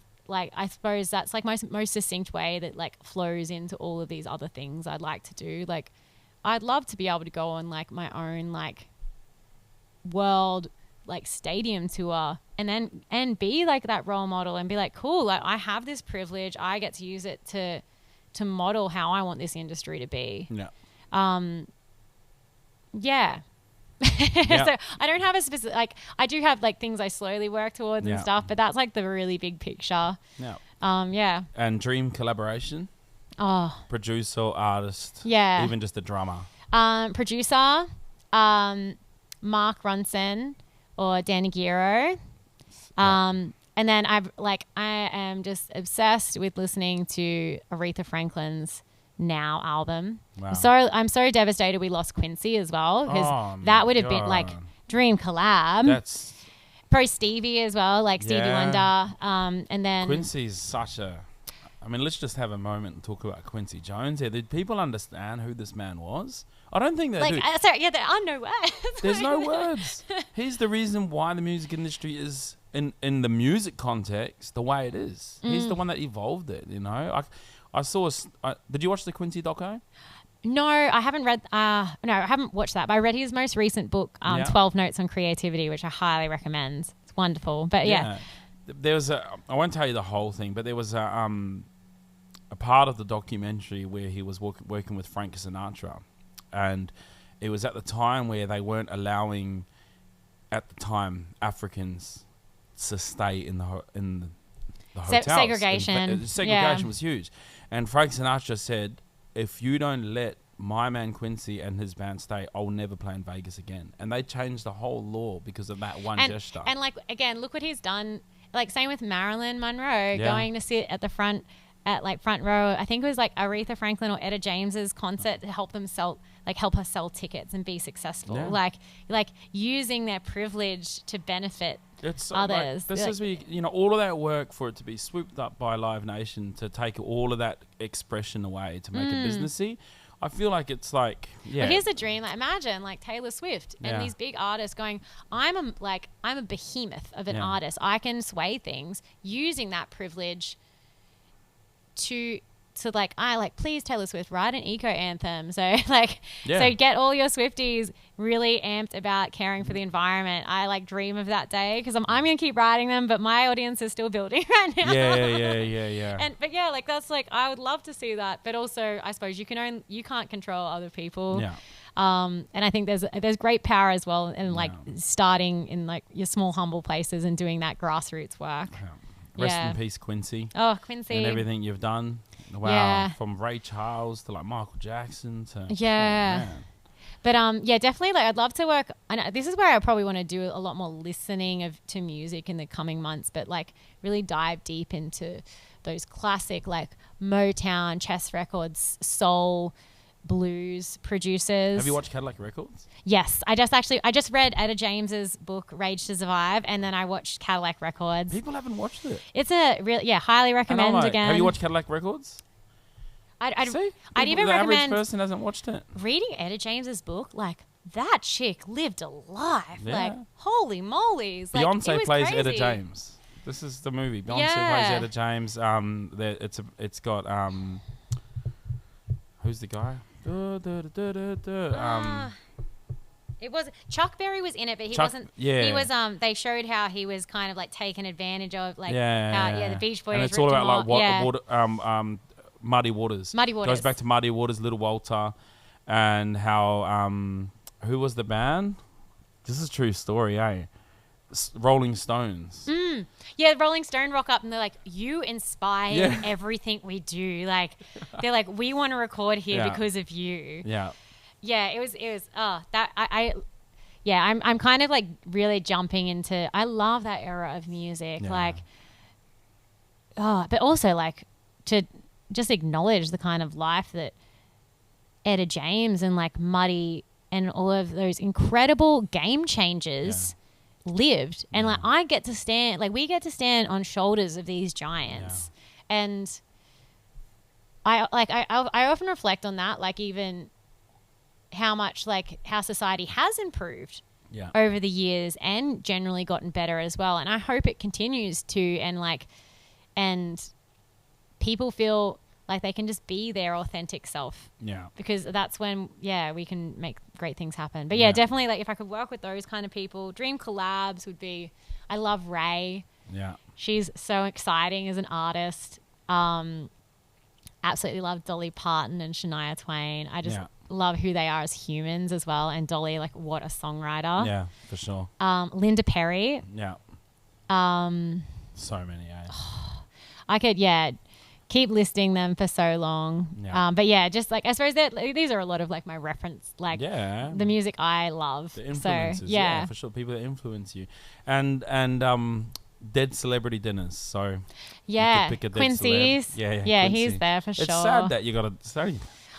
suppose that's like most succinct way that like flows into all of these other things I'd like to do. Like I'd love to be able to go on like my own like world like stadium tour and be like that role model and be like, cool, like I have this privilege, I get to use it to model how I want this industry to be. Yeah. Yeah. So I don't have a specific, like I do have like things I slowly work towards and stuff, but that's like the really big picture. Yeah. Yeah. And dream collaboration? Producer, artist, even just a drummer. Producer, Mark Ronson or Dan Aguirre. And then I am just obsessed with listening to Aretha Franklin's Now album. Wow. I'm so devastated we lost Quincy as well, because that would have been like dream collab. That's Pro Stevie as well, like Stevie Wonder. And then Quincy's such a... I mean, let's just have a moment and talk about Quincy Jones here. Did people understand who this man was? I don't think they do. There are no words. There's no words. He's the reason why the music industry is, in the music context, the way it is. He's the one that evolved it, you know? I saw... did you watch the Quincy doco? No, I haven't read... I haven't watched that, but I read his most recent book, 12 Notes on Creativity, which I highly recommend. It's wonderful. But There was I won't tell you the whole thing, but there was a part of the documentary where he was working with Frank Sinatra, and it was at the time where they weren't allowing, at the time, Africans to stay in the hotels. Segregation. Segregation was huge, and Frank Sinatra said, "If you don't let my man Quincy and his band stay, I'll never play in Vegas again." And they changed the whole law because of that one gesture. And like again, look what he's done. Like same with Marilyn Monroe going to sit at the front row. I think it was like Aretha Franklin or Etta James's concert to help her sell tickets and be successful. Yeah. Like using their privilege to benefit others. This is where all of that work for it to be swooped up by Live Nation to take all of that expression away to make it businessy. I feel like it's like, But here's a dream. Like imagine like Taylor Swift and these big artists going, I'm a behemoth of an artist. I can sway things using that privilege to please Taylor Swift, write an eco anthem. So so get all your Swifties really amped about caring for the environment. I like dream of that day because I'm going to keep writing them, but my audience is still building right now. Yeah. But yeah, like that's like, I would love to see that. But also I suppose you can't control other people. Yeah. And I think there's great power as well in like starting in like your small humble places and doing that grassroots work. Yeah. Rest in peace, Quincy. Oh, Quincy. And everything you've done. Wow. Yeah. From Ray Charles to like Michael Jackson to... Yeah. But definitely like I'd love to work... And this is where I probably want to do a lot more listening to music in the coming months, but like really dive deep into those classic like Motown, Chess Records, soul, blues producers. Have you watched Cadillac Records? Yes. I just read Etta James's book Rage to Survive, and then I watched Cadillac Records. People haven't watched it. It's a real highly recommend again. Have you watched Cadillac Records? I'd even the recommend average person hasn't watched it. reading Etta James's book, like that chick lived a life. Yeah. Like, holy moly's. Like, Beyonce it was plays crazy. Etta James. This is the movie. Beyonce Yeah. plays Etta James. It's got who's the guy? It was Chuck Berry was in it, but he Chuck- wasn't. yeah. He was. They showed how he was kind of like taken advantage of, like Yeah, the Beach Boys. and it's ripped all him about like off. Muddy Waters. Muddy Waters. Goes back to Muddy Waters, Little Walter, and how who was the band? This is a true story, eh? Rolling Stones. Yeah, Rolling Stone rock up and they're like, you inspire Yeah. everything we do. Like, they're like, we want to record here Yeah. because of you. Yeah. Yeah, it was I'm kind of like really jumping into, I love that era of music. Yeah. Like, but also like to just acknowledge the kind of life that Etta James and like Muddy and all of those incredible game changers lived. And like we get to stand on shoulders of these giants. And I often reflect on that, like even how much like how society has improved over the years and generally gotten better as well. And I hope it continues to, and people feel like they can just be their authentic self. Yeah. Because that's when, we can make great things happen. But yeah, definitely, like if I could work with those kind of people, dream collabs would be, I love Ray. Yeah. She's so exciting as an artist. Absolutely love Dolly Parton and Shania Twain. I just love who they are as humans as well. And Dolly, like what a songwriter. Yeah, for sure. Linda Perry. Yeah. So many, eh? I could, keep listing them for so long. Yeah. But yeah, just like, I suppose that these are a lot of like my reference, like the music I love. The influences, So, yeah, for sure. People that influence you. And dead celebrity dinners. So you could pick a dead Quincy's. celeb. Yeah, Quincy. he's there for sure. It's sad that you got to say.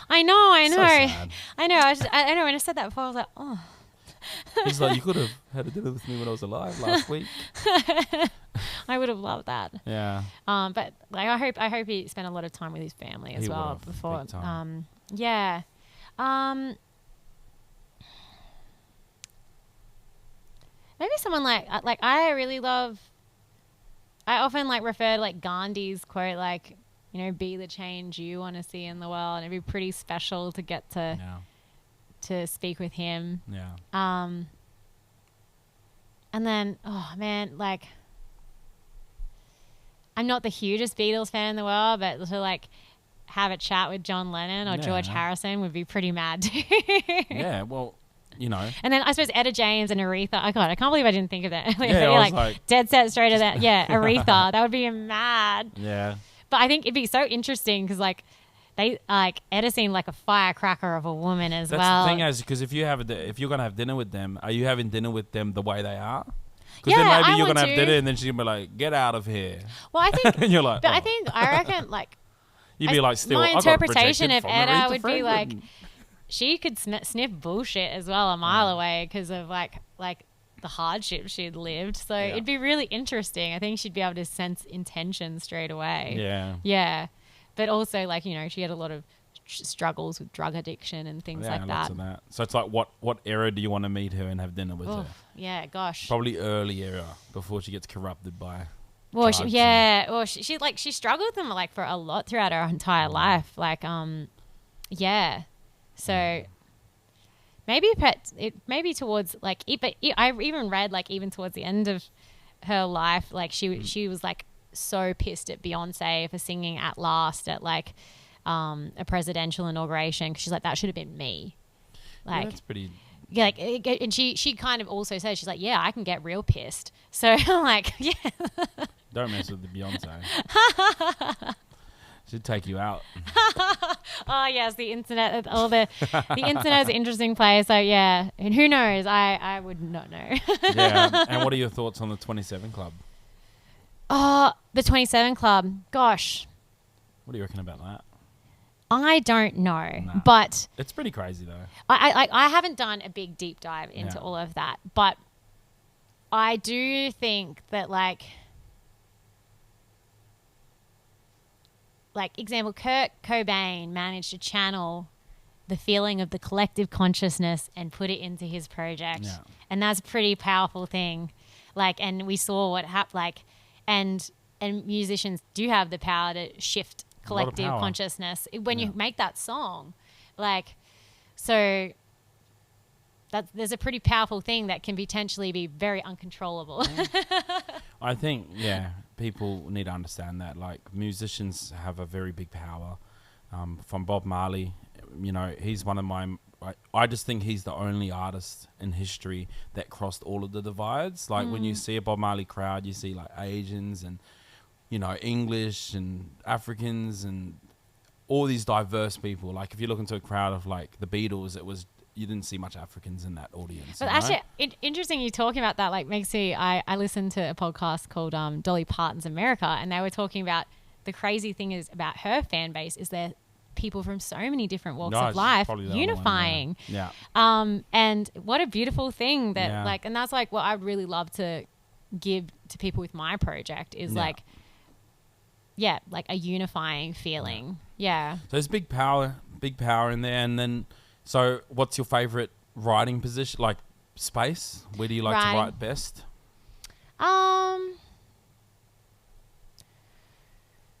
I know. So sad. I know. I know. When I said that before, I was like, oh. He's like, you could have had a dinner with me when I was alive last week. I would have loved that. Yeah. But like, I hope he spent a lot of time with his family as He well would've, before. big time. Yeah. Maybe someone like I really love. I often like refer to like Gandhi's quote, like, you know, be the change you want to see in the world, and it'd be pretty special to get to speak with him. Yeah. And then, oh man, like, I'm not the hugest Beatles fan in the world, but to like have a chat with John Lennon or George Harrison would be pretty mad too. Yeah, well, you know. And then I suppose Etta James and Aretha. Oh God, I can't believe I didn't think of that. Yeah, I was like dead set straight to that. Yeah, Aretha. That would be mad. Yeah. But I think it'd be so interesting because like they Etta seemed like a firecracker of a woman as well. That's the thing, is because if you're gonna have dinner with them, are you having dinner with them the way they are? Because Yeah, then maybe I you're want gonna have to. dinner and then she's gonna be like, "Get out of here," Well, I think. and you're like, But oh. I reckon like. You'd be like, still. My I got interpretation rejected of from Etta Aretha would be like, Franklin. she could sniff bullshit as well a mile away because of like the hardship she'd lived. So it'd be really interesting. I think she'd be able to sense intention straight away. Yeah. Yeah. But also, like, you know, she had a lot of struggles with drug addiction and things like lots that. of that. So it's like, what era do you want to meet her and have dinner with her? Yeah, gosh. Probably early era before she gets corrupted by. Well, drugs she struggled with them like for a lot throughout her entire life. Like, So maybe towards like, but I even read like even towards the end of her life, like she was like so pissed at Beyonce for singing "At Last" at like a presidential inauguration because she's like, that should have been me. Like, that's pretty. Yeah, like, and she kind of also says, she's like, yeah, I can get real pissed. So I'm like, yeah. Don't mess with the Beyonce. She'd take you out. Oh yes, the internet. The internet is an interesting place. So yeah, and who knows? I would not know. Yeah. And what are your thoughts on the 27 Club? Oh, the 27 Club. Gosh, What do you reckon about that? I don't know, Nah. but It's pretty crazy though. I haven't done a big deep dive into all of that, but I do think that like example, Kurt Cobain managed to channel the feeling of the collective consciousness and put it into his project. Yeah. And that's a pretty powerful thing. Like, and we saw what happened, like, and musicians do have the power to shift collective consciousness when you make that song. Like, so there's a pretty powerful thing that can potentially be very uncontrollable. I think, people need to understand that. Like, musicians have a very big power. From Bob Marley, you know, he's one of my... I just think he's the only artist in history that crossed all of the divides. Like, when you see a Bob Marley crowd, you see, like, Asians and, you know, English and Africans and all these diverse people. Like, if you look into a crowd of, like, the Beatles, you didn't see much Africans in that audience. But actually, interesting you talking about that, like, makes me... I listened to a podcast called Dolly Parton's America, and they were talking about the crazy thing is about her fan base is they're people from so many different walks of life unifying. And what a beautiful thing that like, and that's like what I really love to give to people with my project is like a unifying feeling. So there's big power in there. And then, so what's your favorite writing position, like space? Where do you like to write best?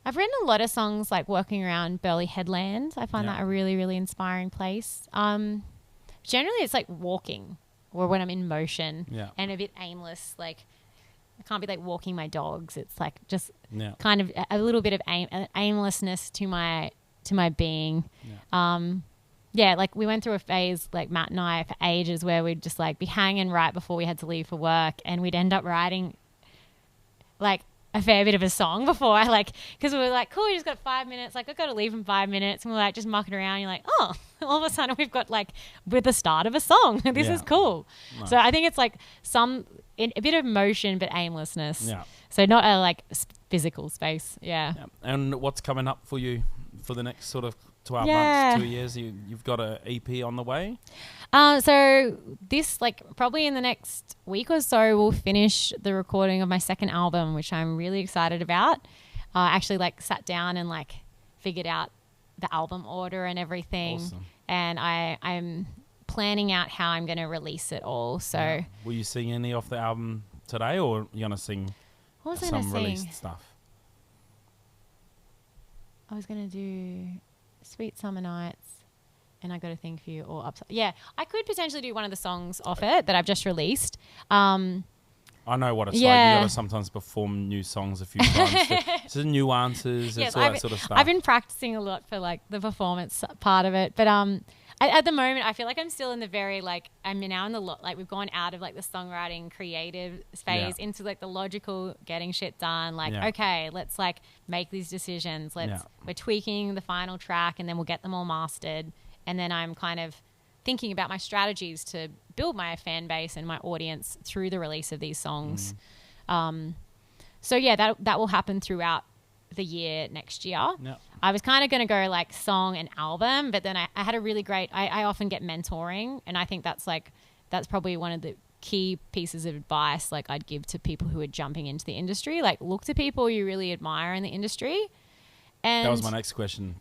I've written a lot of songs like working around Burleigh Headland. I find that a really, really inspiring place. Generally, it's like walking or when I'm in motion and a bit aimless. Like, I can't be like walking my dogs. It's like just kind of a little bit of aimlessness to my being. Like we went through a phase, like Matt and I, for ages where we'd just like be hanging right before we had to leave for work, and we'd end up writing like a fair bit of a song before I like, because we were like, cool, we just got 5 minutes, like I've got to leave in 5 minutes, and we're like just mucking around. You're like, oh, all of a sudden we've got like with the start of a song. This is cool. Nice. So I think it's like a bit of motion but aimlessness. So not a like physical space. And what's coming up for you for the next sort of 12 months, 2 years? You've got an EP on the way? So this, like, probably in the next week or so, we'll finish the recording of my second album, which I'm really excited about. I actually, like, sat down and, like, figured out the album order and everything. Awesome. And I'm planning out how I'm going to release it all. So will you sing any off the album today, or are you going to sing some released stuff? I was going to do Sweet Summer Nights, and I Got a Thing for You, or Upside. Yeah, I could potentially do one of the songs off it that I've just released. I know what it's like. You got to sometimes perform new songs a few times. It's the nuances, it's all that sort of stuff. I've been practicing a lot for like the performance part of it, but at the moment I feel like I'm still in the very like I'm now in the like we've gone out of like the songwriting creative phase into like the logical getting shit done. Like okay, let's like make these decisions. We're tweaking the final track, and then we'll get them all mastered. And then I'm kind of thinking about my strategies to build my fan base and my audience through the release of these songs. So yeah, that will happen throughout the year next year. I was kind of going to go like song and album, but then I had a really great, I often get mentoring, and I think that's probably one of the key pieces of advice like I'd give to people who are jumping into the industry. Like, look to people you really admire in the industry. And that was my next question.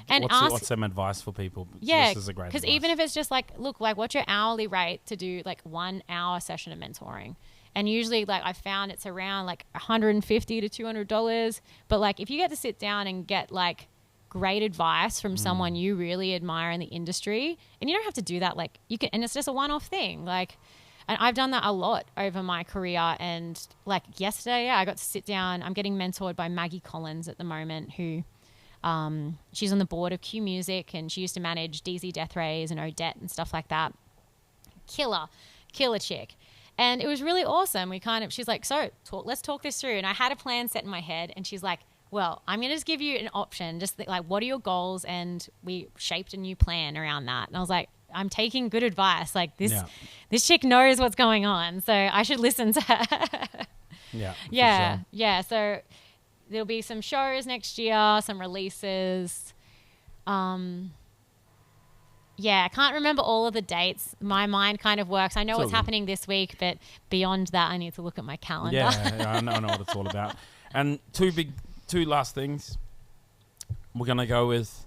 And what's some advice for people? This is a great advice. Because even if it's just like, look, like what's your hourly rate to do like 1 hour session of mentoring? And usually like I found it's around like $150 to $200. But like if you get to sit down and get like great advice from someone you really admire in the industry, and you don't have to do that, like you can, and it's just a one-off thing. Like, and I've done that a lot over my career. And like yesterday, I got to sit down. I'm getting mentored by Maggie Collins at the moment, who she's on the board of Q Music, and she used to manage DZ Death Rays and Odette and stuff like that. Killer chick. And it was really awesome. She's like, let's talk this through. And I had a plan set in my head, and she's like, well, I'm going to just give you an option. Just like, what are your goals? And we shaped a new plan around that. And I was like, I'm taking good advice. Like this chick knows what's going on, so I should listen to her. Yeah. So there'll be some shows next year, some releases. I can't remember all of the dates. My mind kind of works. I know what's happening this week, but beyond that, I need to look at my calendar. I know what it's all about. And two last things. We're going to go with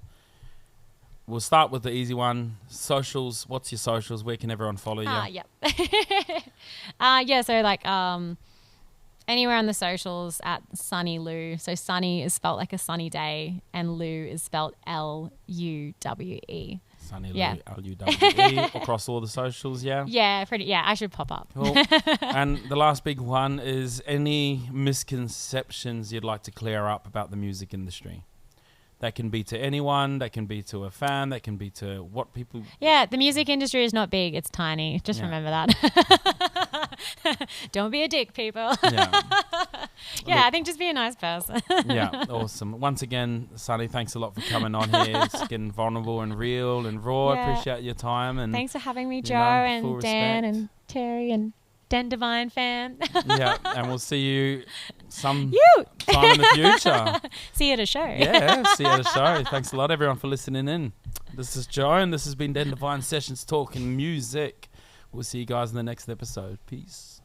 we'll start with the easy one. Socials. What's your socials? Where can everyone follow you? Yep. Yeah, so like anywhere on the socials at Sunny Luwe. So Sunny is spelt like a sunny day, and Luwe is spelt Luwe. Sunny Yeah. Luwe, Luwe, across all the socials, yeah? Yeah, pretty. Yeah, I should pop up. Cool. And the last big one is any misconceptions you'd like to clear up about the music industry? That can be to anyone, that can be to a fan, that can be to what people... Yeah, the music industry is not big, it's tiny. Just remember that. Don't be a dick, people. Yeah. Yeah, I think just be a nice person. Yeah, awesome. Once again, Sunny, thanks a lot for coming on here. It's getting vulnerable and real and raw. I Yeah. appreciate your time. And Thanks for having me, Joe, full and Dan, respect. and Terry, and Den Devine fan. Yeah, and we'll see you some You! time in the future. See you at a show. Yeah, see you at a show. Thanks a lot, everyone, for listening in. This is Joe, and this has been Den Devine Sessions talking music. We'll see you guys in the next episode. Peace.